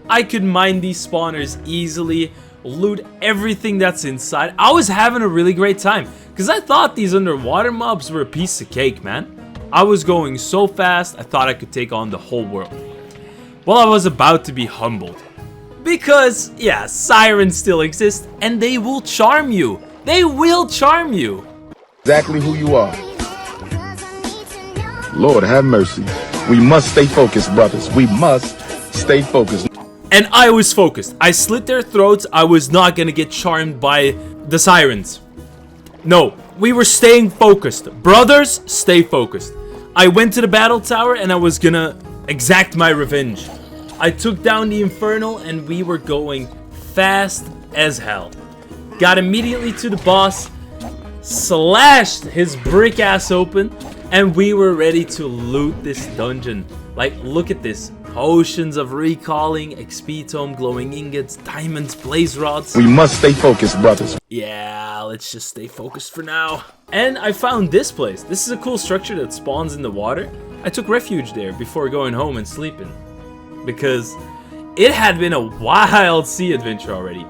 I could mine these spawners easily, loot everything that's inside. I was having a really great time, because I thought these underwater mobs were a piece of cake, man. I was going so fast, I thought I could take on the whole world. Well, I was about to be humbled. Because, yeah, sirens still exist, and they will charm you. They will charm you. Exactly who you are. Lord have mercy. We must stay focused, brothers. We must stay focused. And I was focused. I slit their throats. I was not gonna get charmed by the sirens. No, we were staying focused. Brothers, stay focused. I went to the battle tower and I was gonna exact my revenge. I took down the Infernal and we were going fast as hell. Got immediately to the boss, slashed his brick ass open, and we were ready to loot this dungeon. Like, look at this. Potions of recalling, XP tome, glowing ingots, diamonds, blaze rods. We must stay focused, brothers. Yeah, let's just stay focused for now. And I found this place. This is a cool structure that spawns in the water. I took refuge there before going home and sleeping, because it had been a wild sea adventure already.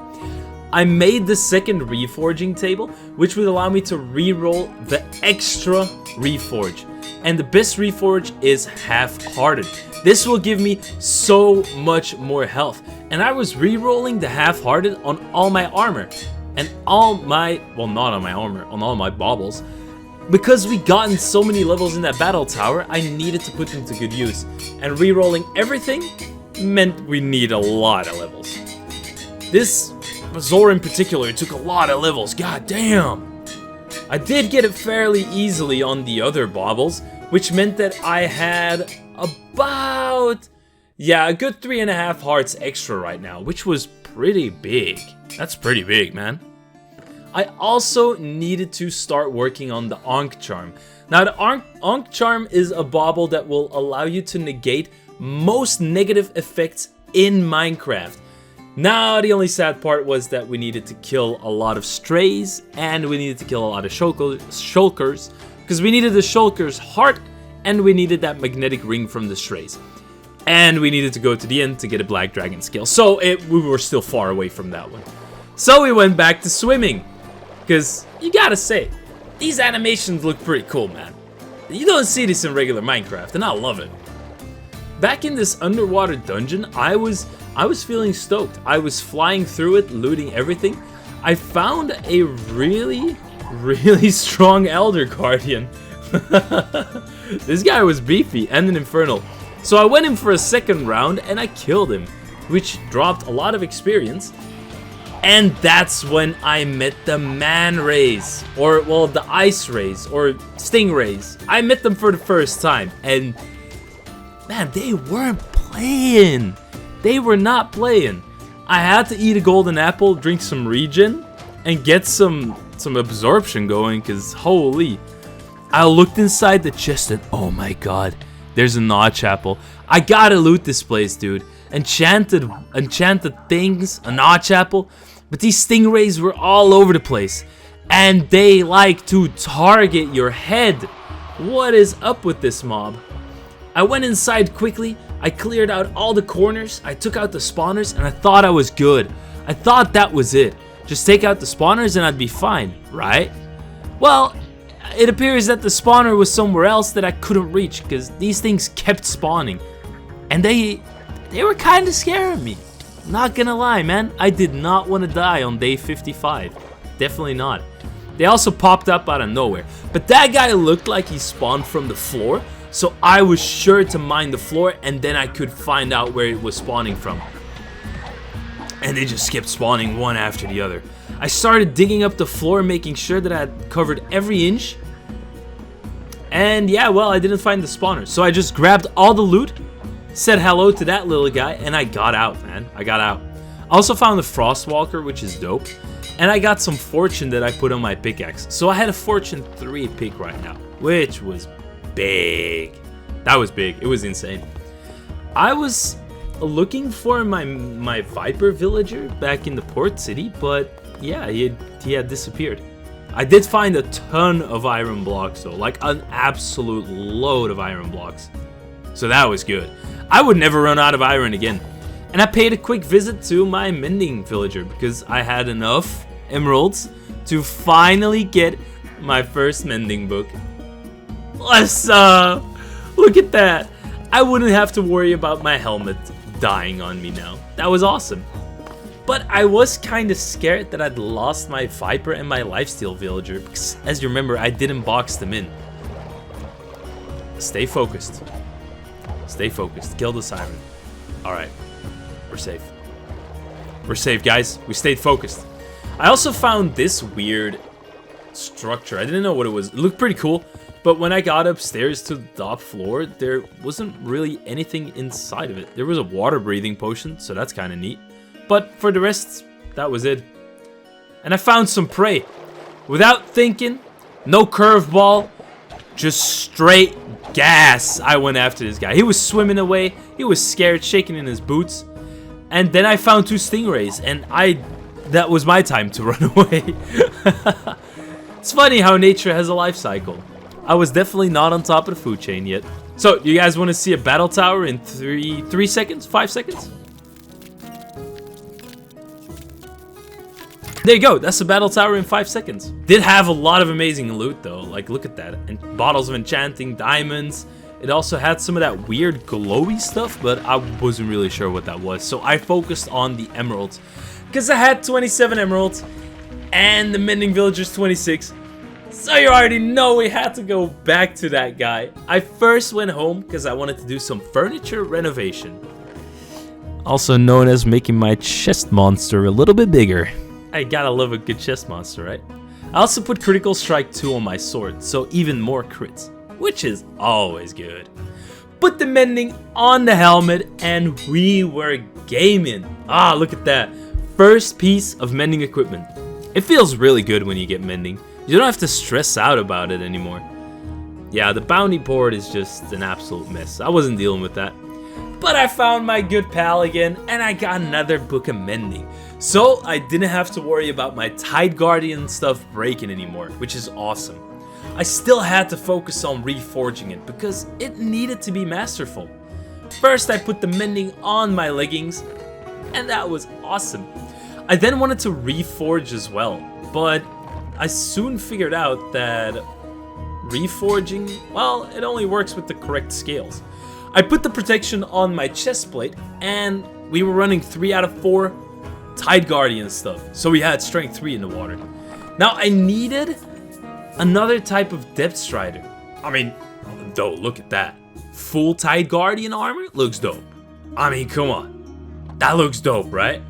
I made the second reforging table, which would allow me to re-roll the extra reforge. And the best reforge is half-hearted. This will give me so much more health. And I was re-rolling the half-hearted on all my armor. And all my, well, not on my armor, on all my baubles. Because we gotten so many levels in that battle tower, I needed to put them to good use. And re-rolling everything meant we need a lot of levels. This Zor in particular took a lot of levels, god damn! I did get it fairly easily on the other baubles, which meant that I had about, yeah, a good 3.5 hearts extra right now, which was pretty big. That's pretty big, man. I also needed to start working on the Ankh Charm. Now, the Ankh Charm is a bauble that will allow you to negate most negative effects in Minecraft. Now, the only sad part was that we needed to kill a lot of strays, and we needed to kill a lot of shulkers, because we needed the shulker's heart, and we needed that magnetic ring from the strays. And we needed to go to the end to get a black dragon scale, so we were still far away from that one. So we went back to swimming, because you gotta say, these animations look pretty cool, man. You don't see this in regular Minecraft, and I love it. Back in this underwater dungeon, I was feeling stoked. I was flying through it, looting everything. I found a really strong Elder Guardian. This guy was beefy and an Infernal. So I went in for a second round and I killed him, which dropped a lot of experience. And that's when I met the man rays, or well, the ice rays, or stingrays. I met them for the first time, and man, they weren't playing. They were not playing. I had to eat a golden apple, drink some regen, and get some absorption going, because holy. I looked inside the chest and oh my god, there's a notch apple. I gotta loot this place, dude. Enchanted things, a notch apple. But these stingrays were all over the place. And they like to target your head. What is up with this mob? I went inside quickly, I cleared out all the corners, I took out the spawners, and I thought I was good. I thought that was it. Just take out the spawners and I'd be fine, right? Well, it appears that the spawner was somewhere else that I couldn't reach, because these things kept spawning. And they were kind of scaring me. Not gonna lie, man. I did not want to die on day 55. Definitely not. They also popped up out of nowhere. But that guy looked like he spawned from the floor, so I was sure to mine the floor, and then I could find out where it was spawning from. and they just kept spawning one after the other. I started digging up the floor, making sure that I had covered every inch. And yeah, well, I didn't find the spawner. So I just grabbed all the loot, said hello to that little guy, and I got out, man. I got out. I also found the Frostwalker, which is dope. And I got some fortune that I put on my pickaxe. So I had a fortune 3 pick right now, which was big. That was big. It was insane. I was looking for my Viper villager back in the port city, but yeah, he had disappeared. I did find a ton of iron blocks though, like an absolute load of iron blocks. So that was good. I would never run out of iron again. And I paid a quick visit to my mending villager because I had enough emeralds to finally get my first mending book. Let's look at that. I wouldn't have to worry about my helmet dying on me now. That was awesome. But I was kind of scared that I'd lost my Viper and my lifesteal villager because, as you remember, I didn't box them in. Stay focused. Stay focused. Kill the siren. Alright. We're safe. We're safe, guys. We stayed focused. I also found this weird structure. I didn't know what it was. It looked pretty cool. But when I got upstairs to the top floor, there wasn't really anything inside of it. There was a water breathing potion, so that's kind of neat. But for the rest, that was it. And I found some prey. Without thinking, no curveball, just straight gas. I went after this guy. He was swimming away. He was scared, shaking in his boots. And then I found 2 stingrays, and that was my time to run away. It's funny how nature has a life cycle. I was definitely not on top of the food chain yet. So, you guys want to see a battle tower in 3 seconds? 5 seconds? There you go, that's a battle tower in 5 seconds. Did have a lot of amazing loot though, like look at that. And bottles of enchanting, diamonds. It also had some of that weird glowy stuff, but I wasn't really sure what that was. So I focused on the emeralds. Because I had 27 emeralds, and the mending villager's 26. So you already know we had to go back to that guy. I first went home because I wanted to do some furniture renovation. Also known as making my chest monster a little bit bigger. I gotta love a good chest monster, right? I also put critical strike 2 on my sword, so even more crits, which is always good. Put the mending on the helmet and we were gaming. Ah, look at that. First piece of mending equipment. It feels really good when you get mending. You don't have to stress out about it anymore. Yeah, the bounty board is just an absolute mess. I wasn't dealing with that. But I found my good pal again, and I got another book of mending. So I didn't have to worry about my Tide Guardian stuff breaking anymore, which is awesome. I still had to focus on reforging it because it needed to be masterful. First I put the mending on my leggings, and that was awesome. I then wanted to reforge as well, but I soon figured out that reforging, well, it only works with the correct scales. I put the protection on my chest plate, and we were running 3 out of 4 Tide Guardian stuff, so we had strength 3 in the water. Now I needed another type of depth strider. I mean, though, look at that. Full Tide Guardian armor looks dope. I mean, come on. That looks dope, right?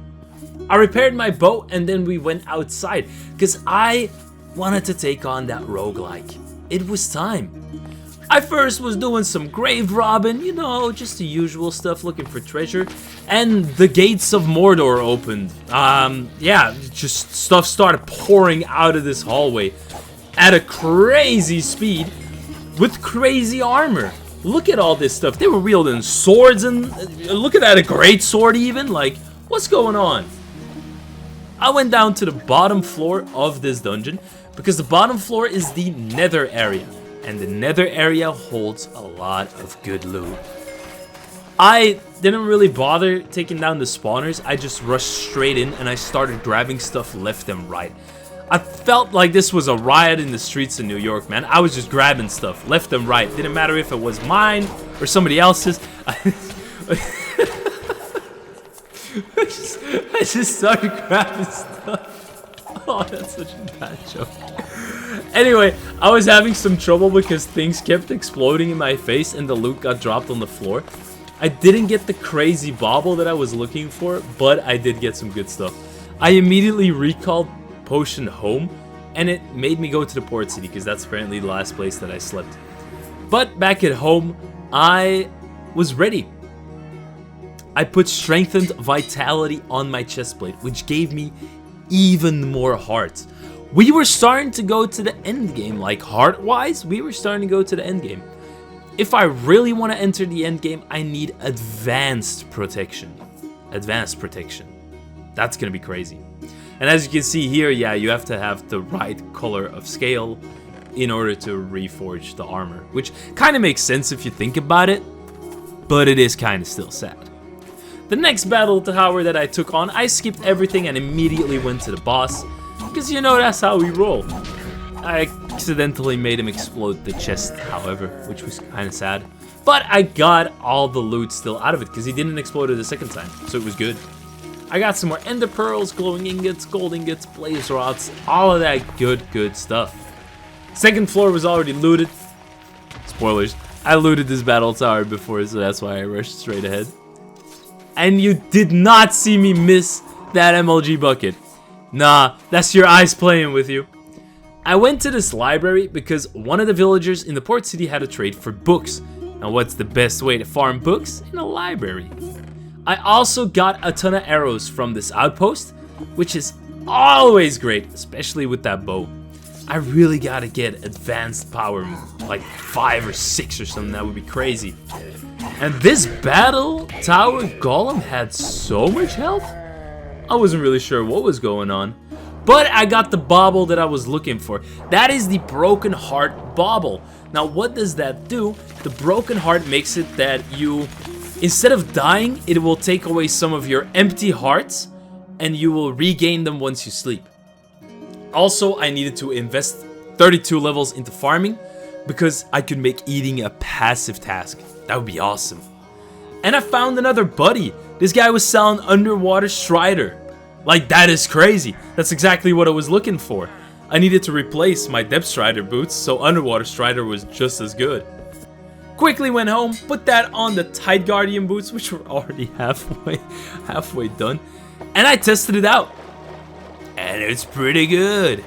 I repaired my bow and then we went outside because I wanted to take on that roguelike. It was time. I first was doing some grave robbing, you know, just the usual stuff, looking for treasure. And the gates of Mordor opened. Yeah, just stuff started pouring out of this hallway at a crazy speed with crazy armor. Look at all this stuff. They were wielding swords and look at that, a great sword even. Like, what's going on? I went down to the bottom floor of this dungeon because the bottom floor is the nether area. And the nether area holds a lot of good loot. I didn't really bother taking down the spawners. I just rushed straight in and I started grabbing stuff left and right. I felt like this was a riot in the streets of New York, man. I was just grabbing stuff left and right. Didn't matter if it was mine or somebody else's. I just started grabbing stuff. Oh, that's such a bad joke. Anyway, I was having some trouble because things kept exploding in my face and the loot got dropped on the floor. I didn't get the crazy bauble that I was looking for, but I did get some good stuff. I immediately recalled Potion home, and it made me go to the port city because that's apparently the last place that I slept. But back at home, I was ready. I put strengthened vitality on my chestplate, which gave me even more hearts. We were starting to go to the end game, like heart-wise, we were starting to go to the end game. If I really want to enter the end game, I need advanced protection. Advanced protection. That's gonna be crazy. And as you can see here, yeah, you have to have the right color of scale in order to reforge the armor, which kind of makes sense if you think about it, but it is kind of still sad. The next battle tower that I took on, I skipped everything and immediately went to the boss, because you know that's how we roll. I accidentally made him explode the chest, however, which was kind of sad. But I got all the loot still out of it, because he didn't explode it the second time, so it was good. I got some more ender pearls, glowing ingots, gold ingots, blaze rods, all of that good stuff. Second floor was already looted. Spoilers, I looted this battle tower before, so that's why I rushed straight ahead. And you did not see me miss that MLG bucket. Nah, that's your eyes playing with you. I went to this library because one of the villagers in the port city had a trade for books. And what's the best way to farm books? In a library. I also got a ton of arrows from this outpost, which is always great, especially with that bow. I really gotta get advanced power, like 5 or 6 or something, that would be crazy. And this battle tower golem had so much health, I wasn't really sure what was going on. But I got the bauble that I was looking for. That is the broken heart bauble. Now what does that do? The broken heart makes it that you, instead of dying, it will take away some of your empty hearts and you will regain them once you sleep. Also, I needed to invest 32 levels into farming because I could make eating a passive task. That would be awesome. And I found another buddy. This guy was selling underwater strider. Like, that is crazy. That's exactly what I was looking for. I needed to replace my depth strider boots, so underwater strider was just as good. Quickly went home, put that on the tight guardian boots, which were already halfway done, and I tested it out. And it's pretty good.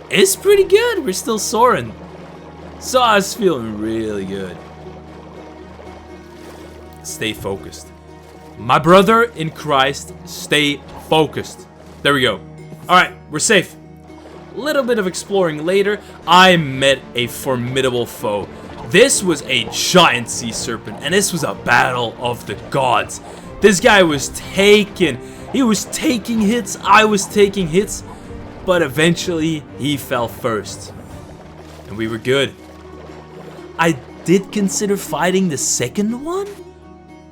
It's pretty good. We're still soaring. So I was feeling really good. Stay focused. My brother in Christ, stay focused. There we go. Alright, we're safe. Little bit of exploring later, I met a formidable foe. This was a giant sea serpent, and this was a battle of the gods. This guy was taking hits, I was taking hits, but eventually he fell first. And we were good. I did consider fighting the second one,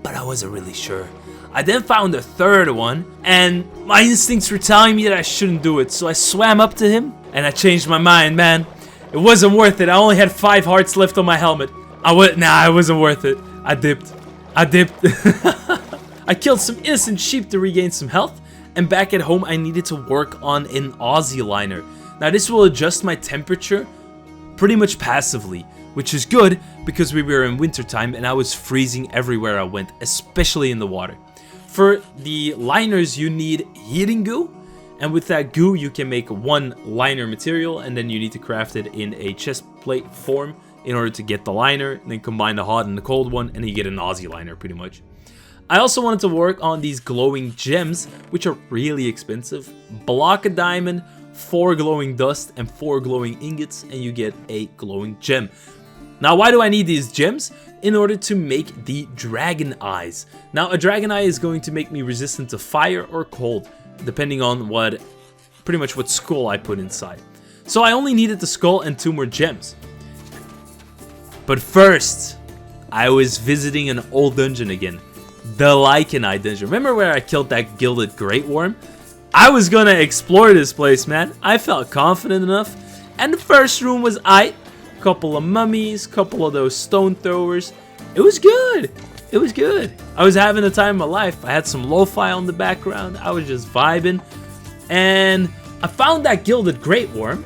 but I wasn't really sure. I then found the third one, and my instincts were telling me that I shouldn't do it, so I swam up to him, and I changed my mind, man. It wasn't worth it. I only had 5 hearts left on my helmet. It wasn't worth it. I dipped. I killed some innocent sheep to regain some health, and back at home I needed to work on an Aussie liner. Now this will adjust my temperature pretty much passively, which is good because we were in wintertime and I was freezing everywhere I went, especially in the water. For the liners you need heating goo, and with that goo you can make 1 liner material, and then you need to craft it in a chest plate form in order to get the liner, and then combine the hot and the cold one, and you get an Aussie liner pretty much. I also wanted to work on these glowing gems, which are really expensive. Block a diamond, 4 glowing dust, and 4 glowing ingots, and you get a glowing gem. Now, why do I need these gems? In order to make the dragon eyes. Now, a dragon eye is going to make me resistant to fire or cold, depending on pretty much what skull I put inside. So I only needed the skull and 2 more gems. But first, I was visiting an old dungeon again. The Lycanite dungeon. Remember where I killed that gilded great worm? I was gonna explore this place, man. I felt confident enough. And the first room was couple of mummies, couple of those stone throwers. It was good. It was good. I was having the time of my life. I had some lo-fi on the background. I was just vibing. And I found that gilded great worm.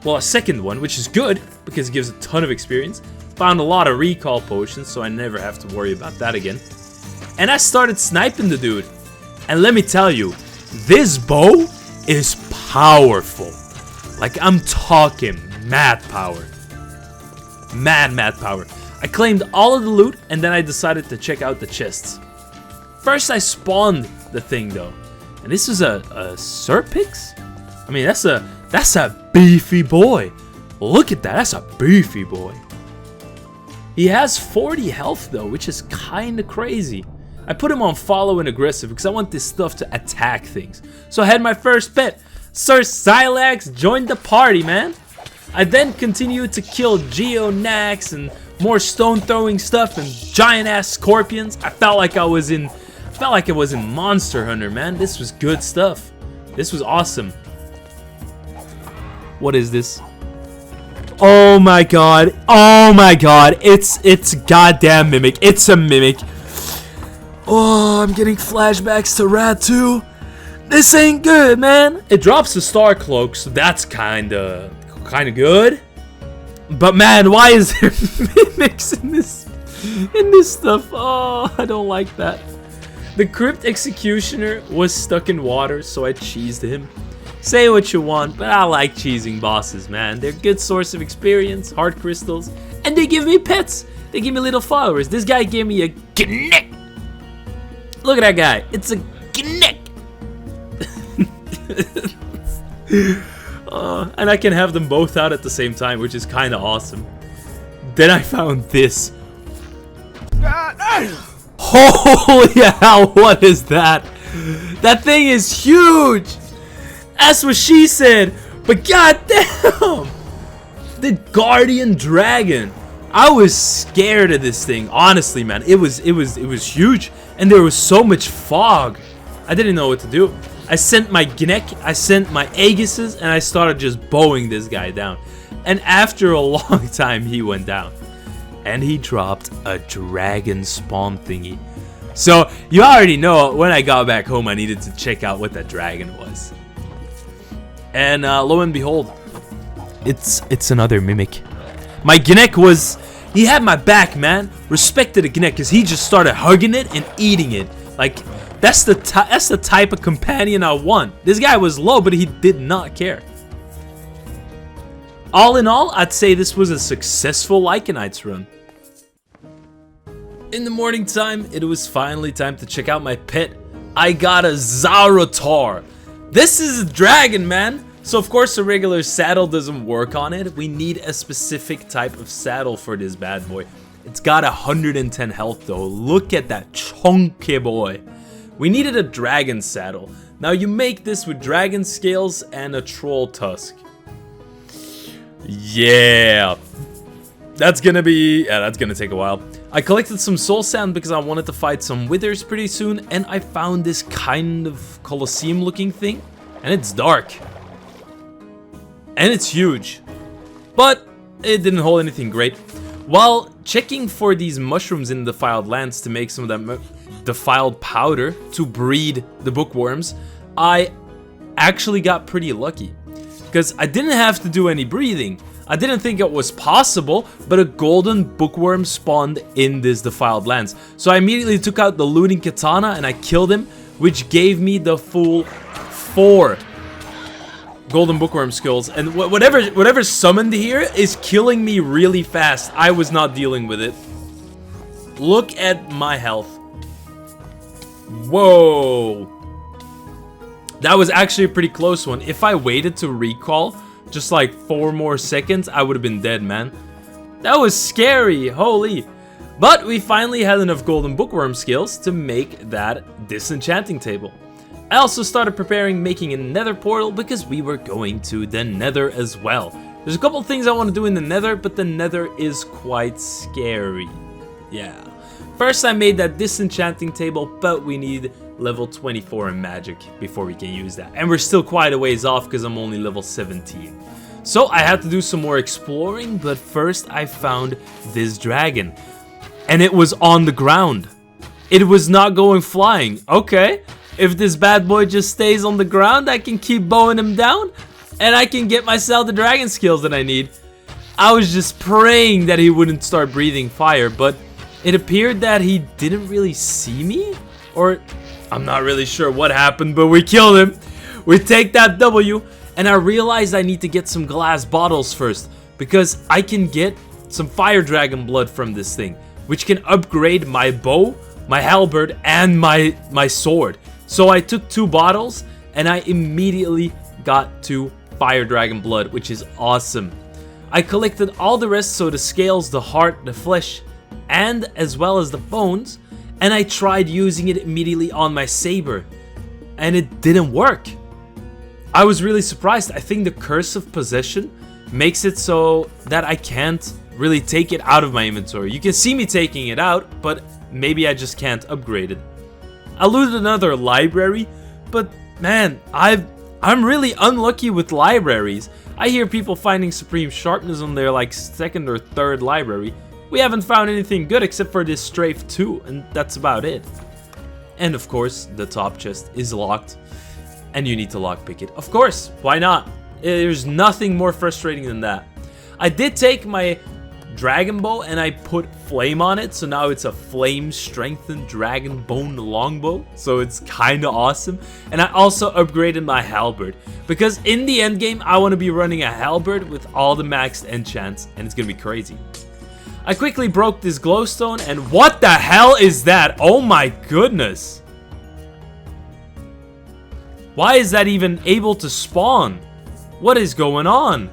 Well, a second one, which is good because it gives a ton of experience. Found a lot of recall potions, so I never have to worry about that again. and I started sniping the dude. And let me tell you, this bow is powerful. Like, I'm talking mad power. Mad power. I claimed all of the loot, and then I decided to check out the chests. First, I spawned the thing though, and this is a Serpix? I mean, that's a beefy boy. Look at that, that's a beefy boy. He has 40 health though, which is kinda crazy. I put him on follow and aggressive because I want this stuff to attack things. So I had my first pet. Sir Silax joined the party, man. I then continued to kill Geonax and more stone throwing stuff and giant ass scorpions. I felt like I was in Monster Hunter, man. This was good stuff. This was awesome. What is this? Oh my god. Oh my god. It's goddamn Mimic. It's a Mimic. Oh, I'm getting flashbacks to Rat 2. This ain't good, man. It drops the Star Cloak, so that's kinda good. But man, why is there mimics in this stuff? Oh, I don't like that. The Crypt Executioner was stuck in water, so I cheesed him. Say what you want, but I like cheesing bosses, man. They're a good source of experience, heart crystals, and they give me pets. They give me little followers. This guy gave me a Gnek. Look at that guy. It's a Gnek. And I can have them both out at the same time, which is kind of awesome. Then I found this. Holy hell, what is that? That thing is huge. That's what she said. But goddamn, the Guardian Dragon. I was scared of this thing, honestly, man. It was huge, and there was so much fog. I didn't know what to do. I sent my Gnek, I sent my Aegises, and I started just bowing this guy down. And after a long time, he went down. And he dropped a dragon spawn thingy. So, you already know, when I got back home, I needed to check out what that dragon was. And lo and behold, it's another Mimic. My Gnek was... He had my back, man. Respected the Gnek, because he just started hugging it and eating it. Like... That's the type of companion I want. This guy was low, but he did not care. All in all, I'd say this was a successful Lycanites run. In the morning time, it was finally time to check out my pet. I got a Zaratar. This is a dragon, man. So of course a regular saddle doesn't work on it. We need a specific type of saddle for this bad boy. It's got 110 health though. Look at that chunky boy. We needed a dragon saddle. Now you make this with dragon scales and a troll tusk. Yeah. That's gonna take a while. I collected some soul sand because I wanted to fight some withers pretty soon, and I found this kind of Colosseum looking thing, and it's dark. And it's huge. But it didn't hold anything great. While checking for these mushrooms in the defiled lands to make some of that defiled powder to breed the bookworms, I actually got pretty lucky because I didn't have to do any breathing. I didn't think it was possible, but a golden bookworm spawned in this defiled lands. So I immediately took out the looting katana and I killed him, which gave me the full 4 golden bookworm skulls. And whatever summoned here is killing me really fast. I was not dealing with it. Look at my health. Whoa. That was actually a pretty close one. If I waited to recall just like 4 more seconds, I would have been dead, man. That was scary. Holy. But we finally had enough golden bookworm skills to make that disenchanting table. I also started preparing making a nether portal because we were going to the nether as well. There's a couple things I want to do in the nether, but the nether is quite scary. Yeah. First, I made that disenchanting table, but we need level 24 in magic before we can use that. And we're still quite a ways off because I'm only level 17. So I had to do some more exploring, but first I found this dragon. And it was on the ground. It was not going flying. Okay, if this bad boy just stays on the ground, I can keep bowing him down. And I can get myself the dragon skills that I need. I was just praying that he wouldn't start breathing fire, but It appeared that he didn't really see me, or I'm not really sure what happened, but we killed him. We take that W, and I realized I need to get some glass bottles first, because I can get some fire dragon blood from this thing, which can upgrade my bow, my halberd, and my sword. So I took 2 bottles, and I immediately got 2 fire dragon blood, which is awesome. I collected all the rest, so the scales, the heart, the flesh, and as well as the bones, and I tried using it immediately on my saber, and it didn't work. I was really surprised. I think the curse of possession makes it so that I can't really take it out of my inventory. You can see me taking it out, but maybe I just can't upgrade it. I looted another library, but man, I'm really unlucky with libraries. I hear people finding supreme sharpness on their like 2nd or 3rd library. We haven't found anything good except for this strafe 2, and that's about it. And of course, the top chest is locked, and you need to lockpick it. Of course, why not? There's nothing more frustrating than that. I did take my dragon bow and I put flame on it, so now it's a flame strengthened dragon bone longbow, so it's kind of awesome. And I also upgraded my halberd, because in the end game I want to be running a halberd with all the maxed enchants, and it's gonna be crazy. I quickly broke this glowstone, and what the hell is that? Oh my goodness. Why is that even able to spawn? What is going on?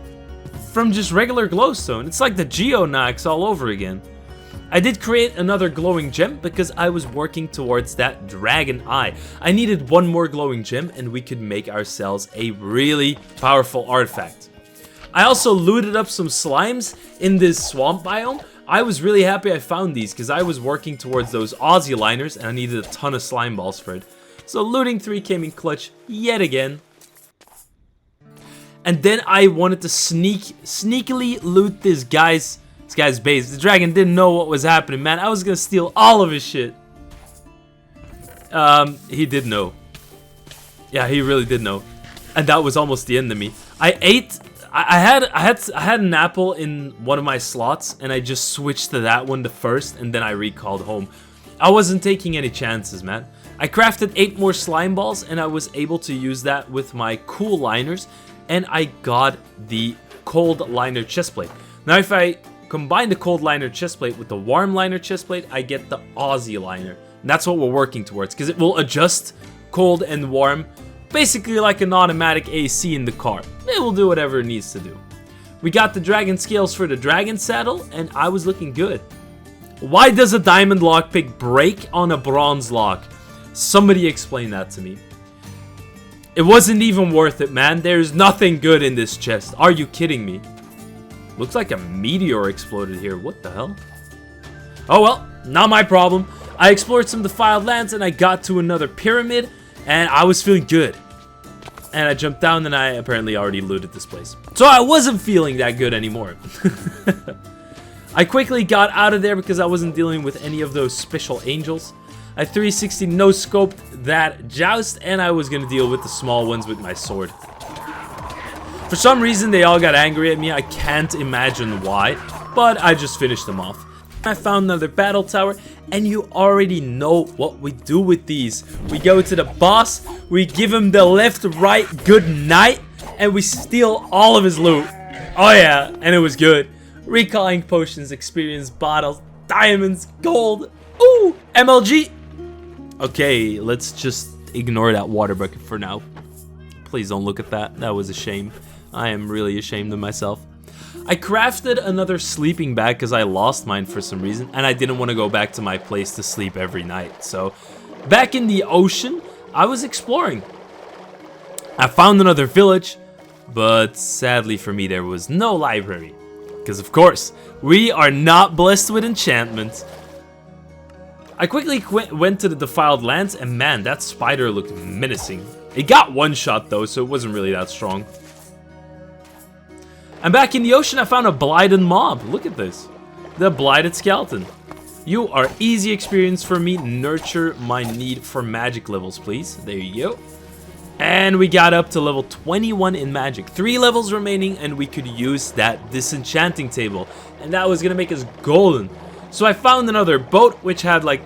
From just regular glowstone. It's like the Geonax all over again. I did create another glowing gem because I was working towards that dragon eye. I needed 1 more glowing gem and we could make ourselves a really powerful artifact. I also looted up some slimes in this swamp biome. I was really happy I found these because I was working towards those Aussie liners and I needed a ton of slime balls for it. So looting 3 came in clutch yet again. And then I wanted to sneakily loot this guy's base. The dragon didn't know what was happening, man. I was gonna steal all of his shit. He did know. Yeah, he really did know. And that was almost the end of me. I had an apple in one of my slots, and I just switched to that one the first, and then I recalled home. I wasn't taking any chances, man. I crafted 8 more slime balls, and I was able to use that with my cool liners, and I got the cold liner chestplate. Now, if I combine the cold liner chestplate with the warm liner chestplate, I get the Aussie liner. And that's what we're working towards, because it will adjust cold and warm, basically like an automatic AC in the car. It will do whatever it needs to do. We got the dragon scales for the dragon saddle, and I was looking good. Why does a diamond lockpick break on a bronze lock? Somebody explain that to me. It wasn't even worth it, man. There's nothing good in this chest. Are you kidding me? Looks like a meteor exploded here. What the hell? Oh well, not my problem. I explored some defiled lands and I got to another pyramid and I was feeling good. And I jumped down and I apparently already looted this place. So I wasn't feeling that good anymore. I quickly got out of there because I wasn't dealing with any of those special angels. I 360 no-scoped that joust and I was going to deal with the small ones with my sword. For some reason they all got angry at me. I can't imagine why, but I just finished them off. I found another battle tower, and you already know what we do with these. We go to the boss, we give him the left, right, good night, and we steal all of his loot. Oh yeah, and it was good. Recalling potions, experience bottles, diamonds, gold. Ooh, MLG. Okay, let's just ignore that water bucket for now. Please don't look at that. That was a shame. I am really ashamed of myself. I crafted another sleeping bag because I lost mine for some reason, and I didn't want to go back to my place to sleep every night. So, back in the ocean, I was exploring. I found another village, but sadly for me, there was no library. Because, of course, we are not blessed with enchantment. I quickly went to the defiled lands, and man, that spider looked menacing. It got one shot though, so it wasn't really that strong. And back in the ocean, I found a blighted mob. Look at this. The blighted skeleton. You are easy experience for me. Nurture my need for magic levels, please. There you go. And we got up to level 21 in magic. 3 levels remaining, and we could use that disenchanting table. And that was going to make us golden. So I found another boat, which had like,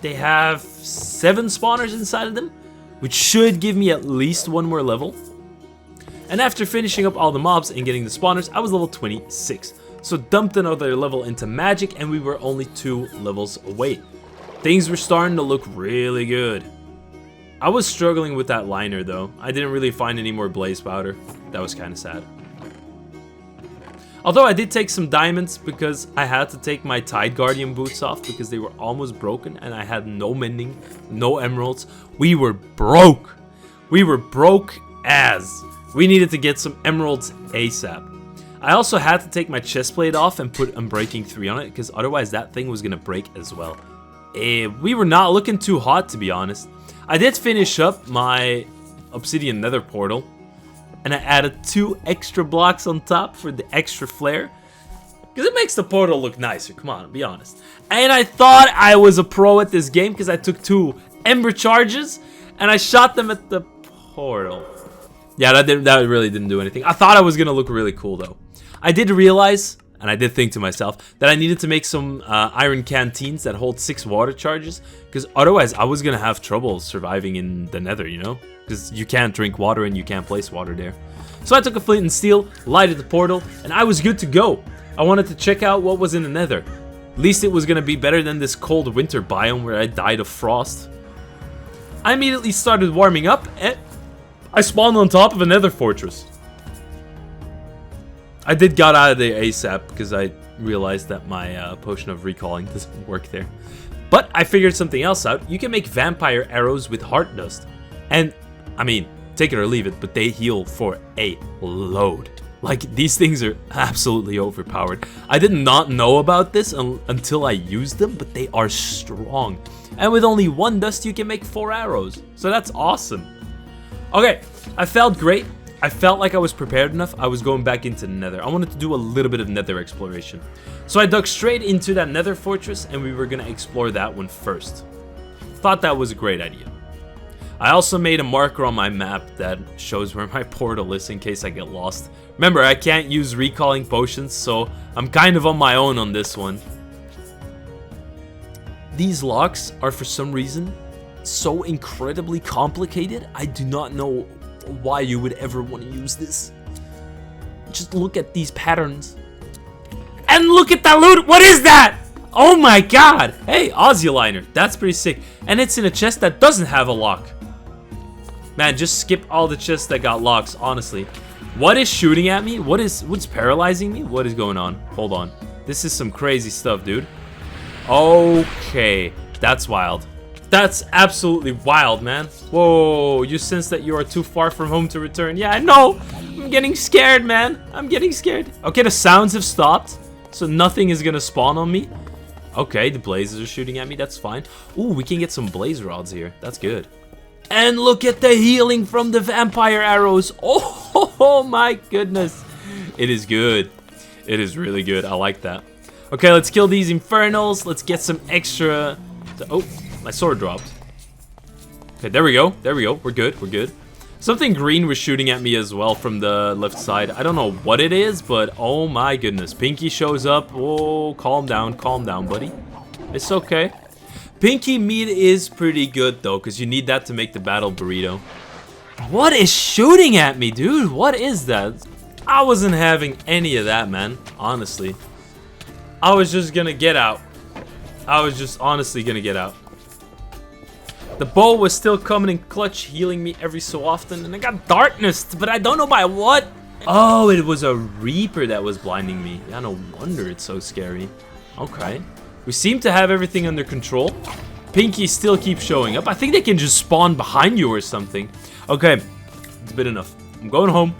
they have 7 spawners inside of them, which should give me at least 1 more level. And after finishing up all the mobs and getting the spawners, I was level 26. So dumped another level into magic, and we were only 2 levels away. Things were starting to look really good. I was struggling with that liner though. I didn't really find any more blaze powder. That was kind of sad. Although I did take some diamonds because I had to take my Tide Guardian boots off because they were almost broken and I had no mending, no emeralds. We were broke. We were broke as. We needed to get some emeralds ASAP. I also had to take my chest plate off and put Unbreaking 3 on it because otherwise that thing was going to break as well. We were not looking too hot, to be honest. I did finish up my obsidian nether portal. And I added 2 extra blocks on top for the extra flare. Because it makes the portal look nicer, come on, be honest. And I thought I was a pro at this game because I took 2 ember charges. And I shot them at the portal. Yeah, that really didn't do anything. I thought I was going to look really cool though. I did realize, and I did think to myself, that I needed to make some iron canteens that hold 6 water charges. Because otherwise I was going to have trouble surviving in the nether, you know? Because you can't drink water and you can't place water there. So I took a flint and steel, lighted the portal, and I was good to go. I wanted to check out what was in the nether. At least it was going to be better than this cold winter biome where I died of frost. I immediately started warming up and I spawned on top of a nether fortress. I did get out of there ASAP because I realized that my potion of recalling doesn't work there. But I figured something else out. You can make vampire arrows with heart dust. And I mean, take it or leave it, but they heal for a load. Like, these things are absolutely overpowered. I did not know about this until I used them, but they are strong. And with only 1 dust, you can make 4 arrows. So that's awesome. Okay, I felt great. I felt like I was prepared enough. I was going back into the nether. I wanted to do a little bit of nether exploration. So I dug straight into that nether fortress, and we were going to explore that one first. Thought that was a great idea. I also made a marker on my map that shows where my portal is in case I get lost. Remember, I can't use recalling potions, so I'm kind of on my own on this one. These locks are for some reason so incredibly complicated. I do not know why you would ever want to use this. Just look at these patterns. And look at that loot! What is that? Oh my god! Hey, Aussie liner. That's pretty sick. And it's in a chest that doesn't have a lock. Man, just skip all the chests that got locks, honestly. What is shooting at me? What's paralyzing me? What is going on? Hold on. This is some crazy stuff, dude. Okay, that's wild. That's absolutely wild, man. Whoa, you sense that you are too far from home to return. Yeah, I know. I'm getting scared, man. I'm getting scared. Okay, the sounds have stopped, so nothing is gonna spawn on me. Okay, the blazes are shooting at me. That's fine. Ooh, we can get some blaze rods here. That's good. And look at the healing from the vampire arrows. Oh my goodness. It is good. It is really good. I like that. Okay, let's kill these infernals. Let's get some extra... Oh, my sword dropped. Okay, there we go. There we go. We're good. We're good. Something green was shooting at me as well from the left side. I don't know what it is, but oh my goodness. Pinky shows up. Oh, calm down, buddy. It's okay. Pinky meat is pretty good though, because you need that to make the battle burrito. What is shooting at me, dude? What is that? I wasn't having any of that, man. Honestly. I was just gonna get out. I was just honestly gonna get out. The bow was still coming in clutch, healing me every so often, and I got darkness, but I don't know by what. Oh, it was a reaper that was blinding me. Yeah, no wonder it's so scary. Okay. We seem to have everything under control. Pinky still keeps showing up. I think they can just spawn behind you or something. Okay, it's been enough. I'm going home.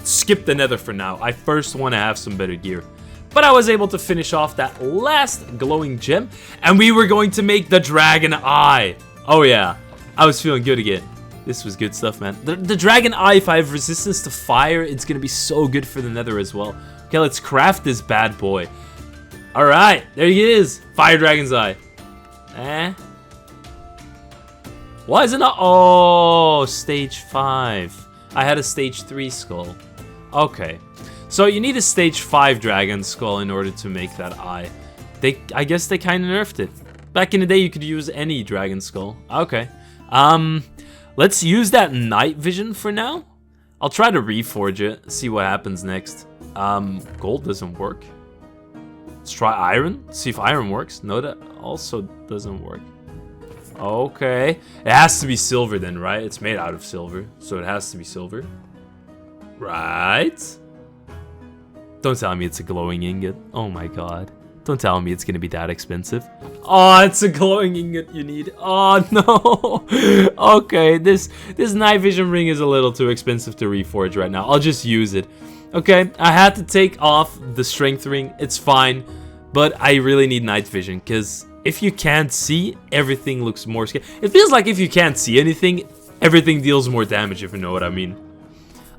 Skip the nether for now. I first want to have some better gear. But I was able to finish off that last glowing gem, and we were going to make the dragon eye. Oh yeah, I was feeling good again. This was good stuff, man. The dragon eye, if I have resistance to fire, it's going to be so good for the nether as well. Okay, let's craft this bad boy. Alright, there he is. Fire dragon's eye. Why is it not? Oh, stage 5. I had a stage 3 skull. Okay. So you need a stage 5 dragon skull in order to make that eye. I guess they kind of nerfed it. Back in the day, you could use any dragon skull. Okay. Let's use that night vision for now. I'll try to reforge it, see what happens next. Gold doesn't work. Let's try iron, see if iron works. No, that also doesn't work. Okay. It has to be silver then, right? It's made out of silver, so it has to be silver. Right? Don't tell me it's a glowing ingot. Oh my god. Don't tell me it's gonna be that expensive. Oh, it's a glowing ingot you need. Oh no. Okay, this night vision ring is a little too expensive to reforge right now. I'll just use it. Okay, I had to take off the strength ring. It's fine, but I really need night vision because if you can't see, everything looks more scary. It feels like if you can't see anything, everything deals more damage, if you know what I mean.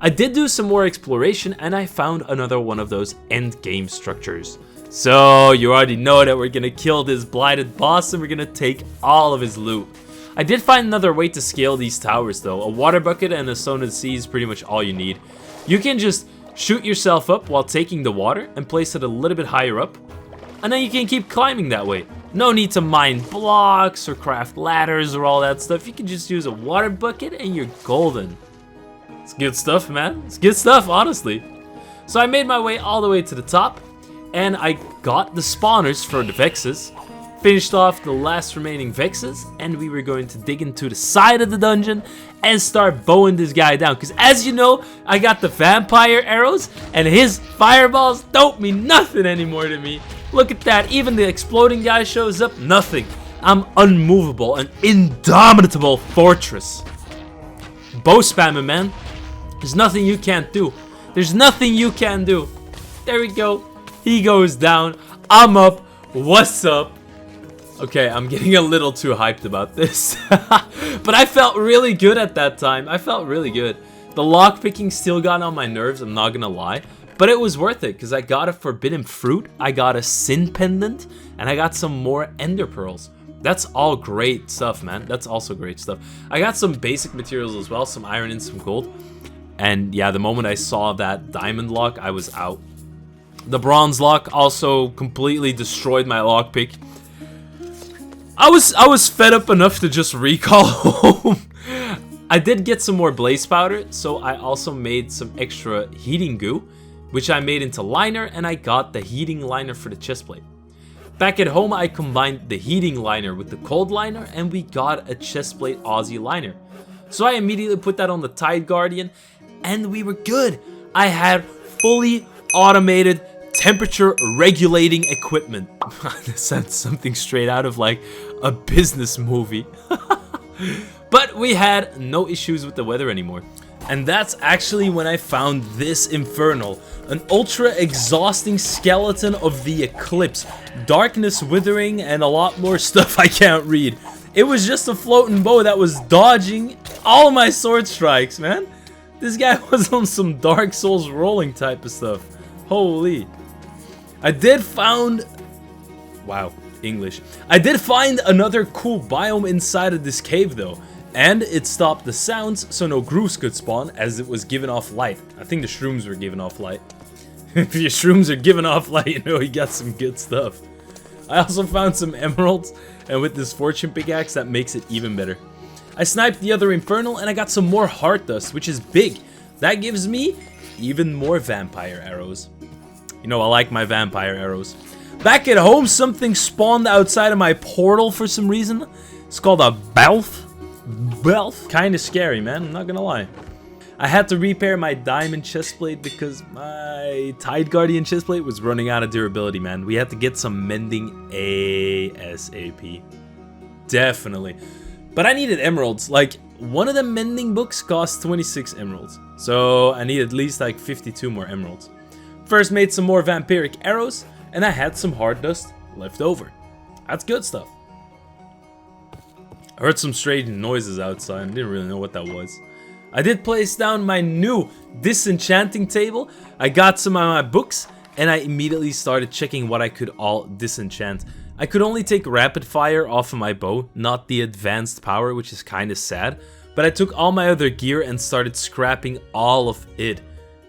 I did do some more exploration and I found another one of those end game structures. So you already know that we're gonna kill this blighted boss and we're gonna take all of his loot. I did find another way to scale these towers though. A water bucket and a stone of the sea is pretty much all you need. You can just shoot yourself up while taking the water and place it a little bit higher up. And then you can keep climbing that way. No need to mine blocks or craft ladders or all that stuff. You can just use a water bucket and you're golden. It's good stuff, man. It's good stuff, honestly. So I made my way all the way to the top. And I got the spawners for the Vexes, finished off the last remaining Vexes, and we were going to dig into the side of the dungeon and start bowing this guy down. Because as you know, I got the vampire arrows, and his fireballs don't mean nothing anymore to me. Look at that, even the exploding guy shows up, nothing. I'm unmovable, an indomitable fortress. Bow spamming, man. There's nothing you can't do. There's nothing you can do. There we go. He goes down. I'm up. What's up? Okay, I'm getting a little too hyped about this. But I felt really good at that time. I felt really good. The lockpicking still got on my nerves, I'm not gonna lie. But it was worth it, because I got a forbidden fruit, I got a sin pendant, and I got some more ender pearls. That's all great stuff, man. That's also great stuff. I got some basic materials as well, some iron and some gold. And yeah, the moment I saw that diamond lock, I was out. The bronze lock also completely destroyed my lockpick. I was fed up enough to just recall home. I did get some more blaze powder, so I also made some extra heating goo, which I made into liner, and I got the heating liner for the chestplate. Back at home, I combined the heating liner with the cold liner, and we got a chestplate Aussie liner. So I immediately put that on the Tide Guardian, and we were good. I had fully automated temperature regulating equipment. That's something straight out of like a business movie. But we had no issues with the weather anymore. And that's actually when I found this Infernal, an ultra exhausting skeleton of the Eclipse, darkness withering, and a lot more stuff I can't read. It was just a floating bow that was dodging all my sword strikes, man. This guy was on some Dark Souls rolling type of stuff. Holy. I did find another cool biome inside of this cave though. And it stopped the sounds so no grooves could spawn as it was giving off light. I think the shrooms were giving off light. If your shrooms are giving off light, you know you got some good stuff. I also found some emeralds, and with this fortune pickaxe that makes it even better. I sniped the other Infernal and I got some more heart dust, which is big. That gives me even more vampire arrows. You know I like my vampire arrows. Back at home, something spawned outside of my portal for some reason. It's called a Belf. Kinda scary, man, I'm not gonna lie. I had to repair my diamond chestplate because my Tide Guardian chestplate was running out of durability, man. We had to get some mending ASAP. Definitely. But I needed emeralds. Like, one of the mending books cost 26 emeralds. So I need at least like 52 more emeralds. First made some more vampiric arrows, and I had some hard dust left over. That's good stuff. I heard some strange noises outside. I didn't really know what that was. I did place down my new disenchanting table. I got some of my books, and I immediately started checking what I could all disenchant. I could only take rapid fire off of my bow, not the advanced power, which is kind of sad. But I took all my other gear and started scrapping all of it.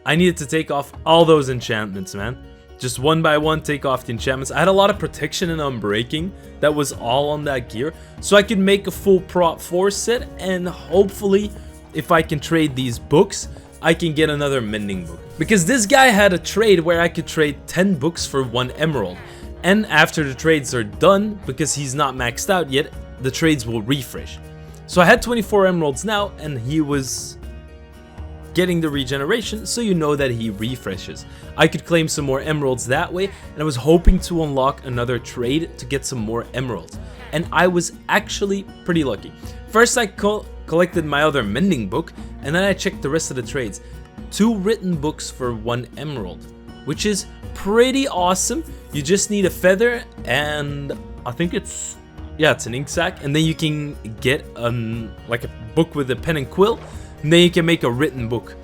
I needed to take off all those enchantments, man. Just one by one take off the enchantments. I had a lot of protection and unbreaking that was all on that gear, so I could make a full prop 4 set, and hopefully if I can trade these books, I can get another mending book. Because this guy had a trade where I could trade 10 books for 1 emerald. And after the trades are done, because he's not maxed out yet, the trades will refresh. So I had 24 emeralds now, and he was getting the regeneration, so you know that he refreshes. I could claim some more emeralds that way, and I was hoping to unlock another trade to get some more emeralds. And I was actually pretty lucky. First I collected my other mending book, and then I checked the rest of the trades. 2 written books for 1 emerald, which is pretty awesome. You just need a feather, and I think it's an ink sac, and then you can get like a book with a pen and quill, and then you can make a written book.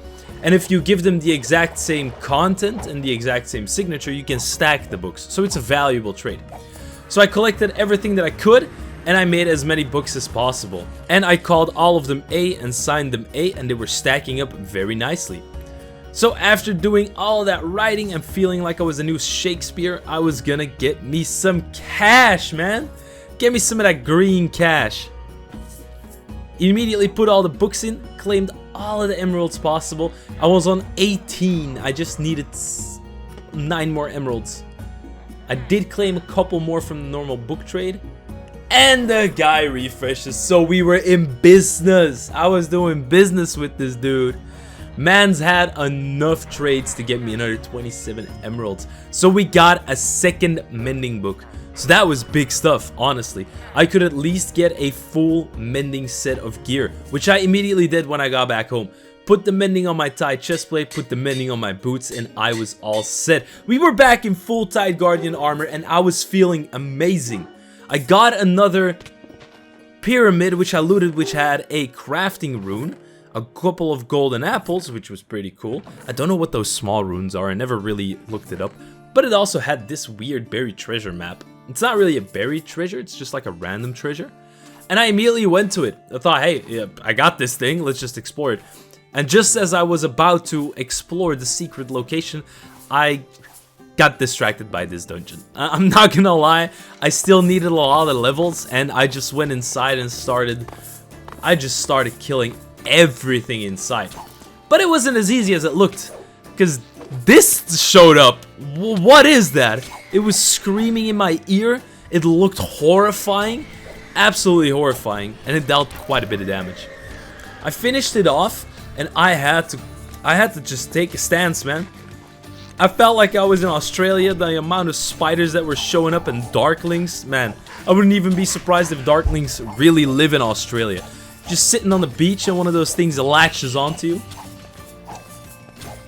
And if you give them the exact same content and the exact same signature, you can stack the books, so it's a valuable trade. So I collected everything that I could, and I made as many books as possible. And I called all of them A and signed them A, and they were stacking up very nicely. So after doing all that writing and feeling like I was a new Shakespeare, I was gonna get me some cash, man. Get me some of that green cash. Immediately put all the books in, claimed all of the emeralds possible. I was on 18, I just needed 9 more emeralds. I did claim a couple more from the normal book trade. And the guy refreshes, so we were in business. I was doing business with this dude. Man's had enough trades to get me another 27 emeralds. So we got a second mending book. So that was big stuff, honestly. I could at least get a full mending set of gear, which I immediately did when I got back home. Put the mending on my tie chestplate, put the mending on my boots, and I was all set. We were back in full Tide Guardian armor, and I was feeling amazing. I got another pyramid, which I looted, which had a crafting rune, a couple of golden apples, which was pretty cool. I don't know what those small runes are, I never really looked it up. But it also had this weird buried treasure map. It's not really a buried treasure, it's just like a random treasure. And I immediately went to it. I thought, hey, yeah, I got this thing, let's just explore it. And just as I was about to explore the secret location, I got distracted by this dungeon. I'm not gonna lie, I still needed a lot of levels, and I just went inside and started killing everything inside. But it wasn't as easy as it looked, because this showed up. What is that? It was screaming in my ear. It looked horrifying, absolutely horrifying, and it dealt quite a bit of damage. I finished it off, and I had to just take a stance, man. I felt like I was in Australia. The amount of spiders that were showing up and darklings, man, I wouldn't even be surprised if darklings really live in Australia. Just sitting on the beach and one of those things latches onto you.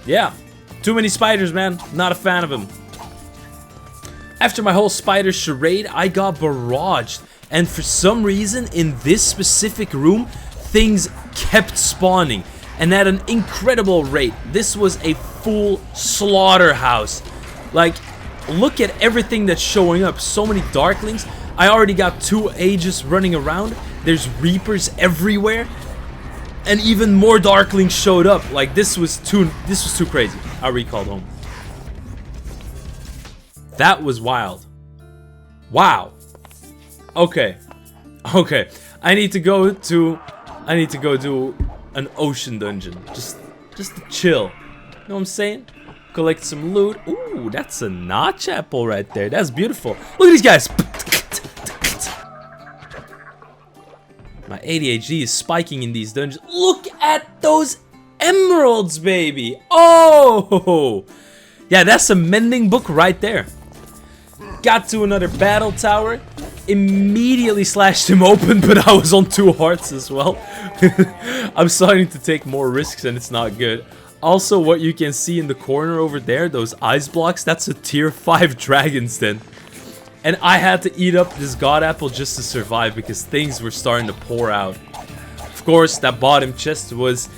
Yeah, too many spiders, man. Not a fan of them. After my whole spider charade, I got barraged. And for some reason, in this specific room, things kept spawning. And at an incredible rate. This was a full slaughterhouse. Like, look at everything that's showing up. So many darklings. I already got 2 Aegis running around. There's Reapers everywhere. And even more darklings showed up. Like, this was too crazy. I recalled home. That was wild. Wow. Okay. Okay. I need to go do an ocean dungeon. Just to chill. You know what I'm saying? Collect some loot. Ooh, that's a notch apple right there. That's beautiful. Look at these guys. My ADHD is spiking in these dungeons. Look at those emeralds, baby. Oh! Yeah, that's a mending book right there. Got to another battle tower. Immediately slashed him open, but I was on 2 hearts as well. I'm starting to take more risks and it's not good. Also, what you can see in the corner over there, those ice blocks, that's a tier 5 dragon's den. And I had to eat up this god apple just to survive because things were starting to pour out. Of course, that bottom chest was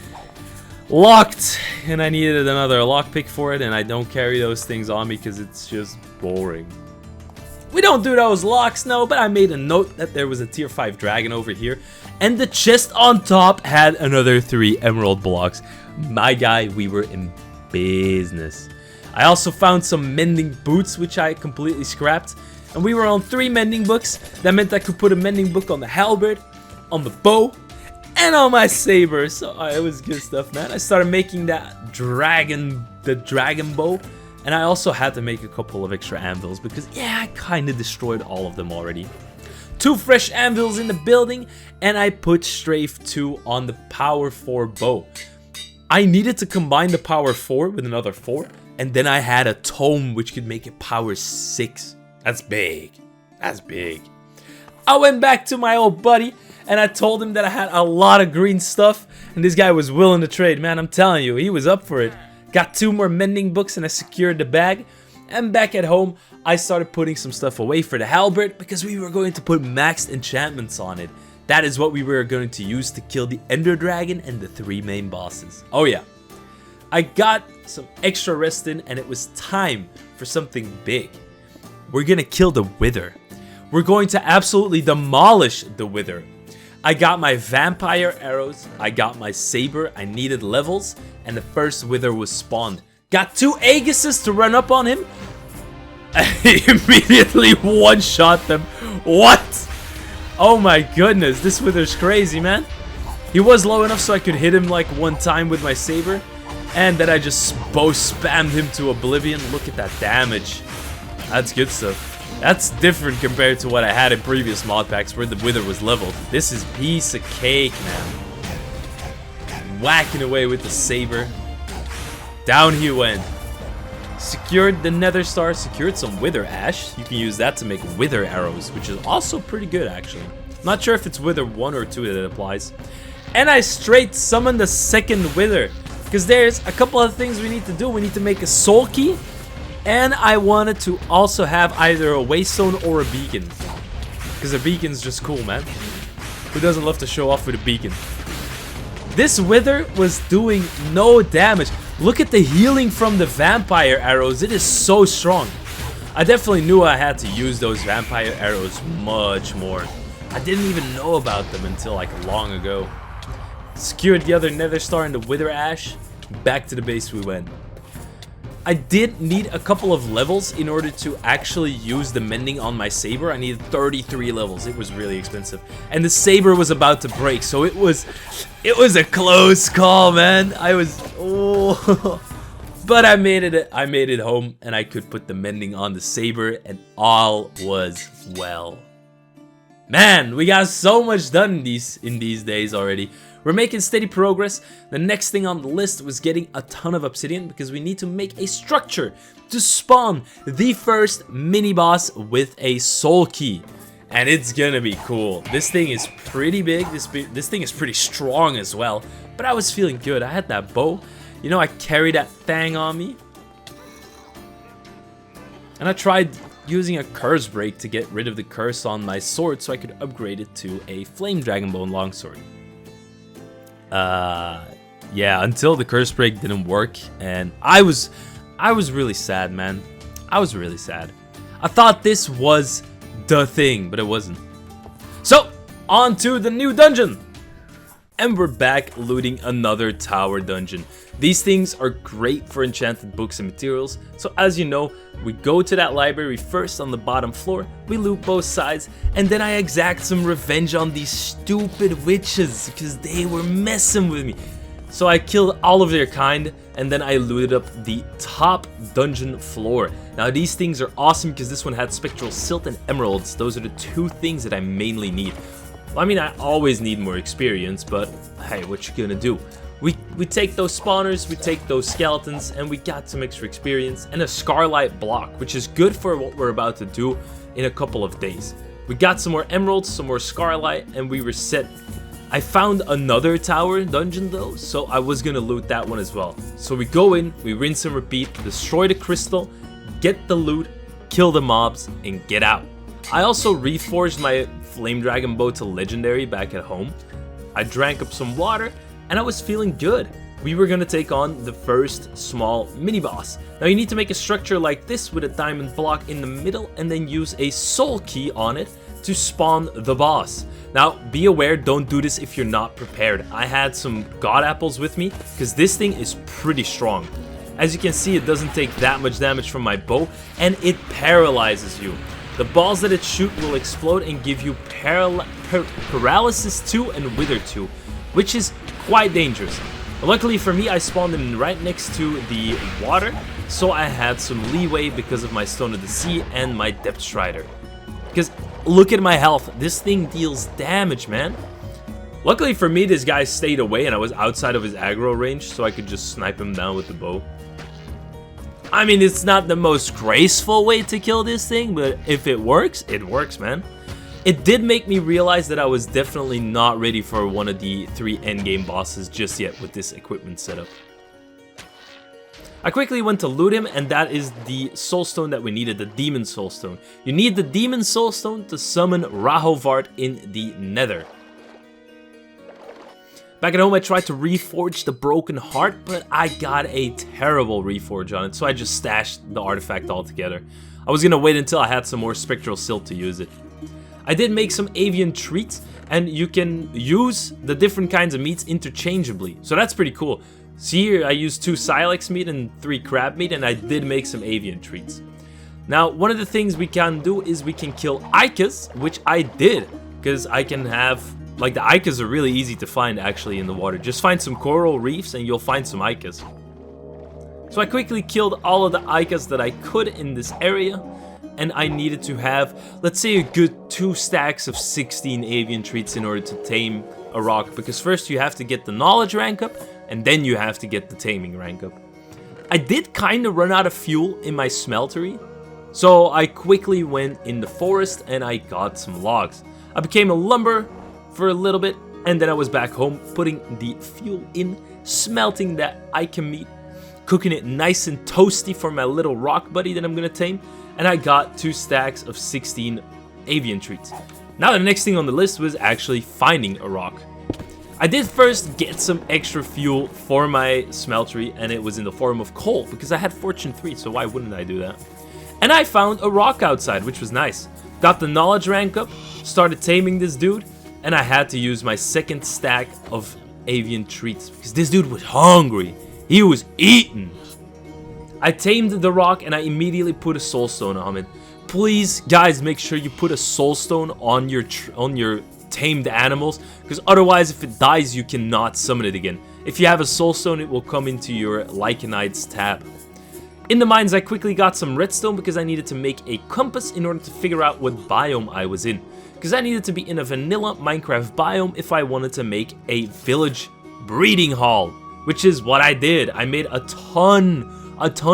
locked and I needed another lockpick for it, and I don't carry those things on me because it's just boring. We don't do those locks, no, but I made a note that there was a tier 5 dragon over here, and the chest on top had another 3 emerald blocks. My guy, we were in business. I also found some mending boots, which I completely scrapped. And we were on 3 mending books. That meant I could put a mending book on the halberd, on the bow, and on my saber. So it was good stuff, man. I started making that dragon bow. And I also had to make a couple of extra anvils because, yeah, I kind of destroyed all of them already. 2 fresh anvils in the building, and I put strafe 2 on the power 4 bow. I needed to combine the power 4 with another 4, and then I had a tome which could make it power 6. That's big. That's big. I went back to my old buddy, and I told him that I had a lot of green stuff, and this guy was willing to trade. Man, I'm telling you, he was up for it. Got 2 more mending books, and I secured the bag. And back at home, I started putting some stuff away for the halberd because we were going to put maxed enchantments on it. That is what we were going to use to kill the Ender Dragon and the 3 main bosses. Oh yeah. I got some extra rest in and it was time for something big. We're gonna kill the Wither. We're going to absolutely demolish the Wither. I got my vampire arrows, I got my saber, I needed levels, and the first Wither was spawned. Got 2 Aegises to run up on him. I immediately one-shot them. What? Oh my goodness, this Wither's crazy, man. He was low enough so I could hit him like 1 time with my saber. And then I just bow spammed him to oblivion. Look at that damage. That's good stuff. That's different compared to what I had in previous mod packs where the Wither was leveled. This is piece of cake, man. Whacking away with the saber. Down he went. Secured the nether star, secured some wither ash. You can use that to make wither arrows, which is also pretty good actually. Not sure if it's wither 1 or 2 that applies. And I straight summoned the second wither. Because there's a couple of things we need to do. We need to make a soul key. And I wanted to also have either a waystone or a beacon. Because a beacon's just cool, man. Who doesn't love to show off with a beacon? This wither was doing no damage. Look at the healing from the vampire arrows. It is so strong. I definitely knew I had to use those vampire arrows much more. I didn't even know about them until like long ago. Secured the other nether star and the wither ash. Back to the base we went. I did need a couple of levels in order to actually use the mending on my saber. I needed 33 levels. It was really expensive. And the saber was about to break, so it was a close call, man. But I made it home and I could put the mending on the saber and all was well. Man, we got so much done in these days already. We're making steady progress. The next thing on the list was getting a ton of obsidian because we need to make a structure to spawn the first mini boss with a soul key. And it's gonna be cool. This thing is pretty big. This thing is pretty strong as well. But I was feeling good. I had that bow. You know, I carried that thing on me. And I tried using a curse break to get rid of the curse on my sword so I could upgrade it to a flame dragonbone longsword. Yeah, until the curse break didn't work, and I was really sad, man. I was really sad. I thought this was the thing, but it wasn't. So, on to the new dungeon. And we're back looting another tower dungeon. These things are great for enchanted books and materials. So as you know, we go to that library first on the bottom floor, we loot both sides, and then I exact some revenge on these stupid witches because they were messing with me. So I killed all of their kind, and then I looted up the top dungeon floor. Now these things are awesome because this one had spectral silt and emeralds. Those are the 2 things that I mainly need. Well, I mean, I always need more experience, but hey, what you gonna do? We take those spawners, we take those skeletons, and we got some extra experience and a Scarlight block, which is good for what we're about to do in a couple of days. We got some more emeralds, some more Scarlight, and we were set. I found another tower dungeon though, so I was gonna loot that one as well. So we go in, we rinse and repeat, destroy the crystal, get the loot, kill the mobs, and get out. I also reforged my flame dragon bow to legendary back at home. I drank up some water and I was feeling good. We were gonna take on the first small mini boss. Now you need to make a structure like this with a diamond block in the middle and then use a soul key on it to spawn the boss. Now be aware, don't do this if you're not prepared. I had some god apples with me because this thing is pretty strong. As you can see, it doesn't take that much damage from my bow, and it paralyzes you. The balls that it shoots will explode and give you paralysis 2 and wither 2, which is quite dangerous. Luckily for me, I spawned in right next to the water, so I had some leeway because of my Stone of the Sea and my Depth Strider. Because look at my health, this thing deals damage, man. Luckily for me, this guy stayed away and I was outside of his aggro range, so I could just snipe him down with the bow. I mean, it's not the most graceful way to kill this thing, but if it works, man. It did make me realize that I was definitely not ready for one of the 3 endgame bosses just yet with this equipment setup. I quickly went to loot him, and that is the soulstone that we needed, the demon soulstone. You need the demon soulstone to summon Rahovart in the nether. Back at home, I tried to reforge the broken heart, but I got a terrible reforge on it, so I just stashed the artifact altogether. I was gonna wait until I had some more spectral silt to use it. I did make some avian treats, and you can use the different kinds of meats interchangeably, so that's pretty cool. See here, I used 2 silex meat and 3 crab meat, and I did make some avian treats. Now, one of the things we can do is we can kill Icas, which I did, because I can have... Like, the Icas are really easy to find, actually, in the water. Just find some coral reefs and you'll find some Icas. So I quickly killed all of the Icas that I could in this area. And I needed to have, let's say, a good 2 stacks of 16 avian treats in order to tame a rock. Because first you have to get the knowledge rank up, and then you have to get the taming rank up. I did kind of run out of fuel in my smeltery. So I quickly went in the forest and I got some logs. I became a lumber for a little bit, and then I was back home putting the fuel in, smelting that Ica meat, cooking it nice and toasty for my little rock buddy that I'm gonna tame, and I got 2 stacks of 16 avian treats. Now the next thing on the list was actually finding a rock. I did first get some extra fuel for my smeltery, and it was in the form of coal, because I had Fortune 3, so why wouldn't I do that? And I found a rock outside, which was nice. Got the knowledge rank up, started taming this dude, and I had to use my 2nd stack of avian treats because this dude was hungry. He was eating. I tamed the rock and I immediately put a soulstone on it. Please, guys, make sure you put a soulstone on your tamed animals, because otherwise, if it dies, you cannot summon it again. If you have a soulstone, it will come into your Lycanides tab. In the mines, I quickly got some redstone because I needed to make a compass in order to figure out what biome I was in. Because I needed to be in a vanilla Minecraft biome if I wanted to make a village breeding hall, which is what I did. I made a ton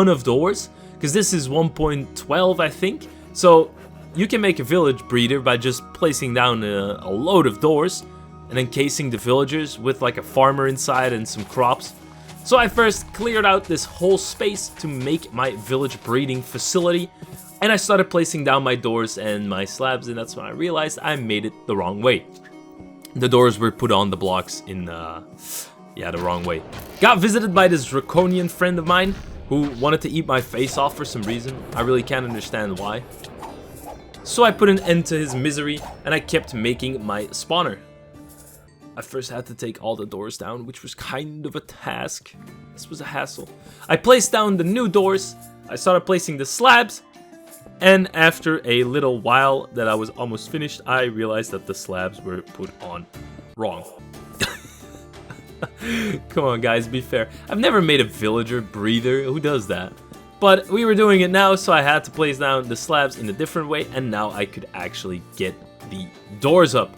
of doors, because this is 1.12, I think. So you can make a village breeder by just placing down a load of doors and encasing the villagers with like a farmer inside and some crops. So I first cleared out this whole space to make my village breeding facility, and I started placing down my doors and my slabs, and that's when I realized I made it the wrong way. The doors were put on the blocks in, the wrong way. Got visited by this draconian friend of mine who wanted to eat my face off for some reason. I really can't understand why. So I put an end to his misery, and I kept making my spawner. I first had to take all the doors down, which was kind of a task. This was a hassle. I placed down the new doors, I started placing the slabs, and after a little while that I was almost finished, I realized that the slabs were put on wrong. Come on, guys, be fair. I've never made a villager breather. Who does that? But we were doing it now, so I had to place down the slabs in a different way, and now I could actually get the doors up.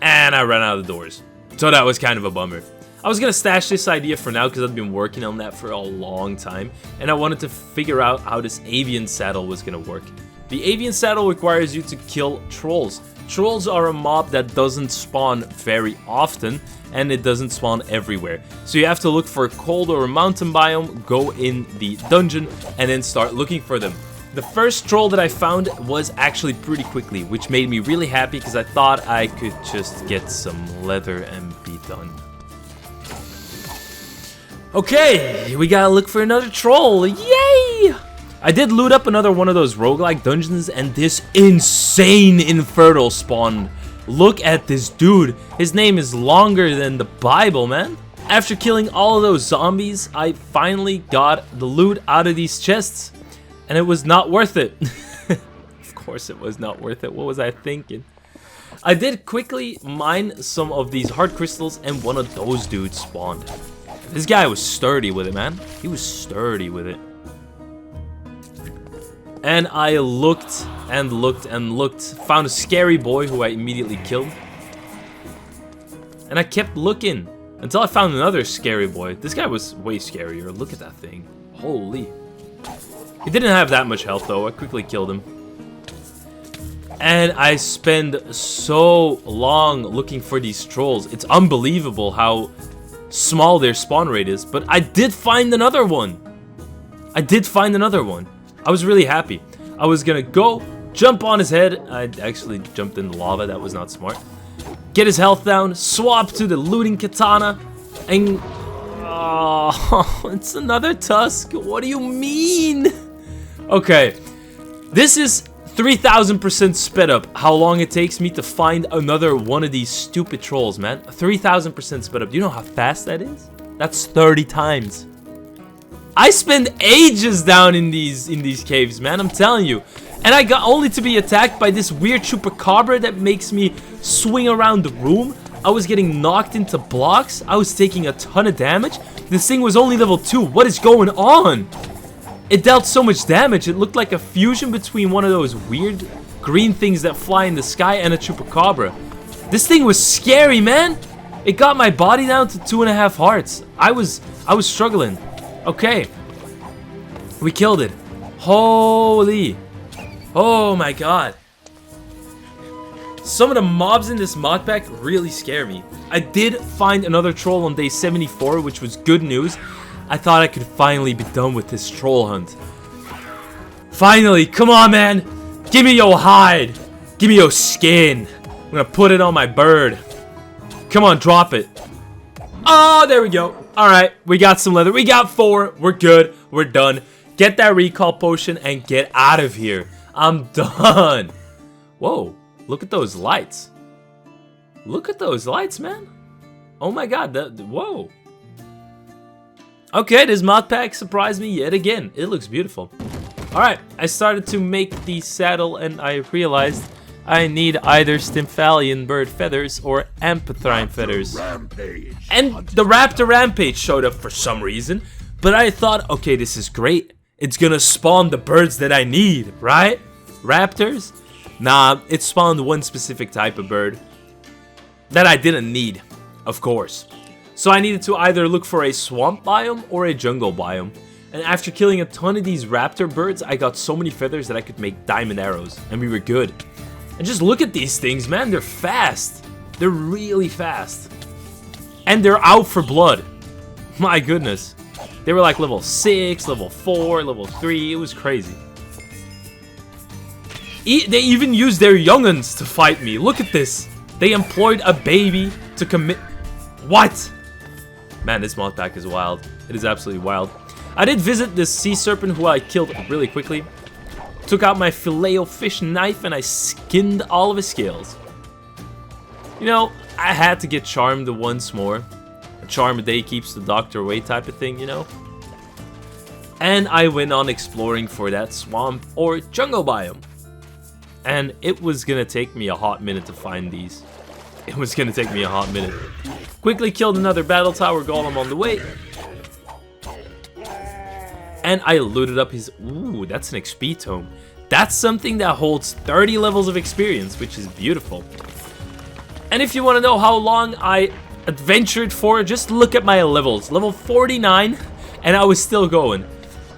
And I ran out of doors. So that was kind of a bummer. I was gonna stash this idea for now because I've been working on that for a long time, and I wanted to figure out how this avian saddle was gonna work. The avian saddle requires you to kill trolls. Trolls are a mob that doesn't spawn very often, and it doesn't spawn everywhere. So you have to look for a cold or a mountain biome, go in the dungeon, and then start looking for them. The first troll that I found was actually pretty quickly, which made me really happy because I thought I could just get some leather and be done. Okay, we gotta look for another troll. Yay! I did loot up another one of those roguelike dungeons, and this insane infertile spawned. Look at this dude. His name is longer than the Bible, man. After killing all of those zombies, I finally got the loot out of these chests, and it was not worth it. Of course it was not worth it. What was I thinking? I did quickly mine some of these hard crystals, and one of those dudes spawned. This guy was sturdy with it, man. He was sturdy with it. And I looked and looked and looked, found a scary boy who I immediately killed. And I kept looking until I found another scary boy. This guy was way scarier. Look at that thing. Holy. He didn't have that much health though. I quickly killed him. And I spend so long looking for these trolls. It's unbelievable how small their spawn rate is. But I did find another one. I did find another one. I was really happy. I was gonna go jump on his head. I actually jumped in the lava. That was not smart. Get his health down, swap to the looting katana, and oh, it's another tusk. What do you mean? Okay, this is 3,000% sped up. How long it takes me to find another one of these stupid trolls, man? 3,000% sped up. Do you know how fast that is? That's 30 times. I spend ages down in these caves, man. I'm telling you. And I got only to be attacked by this weird chupacabra that makes me swing around the room. I was getting knocked into blocks. I was taking a ton of damage. This thing was only level 2. What is going on? It dealt so much damage. It looked like a fusion between one of those weird green things that fly in the sky and a chupacabra. This thing was scary, man. It got my body down to 2.5 hearts. I was struggling. Okay. We killed it. Holy. Oh my god. Some of the mobs in this modpack really scare me. I did find another troll on day 74, which was good news. I thought I could finally be done with this troll hunt. Finally, come on, man. Give me your hide. Give me your skin. I'm gonna put it on my bird. Come on, drop it. Oh, there we go. Alright, we got some leather. We got 4. We're good. We're done. Get that recall potion and get out of here. I'm done. Whoa, look at those lights. Look at those lights, man. Oh my god, whoa. Okay, this mod pack surprised me yet again. It looks beautiful. Alright, I started to make the saddle and I realized I need either Stymphalian bird feathers or Amphitrine feathers. And the Raptor Rampage showed up for some reason. But I thought, okay, this is great. It's gonna spawn the birds that I need, right? Raptors? Nah, it spawned one specific type of bird that I didn't need, of course. So I needed to either look for a swamp biome or a jungle biome. And after killing a ton of these raptor birds, I got so many feathers that I could make diamond arrows. And we were good. And just look at these things, man. They're fast. They're really fast. And they're out for blood. My goodness. They were like level 6, level 4, level 3. It was crazy. They even used their young'uns to fight me. Look at this. They employed a baby to commit... What? Man, this mod pack is wild. It is absolutely wild. I did visit this sea serpent who I killed really quickly. Took out my filet-o-fish knife and I skinned all of his scales. You know, I had to get charmed once more. A charm a day keeps the doctor away type of thing, you know. And I went on exploring for that swamp or jungle biome. And it was gonna take me a hot minute to find these. It was gonna take me a hot minute. Quickly killed another battle tower golem on the way. And I looted up his... Ooh, that's an XP tome. That's something that holds 30 levels of experience, which is beautiful. And if you want to know how long I adventured for, just look at my levels. Level 49, and I was still going.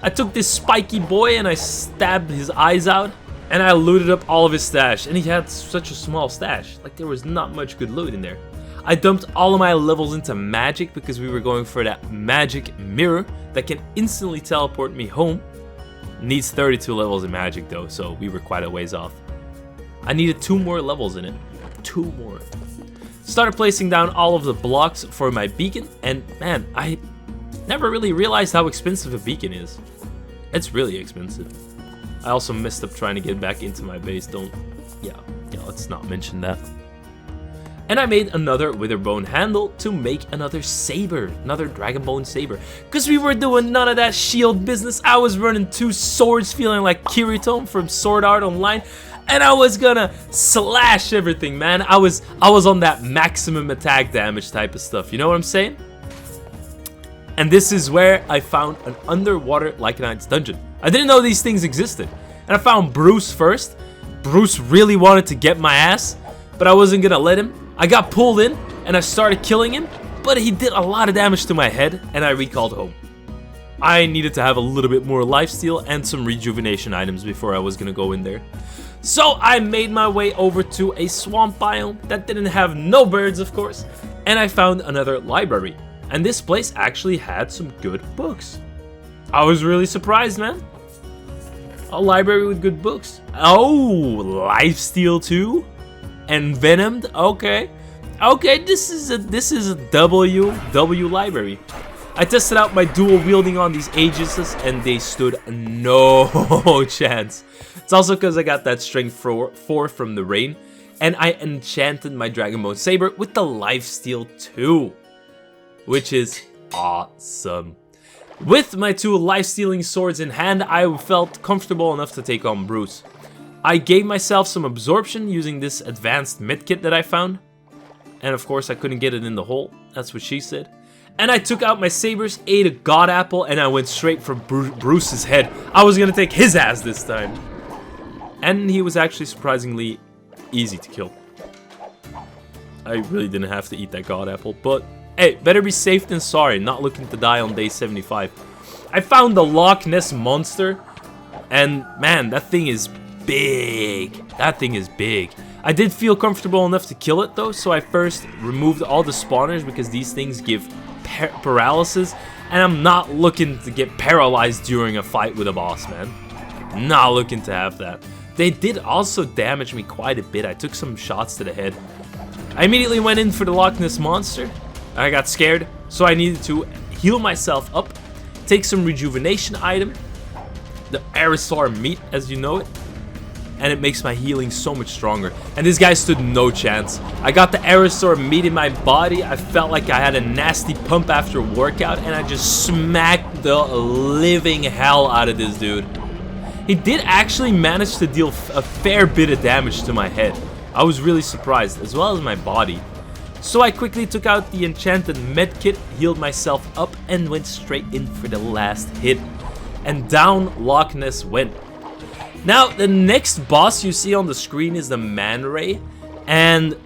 I took this spiky boy and I stabbed his eyes out. And I looted up all of his stash. And he had such a small stash. Like, there was not much good loot in there. I dumped all of my levels into magic because we were going for that magic mirror that can instantly teleport me home. Needs 32 levels in magic though, so we were quite a ways off. I needed 2 more levels in it. 2 more. Started placing down all of the blocks for my beacon, and man, I never really realized how expensive a beacon is. It's really expensive. I also messed up trying to get back into my base. Yeah, let's not mention that. And I made another witherbone handle to make another saber, another dragonbone saber. Because we were doing none of that shield business. I was running 2 swords feeling like Kirito from Sword Art Online. And I was gonna slash everything, man. I was on that maximum attack damage type of stuff. You know what I'm saying? And this is where I found an underwater Lycanite's dungeon. I didn't know these things existed. And I found Bruce first. Bruce really wanted to get my ass, but I wasn't gonna let him. I got pulled in, and I started killing him, but he did a lot of damage to my head, and I recalled home. I needed to have a little bit more lifesteal and some rejuvenation items before I was gonna go in there. So I made my way over to a swamp biome that didn't have no birds, of course, and I found another library. And this place actually had some good books. I was really surprised, man. A library with good books. Oh, lifesteal too? Envenomed? Okay. Okay, this is a W library. I tested out my dual wielding on these Aegises and they stood no chance. It's also because I got that strength 4 from the rain, and I enchanted my Dragonbone Saber with the lifesteal 2, which is awesome. With my 2 life-stealing swords in hand, I felt comfortable enough to take on Bruce. I gave myself some absorption using this advanced medkit that I found. And of course I couldn't get it in the hole, that's what she said. And I took out my sabers, ate a god apple, and I went straight for Bruce's head. I was gonna take his ass this time. And he was actually surprisingly easy to kill. I really didn't have to eat that god apple, but hey, better be safe than sorry, not looking to die on day 75. I found the Loch Ness Monster, and man, that thing is big. That thing is big. I did feel comfortable enough to kill it though, so I first removed all the spawners because these things give paralysis, and I'm not looking to get paralyzed during a fight with a boss, man. Not looking to have that. They did also damage me quite a bit. I took some shots to the head. I immediately went in for the Loch Ness Monster. I got scared, so I needed to heal myself up, take some rejuvenation item, the Aerosaur meat as you know it, and it makes my healing so much stronger. And this guy stood no chance. I got the Aerosaur meat in my body. I felt like I had a nasty pump after a workout, and I just smacked the living hell out of this dude. He did actually manage to deal a fair bit of damage to my head. I was really surprised, as well as my body. So I quickly took out the enchanted medkit, healed myself up, and went straight in for the last hit. And down Loch Ness went. Now, the next boss you see on the screen is the Man Ray, and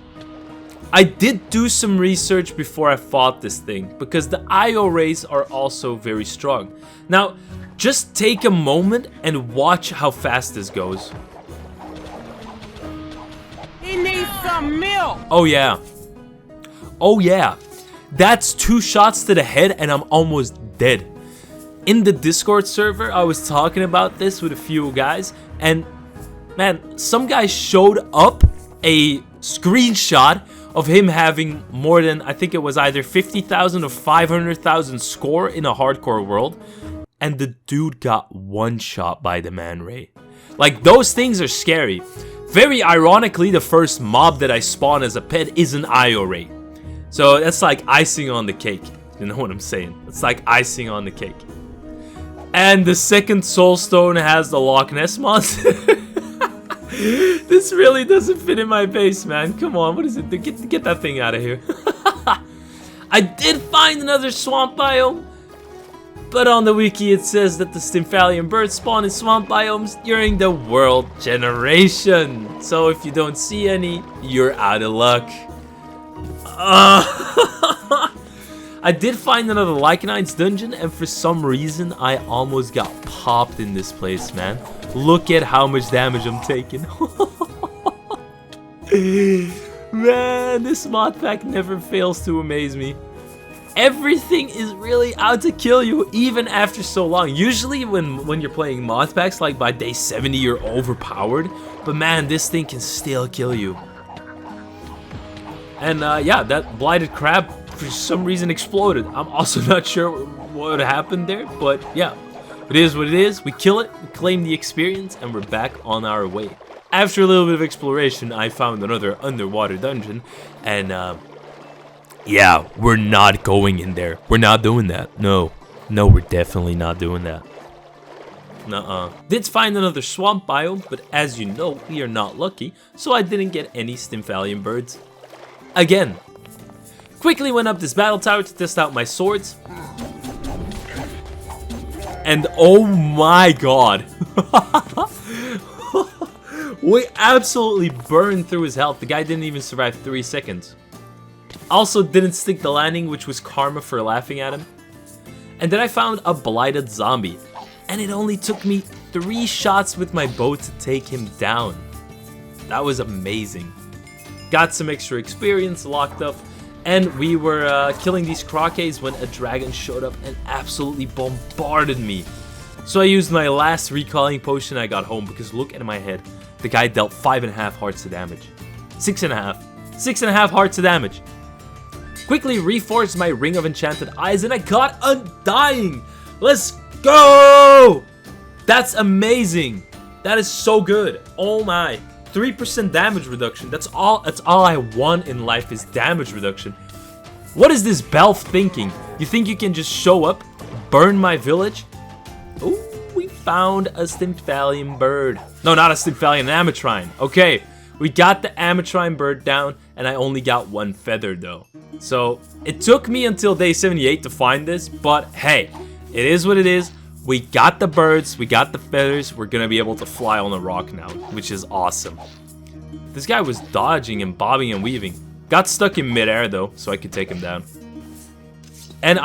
I did do some research before I fought this thing, because the IO rays are also very strong. Now, just take a moment and watch how fast this goes. He needs some milk! Oh yeah. Oh yeah. That's 2 shots to the head and I'm almost dead. In the Discord server, I was talking about this with a few guys, and man, some guy showed up a screenshot of him having more than, I think it was either 50,000 or 500,000 score in a hardcore world, and the dude got one shot by the Man Ray. Like, those things are scary. Very ironically, the first mob that I spawn as a pet is an IO Ray. So that's like icing on the cake. You know what I'm saying? It's like icing on the cake. And the second soul stone has the Loch Ness Monster. This really doesn't fit in my base, man. Come on, what is it? Get that thing out of here. I did find another swamp biome, but on the wiki it says that the Stymphalian birds spawn in swamp biomes during the world generation. So if you don't see any, you're out of luck. I did find another Lycanite's dungeon, and for some reason I almost got popped in this place, man. Look at how much damage I'm taking. Man, this Modpack never fails to amaze me. Everything is really out to kill you, even after so long. Usually when you're playing Modpacks, like by day 70 you're overpowered, but man, this thing can still kill you. And yeah, that blighted crab for some reason exploded. I'm also not sure what happened there, but yeah, it is what it is. We kill it, we claim the experience, and we're back on our way. After a little bit of exploration, I found another underwater dungeon, and yeah, we're not going in there. We're not doing that. No, we're definitely not doing that. Nuh-uh. Did find another swamp biome, but as you know, we are not lucky, so I didn't get any Stymphalian birds. Again. Quickly went up this battle tower to test out my swords. And oh my god. We absolutely burned through his health. The guy didn't even survive 3 seconds. Also didn't stick the landing, which was karma for laughing at him. And then I found a blighted zombie. And it only took me 3 shots with my bow to take him down. That was amazing. Got some extra experience locked up. And we were killing these croquets when a dragon showed up and absolutely bombarded me. So I used my last recalling potion and I got home because look at my head. The guy dealt 5.5 hearts of damage. 6.5. 6.5 hearts of damage. Quickly reforged my Ring of Enchanted Eyes and I got Undying. Let's go! That's amazing. That is so good. Oh my. 3% damage reduction. That's all I want in life is damage reduction. What is this Belf thinking? You think you can just show up, burn my village? Ooh, we found a Stymphalian bird. No, not a Stymphalian, an Ametrine. Okay, we got the Ametrine bird down, and I only got 1 feather though. So it took me until day 78 to find this, but hey, it is what it is. We got the birds, we got the feathers, we're gonna be able to fly on a rock now, which is awesome. This guy was dodging and bobbing and weaving. Got stuck in midair though, so I could take him down. And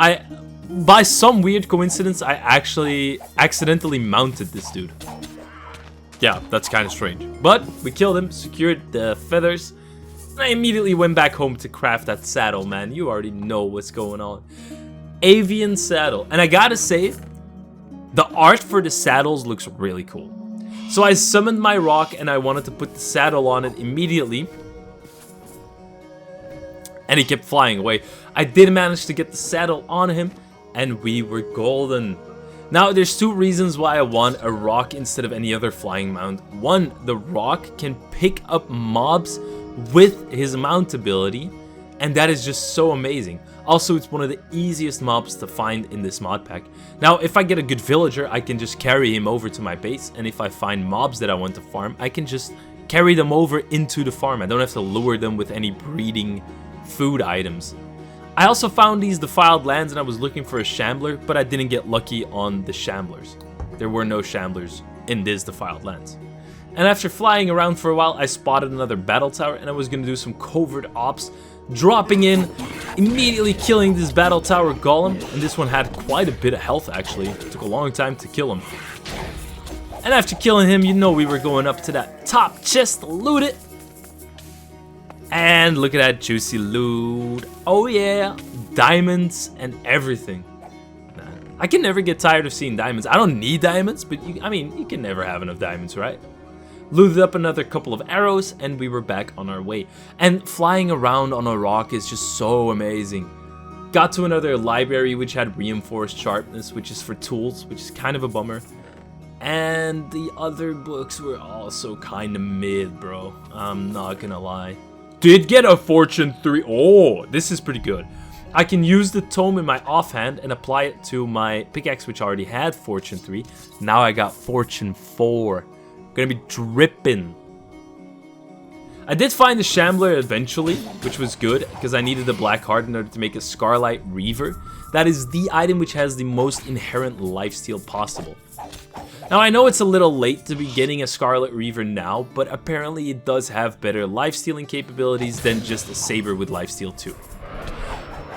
by some weird coincidence, I actually accidentally mounted this dude. Yeah, that's kind of strange. But we killed him, secured the feathers, and I immediately went back home to craft that saddle, man. You already know what's going on. Avian saddle. And I gotta say, the art for the saddles looks really cool. So I summoned my rock and I wanted to put the saddle on it immediately. And he kept flying away. I did manage to get the saddle on him and we were golden. Now there's 2 reasons why I want a rock instead of any other flying mount. 1, the rock can pick up mobs with his mount ability. And that is just so amazing. Also, it's one of the easiest mobs to find in this mod pack. Now, if I get a good villager, I can just carry him over to my base. And if I find mobs that I want to farm, I can just carry them over into the farm. I don't have to lure them with any breeding food items. I also found these defiled lands and I was looking for a shambler, but I didn't get lucky on the shamblers. There were no shamblers in this defiled lands. And after flying around for a while, I spotted another battle tower and I was going to do some covert ops. Dropping in, immediately killing this battle tower golem, and this one had quite a bit of health actually. It took a long time to kill him. And after killing him, you know we were going up to that top chest to loot it. And look at that juicy loot. Oh yeah, diamonds and everything. I can never get tired of seeing diamonds. I don't need diamonds, but I mean, you can never have enough diamonds, right? Looted up another couple of arrows and we were back on our way. And flying around on a rock is just so amazing. Got to another library which had reinforced sharpness, which is for tools, which is kind of a bummer. And the other books were also kind of mid, bro. I'm not gonna lie. Did get a Fortune 3. Oh, this is pretty good. I can use the tome in my offhand and apply it to my pickaxe, which already had Fortune 3. Now I got Fortune 4. Gonna be dripping. I did find the Shambler eventually, which was good because I needed a black heart in order to make a Scarlight Reaver. That is the item which has the most inherent lifesteal possible. Now I know it's a little late to be getting a Scarlet Reaver now, but apparently it does have better lifestealing capabilities than just a saber with lifesteal 2.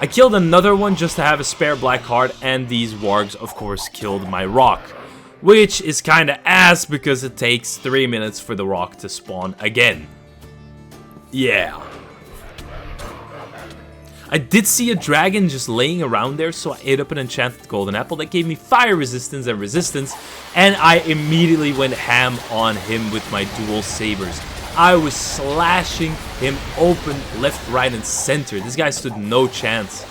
I killed another one just to have a spare black heart, and these wargs of course killed my rock. Which is kinda ass because it takes 3 minutes for the rock to spawn again. Yeah. I did see a dragon just laying around there, so I ate up an enchanted golden apple that gave me fire resistance and resistance, and I immediately went ham on him with my dual sabers. I was slashing him open left, right, and center. This guy stood no chance.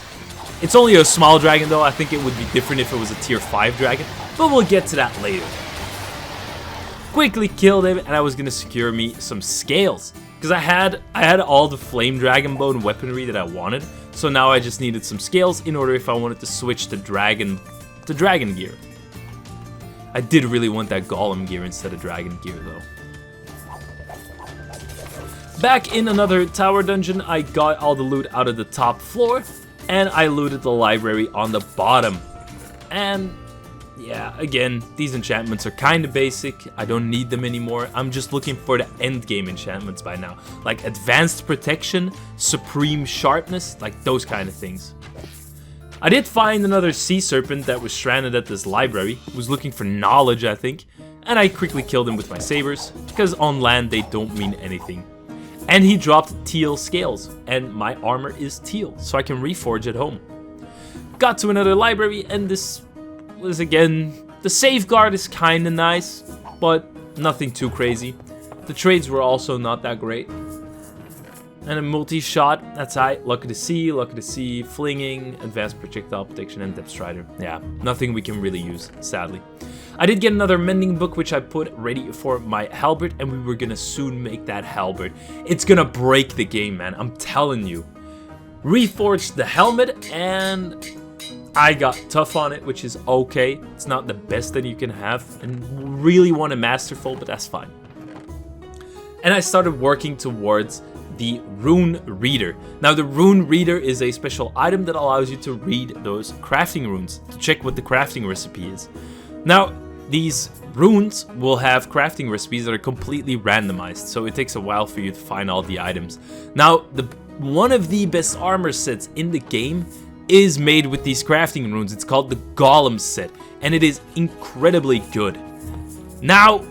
It's only a small dragon though. I think it would be different if it was a tier 5 dragon, but we'll get to that later. quickly killed him, and I was gonna secure me some scales. Because I had all the flame dragon bone weaponry that I wanted. So now I just needed some scales in order if I wanted to switch to dragon gear. I did really want that golem gear instead of dragon gear though. Back in another tower dungeon, I got all the loot out of the top floor, and I looted the library on the bottom. And yeah, again, these enchantments are kind of basic. I don't need them anymore. I'm just looking for the end game enchantments by now. Like advanced protection, supreme sharpness, like those kind of things. I did find another sea serpent that was stranded at this library. He was looking for knowledge, I think. And I quickly killed him with my sabers, because on land they don't mean anything. And he dropped teal scales, and my armor is teal, so I can reforge at home. Got to another library, and this was again, the safeguard is kinda nice, but nothing too crazy. The trades were also not that great. And a multi-shot, that's high. Lucky to see, flinging, advanced projectile protection, and depth strider. Yeah, nothing we can really use, sadly. I did get another mending book, which I put ready for my halberd, and we were gonna soon make that halberd. It's gonna break the game, man, I'm telling you. Reforged the helmet, and I got tough on it, which is okay. It's not the best that you can have, and really want a masterful, but that's fine. And I started working towards the Rune Reader. Now, the Rune Reader is a special item that allows you to read those crafting runes, to check what the crafting recipe is. Now, these runes will have crafting recipes that are completely randomized, so it takes a while for you to find all the items. Now, one of the best armor sets in the game is made with these crafting runes. It's called the Golem set, and it is incredibly good. Now,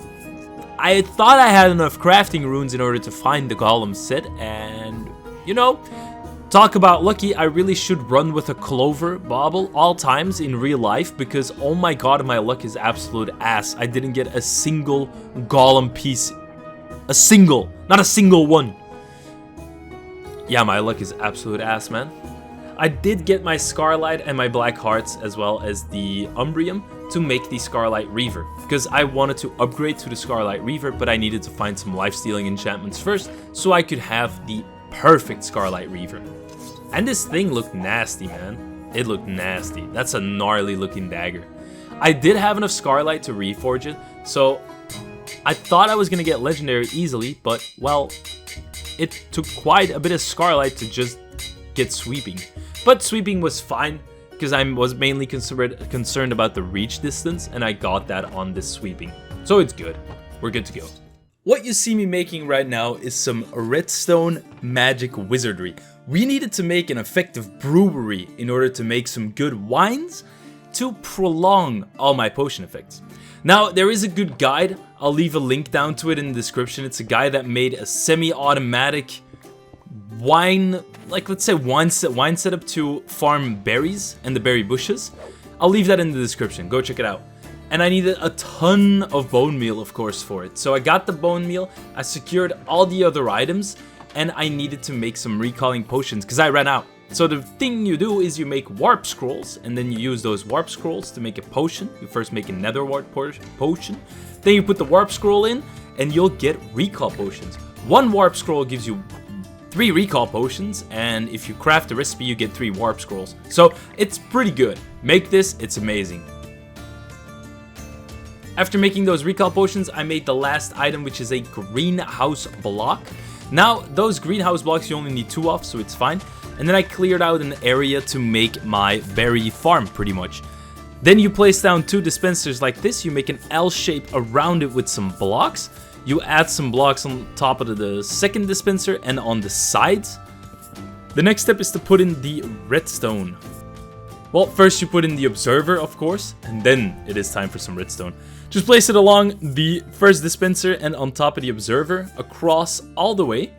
I thought I had enough crafting runes in order to find the Golem set, and, you know, talk about lucky, I really should run with a clover bauble all times in real life, because oh my god, my luck is absolute ass. I didn't get a single Golem piece. Not a single one. Yeah, my luck is absolute ass, man. I did get my Scarlight and my Black Hearts, as well as the Umbrium, to make the Scarlight Reaver, because I wanted to upgrade to the Scarlight Reaver, but I needed to find some life-stealing enchantments first, so I could have the perfect Scarlight Reaver. And this thing looked nasty, man. It looked nasty. That's a gnarly looking dagger. I did have enough Scarlight to reforge it, so I thought I was gonna get legendary easily, but well, it took quite a bit of Scarlight to just get sweeping. But sweeping was fine, because I was mainly concerned about the reach distance, and I got that on this sweeping. So it's good. We're good to go. What you see me making right now is some redstone magic wizardry. We needed to make an effective brewery in order to make some good wines to prolong all my potion effects. Now, there is a good guide. I'll leave a link down to it in the description. It's a guy that made a semi-automatic wine, like let's say wine setup to farm berries and the berry bushes. I'll leave that in the description. Go check it out. And I needed a ton of bone meal, of course, for it. So I got the bone meal, I secured all the other items, and I needed to make some recalling potions because I ran out. So the thing you do is you make warp scrolls, and then you use those warp scrolls to make a potion. You first make a nether wart potion, then you put the warp scroll in, and you'll get recall potions. One warp scroll gives you 3 recall potions, and if you craft the recipe, you get 3 warp scrolls. So it's pretty good. Make this, it's amazing. After making those recall potions, I made the last item, which is a greenhouse block. Now, those greenhouse blocks you only need 2 of, so it's fine. And then I cleared out an area to make my berry farm, pretty much. Then you place down 2 dispensers like this. You make an L shape around it with some blocks. You add some blocks on top of the second dispenser and on the sides. The next step is to put in the redstone. Well, first you put in the observer, of course, and then it is time for some redstone. Just place it along the first dispenser and on top of the observer, across all the way.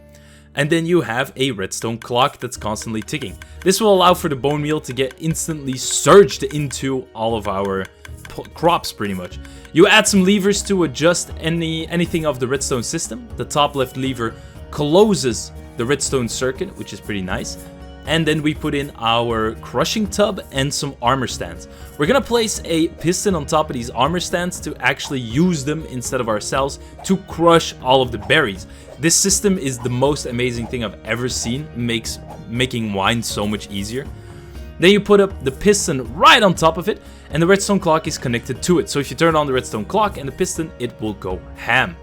And then you have a redstone clock that's constantly ticking. This will allow for the bone meal to get instantly surged into all of our crops, pretty much. You add some levers to adjust anything of the redstone system. The top left lever closes the redstone circuit, which is pretty nice. and then we put in our crushing tub and some armor stands. We're gonna place a piston on top of these armor stands to actually use them instead of ourselves to crush all of the berries. This system is the most amazing thing I've ever seen, makes making wine so much easier. Then you put up the piston right on top of it, and the redstone clock is connected to it. So if you turn on the redstone clock and the piston, it will go ham.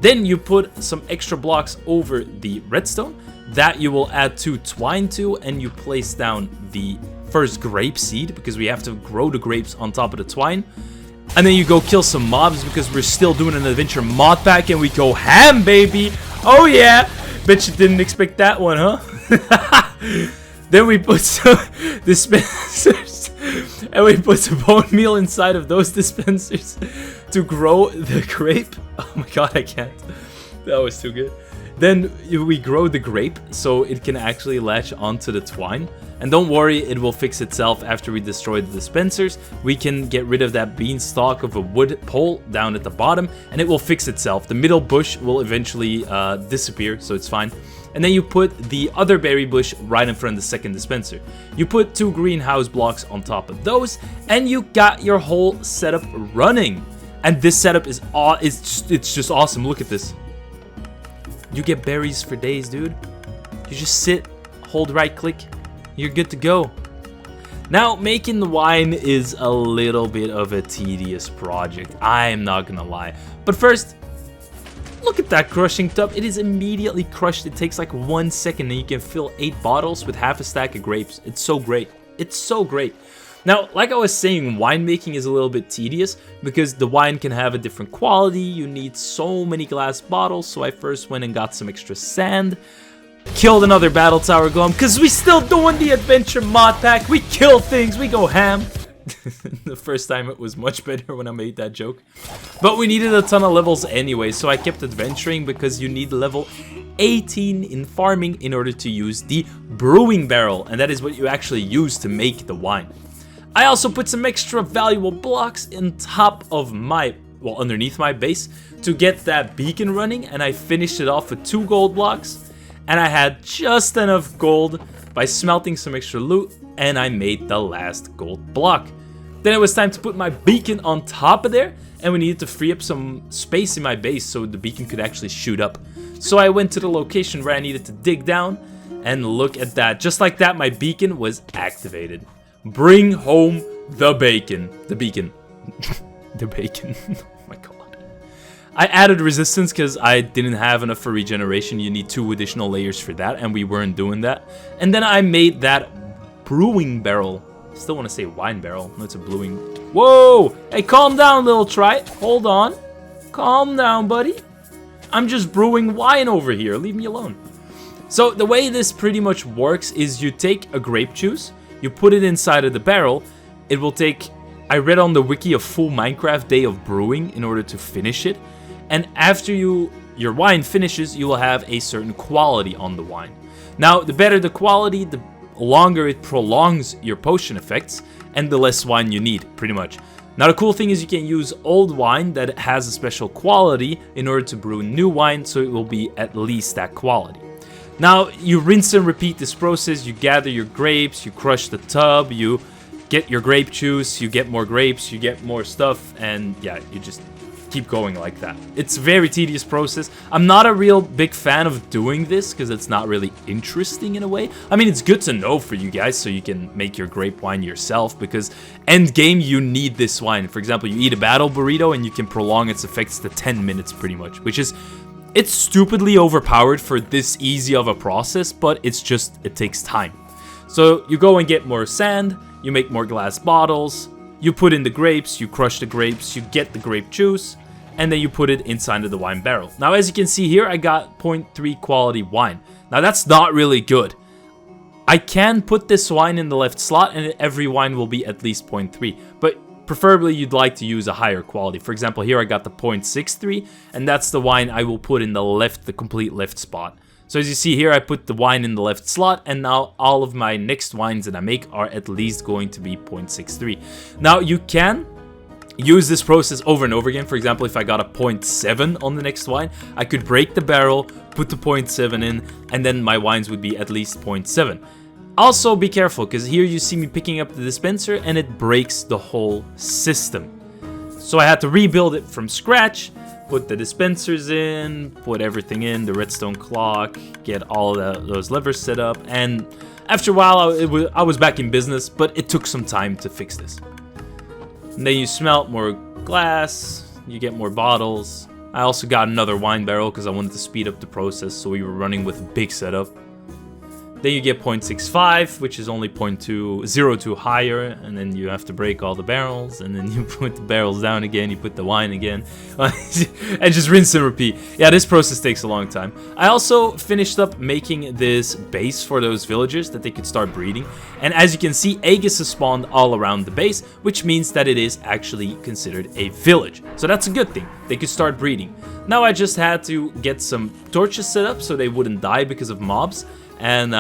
Then you put some extra blocks over the redstone that you will add 2 twine to, and you place down the first grape seed because we have to grow the grapes on top of the twine. And then you go kill some mobs because we're still doing an adventure mod pack and we go ham, baby. Oh yeah, bet you didn't expect that one, huh? Then we put some dispensers and we put some bone meal inside of those dispensers to grow the grape. Oh my god, I can't. That was too good. Then we grow the grape so it can actually latch onto the twine. And don't worry, it will fix itself after we destroy the dispensers. We can get rid of that beanstalk of a wood pole down at the bottom and it will fix itself. The middle bush will eventually disappear, so it's fine. And then you put the other berry bush right in front of the second dispenser. You put 2 greenhouse blocks on top of those and you got your whole setup running. And this setup is it's just awesome. Look at this. You get berries for days, dude. You just sit, hold right click, you're good to go. Now, making the wine is a little bit of a tedious project, I am not gonna lie. But first, look at that crushing tub. It is immediately crushed. It takes like 1 second and you can fill 8 bottles with half a stack of grapes. It's so great. It's so great. Now, like I was saying, winemaking is a little bit tedious because the wine can have a different quality. You need so many glass bottles, so I first went and got some extra sand. Killed another battle tower golem because we still doing the adventure mod pack. We kill things, we go ham. The first time it was much better when I made that joke. But we needed a ton of levels anyway, so I kept adventuring because you need level 18 in farming in order to use the brewing barrel, and that is what you actually use to make the wine. I also put some extra valuable blocks in top of my, well, underneath my base to get that beacon running, and I finished it off with 2 gold blocks, and I had just enough gold by smelting some extra loot, and I made the last gold block. Then it was time to put my beacon on top of there, and we needed to free up some space in my base so the beacon could actually shoot up. So I went to the location where I needed to dig down, and look at that. Just like that, my beacon was activated. Bring home the bacon. The beacon. The bacon. Oh my god. I added resistance because I didn't have enough for regeneration. You need 2 additional layers for that, and we weren't doing that. And then I made that brewing barrel. I still want to say wine barrel. No, it's a brewing. Whoa! Hey, calm down, little trite. Hold on. Calm down, buddy. I'm just brewing wine over here. Leave me alone. So the way this pretty much works is you take a grape juice, you put it inside of the barrel. It will take, I read on the wiki, a full Minecraft day of brewing in order to finish it. And after your wine finishes, you will have a certain quality on the wine. Now, the better the quality, the longer it prolongs your potion effects, and the less wine you need, pretty much. Now, the cool thing is you can use old wine that has a special quality in order to brew new wine, so it will be at least that quality. Now, you rinse and repeat this process. You gather your grapes, you crush the tub, you get your grape juice, you get more grapes, you get more stuff, and yeah, you just keep going like that. It's a very tedious process. I'm not a real big fan of doing this because it's not really interesting in a way. I mean, it's good to know for you guys so you can make your grape wine yourself, because end game you need this wine. For example, you eat a battle burrito and you can prolong its effects to 10 minutes pretty much, which is, it's stupidly overpowered for this easy of a process, but it's just, it takes time. So you go and get more sand, you make more glass bottles, you put in the grapes, you crush the grapes, you get the grape juice, and then you put it inside of the wine barrel. Now, as you can see here, I got 0.3 quality wine. Now, that's not really good. I can put this wine in the left slot, and every wine will be at least 0.3, but preferably you'd like to use a higher quality. For example, here I got the 0.63, and that's the wine I will put in the left, the complete left spot. So as you see here, I put the wine in the left slot, and now all of my next wines that I make are at least going to be 0.63. Now, you can use this process over and over again. For example, if I got a 0.7 on the next wine, I could break the barrel, put the 0.7 in, and then my wines would be at least 0.7. Also, be careful, because here you see me picking up the dispenser and it breaks the whole system. So I had to rebuild it from scratch, put the dispensers in, put everything in, the redstone clock, get all those levers set up, and after a while I was back in business, but it took some time to fix this. And then you smelt more glass, you get more bottles. I also got another wine barrel because I wanted to speed up the process, so we were running with a big setup. Then you get 0.65, which is only 0.02 higher, and then you have to break all the barrels, and then you put the barrels down again, you put the wine again, and just rinse and repeat. Yeah, this process takes a long time. I also finished up making this base for those villagers that they could start breeding, and as you can see, Aegis has spawned all around the base, which means that it is actually considered a village. So that's a good thing. They could start breeding. Now I just had to get some torches set up so they wouldn't die because of mobs. And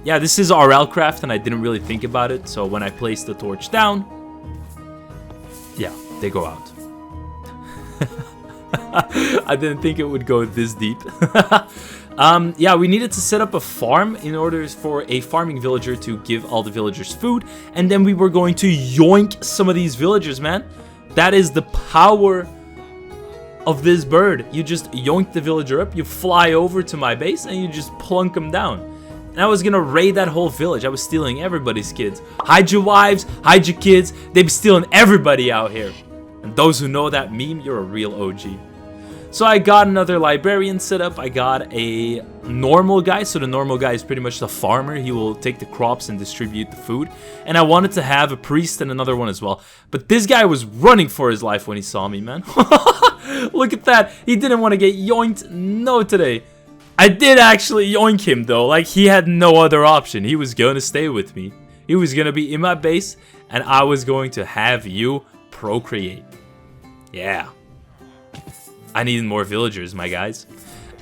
yeah, this is RLCRAFT and I didn't really think about it, so when I placed the torch down, yeah, they go out. I didn't think it would go this deep. Yeah, we needed to set up a farm in order for a farming villager to give all the villagers food, and then we were going to yoink some of these villagers, man. That is the power of this bird. You just yoink the villager up, you fly over to my base, and you just plunk them down. And I was gonna raid that whole village. I was stealing everybody's kids. Hide your wives, hide your kids. They be stealing everybody out here. And those who know that meme, you're a real OG. So I got another librarian set up. I got a normal guy. So the normal guy is pretty much the farmer. He will take the crops and distribute the food. And I wanted to have a priest and another one as well. But this guy was running for his life when he saw me, man. Look at that. He didn't want to get yoinked. No today. I did actually yoink him though, like he had no other option. He was gonna stay with me. He was gonna be in my base, and I was going to have you procreate. Yeah. I needed more villagers, my guys.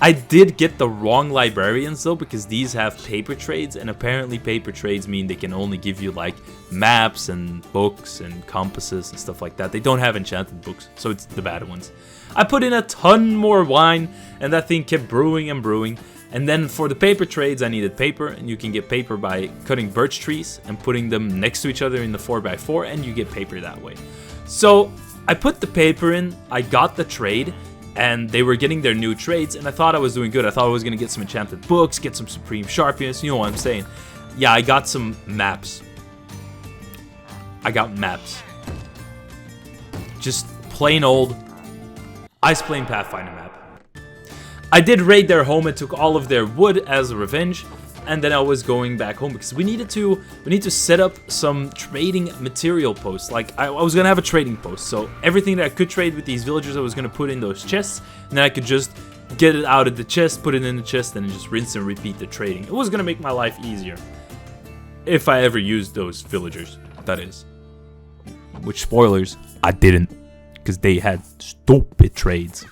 I did get the wrong librarians though, because these have paper trades, and apparently paper trades mean they can only give you like maps and books and compasses and stuff like that. They don't have enchanted books, so it's the bad ones. I put in a ton more wine, and that thing kept brewing and brewing. And then for the paper trades, I needed paper, and you can get paper by cutting birch trees and putting them next to each other in the 4x4, and you get paper that way. So I put the paper in, I got the trade, and they were getting their new trades, and I thought I was doing good. I thought I was going to get some enchanted books, get some supreme sharpness, you know what I'm saying. Yeah, I got some maps. I got maps. Just plain old Ice Plain Pathfinder map. I did raid their home and took all of their wood as a revenge, and then I was going back home because we need to set up some trading material posts. Like I was gonna have a trading post, so everything that I could trade with these villagers I was gonna put in those chests, and then I could just get it out of the chest, put it in the chest, and just rinse and repeat the trading. It was gonna make my life easier if I ever used those villagers, that is. Which, spoilers, I didn't, because they had stupid trades.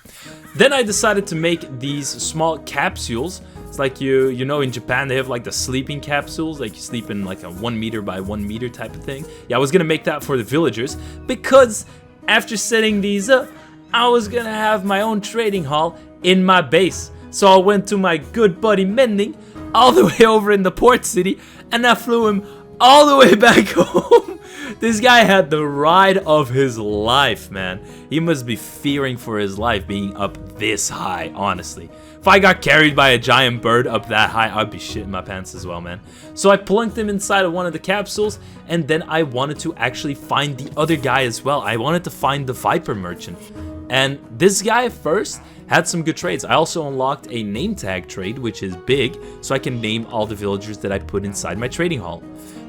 Then I decided to make these small capsules. It's like you know in Japan they have like the sleeping capsules, like you sleep in like a 1 meter by 1 meter type of thing. Yeah, I was gonna make that for the villagers because after setting these up, I was gonna have my own trading hall in my base. So I went to my good buddy Mending all the way over in the port city, and I flew him all the way back home. This guy had the ride of his life, man. He must be fearing for his life being up this high, honestly. If I got carried by a giant bird up that high, I'd be shitting my pants as well, man. So I plunked him inside of one of the capsules, and then I wanted to actually find the other guy as well. I wanted to find the Viper Merchant. And this guy first had some good trades. I also unlocked a name tag trade, which is big, so I can name all the villagers that I put inside my trading hall.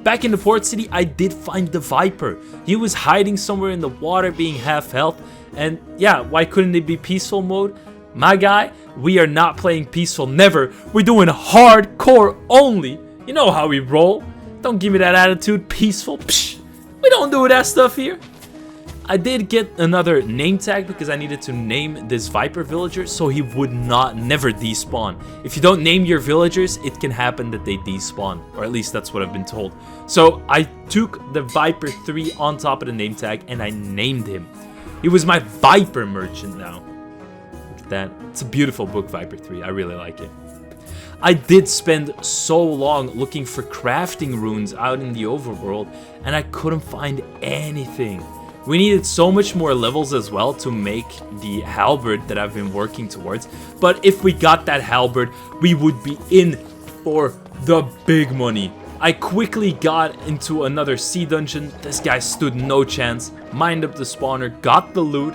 Back in the port city, I did find the Viper. He was hiding somewhere in the water being half health. And yeah, why couldn't it be peaceful mode? My guy, we are not playing peaceful, never. We're doing hardcore only. You know how we roll. Don't give me that attitude, peaceful. Psh, we don't do that stuff here. I did get another name tag because I needed to name this Viper villager so he would never despawn. If you don't name your villagers, it can happen that they despawn, or at least that's what I've been told. So I took the Viper 3 on top of the name tag and I named him. He was my Viper Merchant now. Look at that. It's a beautiful book, Viper 3. I really like it. I did spend so long looking for crafting runes out in the overworld, and I couldn't find anything. We needed so much more levels as well to make the halberd that I've been working towards. But if we got that halberd, we would be in for the big money. I quickly got into another sea dungeon. This guy stood no chance. Mined up the spawner, got the loot.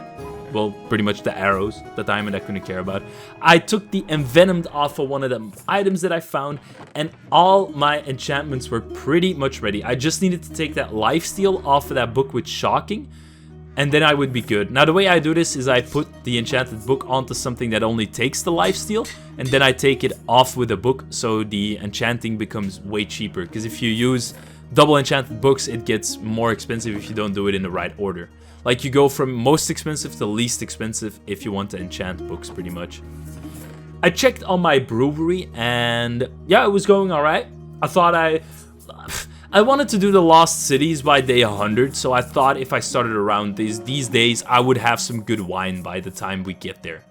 Well, pretty much the arrows, the diamond I couldn't care about. I took the envenomed off of one of the items that I found, and all my enchantments were pretty much ready. I just needed to take that lifesteal off of that book with shocking, and then I would be good. Now, the way I do this is I put the enchanted book onto something that only takes the lifesteal, and then I take it off with a book, so the enchanting becomes way cheaper. Because if you use double enchanted books, it gets more expensive if you don't do it in the right order. Like, you go from most expensive to least expensive if you want to enchant books, pretty much. I checked on my brewery, and yeah, it was going alright. I thought I wanted to do the Lost Cities by day 100, so I thought if I started around these days, I would have some good wine by the time we get there.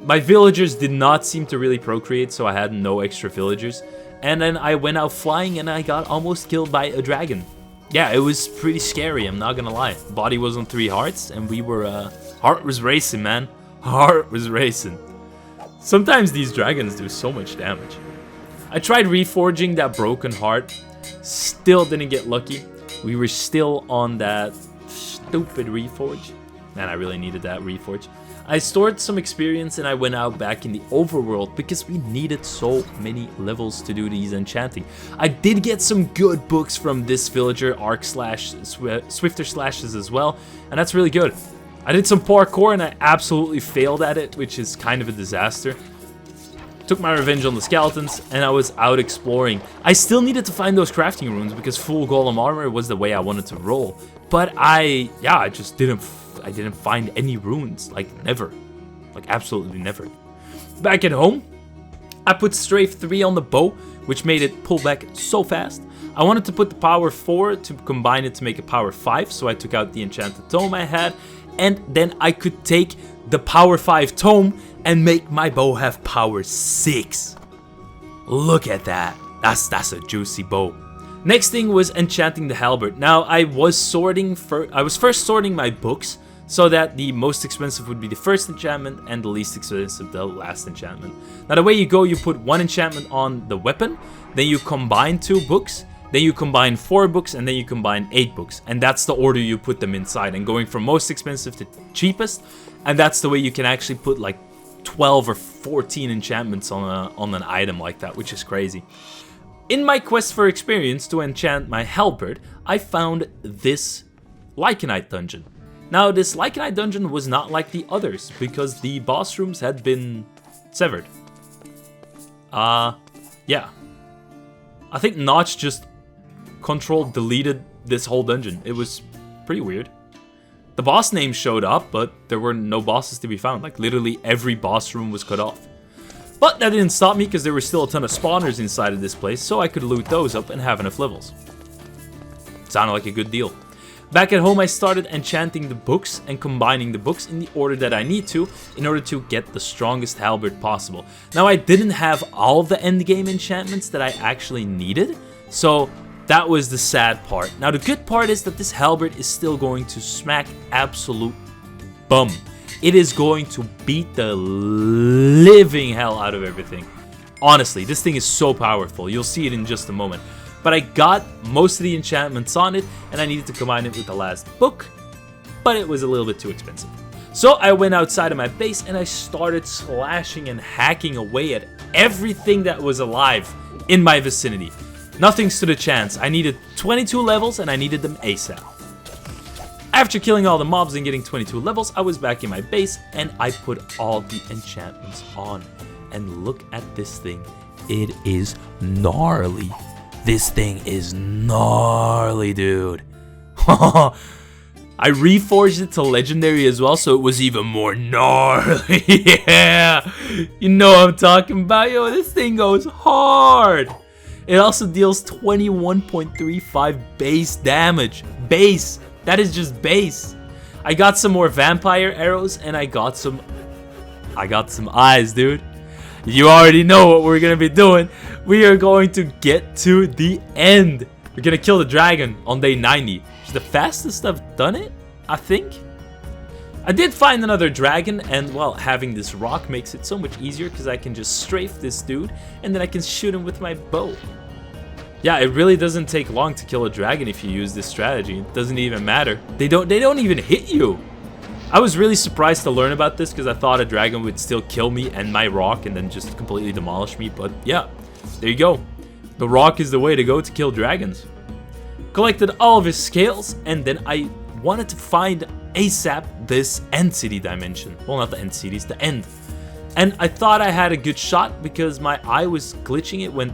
My villagers did not seem to really procreate, so I had no extra villagers. And then I went out flying, and I got almost killed by a dragon. Yeah, it was pretty scary, I'm not gonna lie. Body was on 3 hearts, and we were, heart was racing, man. Heart was racing. Sometimes these dragons do so much damage. I tried reforging that broken heart. Still didn't get lucky. We were still on that stupid reforge. Man, I really needed that reforge. I stored some experience and I went out back in the overworld because we needed so many levels to do these enchanting. I did get some good books from this villager, Swifter Slashes as well, and that's really good. I did some parkour and I absolutely failed at it, which is kind of a disaster. Took my revenge on the skeletons and I was out exploring. I still needed to find those crafting runes because full golem armor was the way I wanted to roll. But I just didn't find any runes, like never, like absolutely never. Back at home, I put strafe 3 on the bow, which made it pull back so fast. I wanted to put the power 4 to combine it to make a power 5, so I took out the enchanted tome I had, and then I could take the power 5 tome and make my bow have power 6. Look at that. That's a juicy bow. Next thing was enchanting the halberd. Now I was first sorting my books so that the most expensive would be the first enchantment and the least expensive the last enchantment. Now the way you go, you put 1 enchantment on the weapon, then you combine 2 books, then you combine 4 books, and then you combine 8 books. And that's the order you put them inside, and going from most expensive to cheapest. And that's the way you can actually put like 12 or 14 enchantments on an item like that, which is crazy. In my quest for experience to enchant my halberd, I found this Lycanite dungeon. Now, this Lycanite dungeon was not like the others, because the boss rooms had been severed. Yeah. I think Notch just deleted this whole dungeon. It was pretty weird. The boss names showed up, but there were no bosses to be found. Like, literally every boss room was cut off. But that didn't stop me, because there were still a ton of spawners inside of this place, so I could loot those up and have enough levels. Sounded like a good deal. Back at home, I started enchanting the books and combining the books in the order that I need to in order to get the strongest halberd possible. Now, I didn't have all of the endgame enchantments that I actually needed, so that was the sad part. Now, the good part is that this halberd is still going to smack absolute bum. It is going to beat the living hell out of everything. Honestly, this thing is so powerful. You'll see it in just a moment. But I got most of the enchantments on it, and I needed to combine it with the last book, but it was a little bit too expensive. So I went outside of my base, and I started slashing and hacking away at everything that was alive in my vicinity. Nothing stood a chance. I needed 22 levels, and I needed them ASAP. After killing all the mobs and getting 22 levels, I was back in my base, and I put all the enchantments on. And look at this thing. It is gnarly. This thing is gnarly, dude. I reforged it to legendary as well, so it was even more gnarly. Yeah, you know what I'm talking about. Yo, this thing goes hard. It also deals 21.35 base damage. Base. That is just base. I got some more vampire arrows, and I got some eyes, dude. You already know what we're gonna be doing. We are going to get to the end. We're gonna kill the dragon on day 90. It's the fastest I've done it, I think. I did find another dragon, and well, having this rock makes it so much easier because I can just strafe this dude and then I can shoot him with my bow. Yeah, it really doesn't take long to kill a dragon if you use this strategy. It doesn't even matter. They don't even hit you. I was really surprised to learn about this because I thought a dragon would still kill me and my rock and then just completely demolish me, but yeah, there you go. The rock is the way to go to kill dragons. Collected all of his scales, and then I wanted to find ASAP this end city dimension. Well, not the end cities, the end. And I thought I had a good shot because my eye was glitching, it went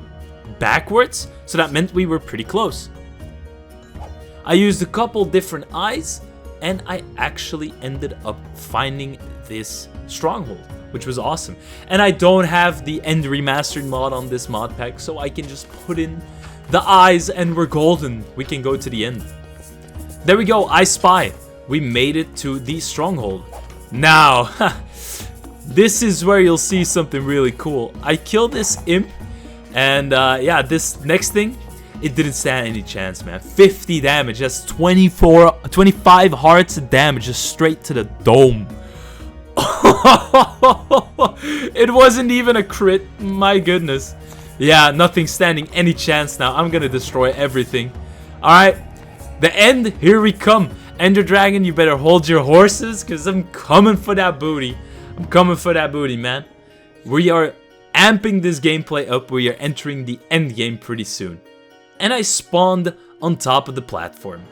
backwards, so that meant we were pretty close. I used a couple different eyes, and I actually ended up finding this stronghold, which was awesome. And I don't have the end remastered mod on this mod pack, so I can just put in the eyes and we're golden. We can go to the end. There we go, I spy. We made it to the stronghold. Now, this is where you'll see something really cool. I killed this imp, and yeah, this next thing, it didn't stand any chance, man. 50 damage, that's 25 hearts of damage, just straight to the dome. It wasn't even a crit, my goodness. Yeah, nothing standing any chance now. I'm gonna destroy everything. Alright, the end, here we come. Ender Dragon, you better hold your horses, because I'm coming for that booty. I'm coming for that booty, man. We are amping this gameplay up. We are entering the end game pretty soon. And I spawned on top of the platform.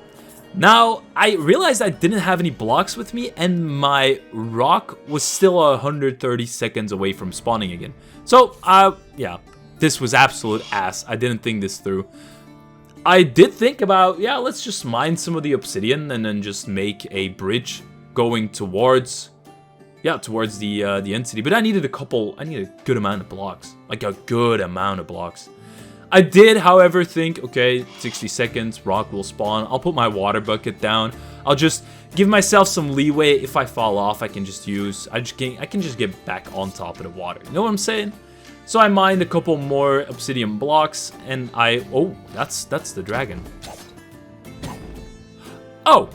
Now, I realized I didn't have any blocks with me, and my rock was still 130 seconds away from spawning again. So, yeah, this was absolute ass. I didn't think this through. I did think about, yeah, let's just mine some of the obsidian and then just make a bridge going towards, yeah, towards the end city. But I needed a good amount of blocks, like a good amount of blocks. I did, however, think, okay, 60 seconds, rock will spawn. I'll put my water bucket down. I'll just give myself some leeway. If I fall off, I can just I can just get back on top of the water. You know what I'm saying? So I mined a couple more obsidian blocks, and oh, that's the dragon. Oh,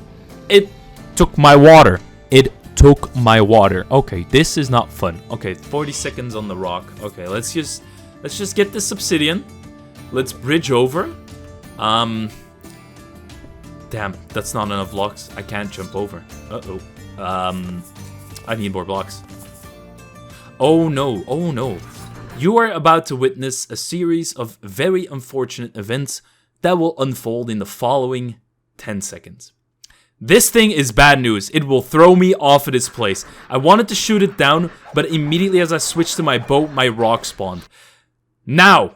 it took my water. It took my water. Okay, this is not fun. Okay, 40 seconds on the rock. Okay, let's just get this obsidian. Let's bridge over. Damn, that's not enough blocks. I can't jump over. Uh-oh. I need more blocks. Oh no, oh no. You are about to witness a series of very unfortunate events that will unfold in the following 10 seconds. This thing is bad news. It will throw me off of this place. I wanted to shoot it down, but immediately as I switched to my boat, my rock spawned. Now,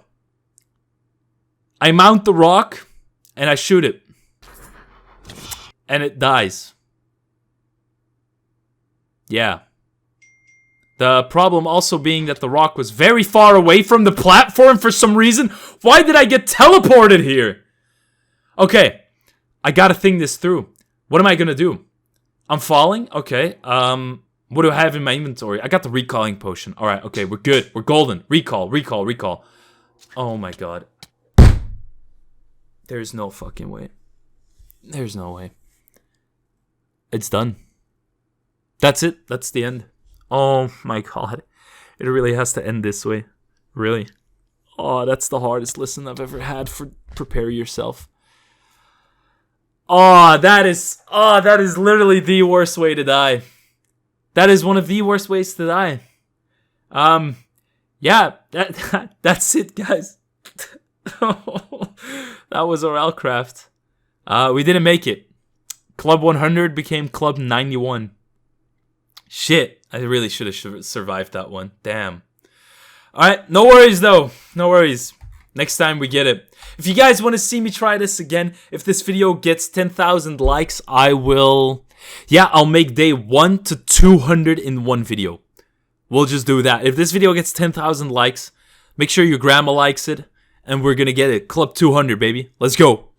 I mount the rock, and I shoot it. And it dies. Yeah. The problem also being that the rock was very far away from the platform for some reason. Why did I get teleported here? Okay, I gotta think this through. What am I gonna do? I'm falling? Okay, what do I have in my inventory? I got the recalling potion. Alright, okay, we're good. We're golden. Recall, recall, recall. Oh my god. There's no fucking way. There's no way. It's done. That's it. That's the end. Oh my god. It really has to end this way. Really. Oh, that's the hardest lesson I've ever had for prepare yourself. Oh, that is literally the worst way to die. That is one of the worst ways to die. Yeah, that's it, guys. That was RLCRAFT. We didn't make it. Club 100 became Club 91. Shit, I really should have survived that one. Damn. Alright, no worries though. No worries. Next time we get it. If you guys want to see me try this again, if this video gets 10,000 likes, I will... Yeah, I'll make day 1 to 200 in one video. We'll just do that. If this video gets 10,000 likes, make sure your grandma likes it, and we're gonna get it. Club 200, baby. Let's go.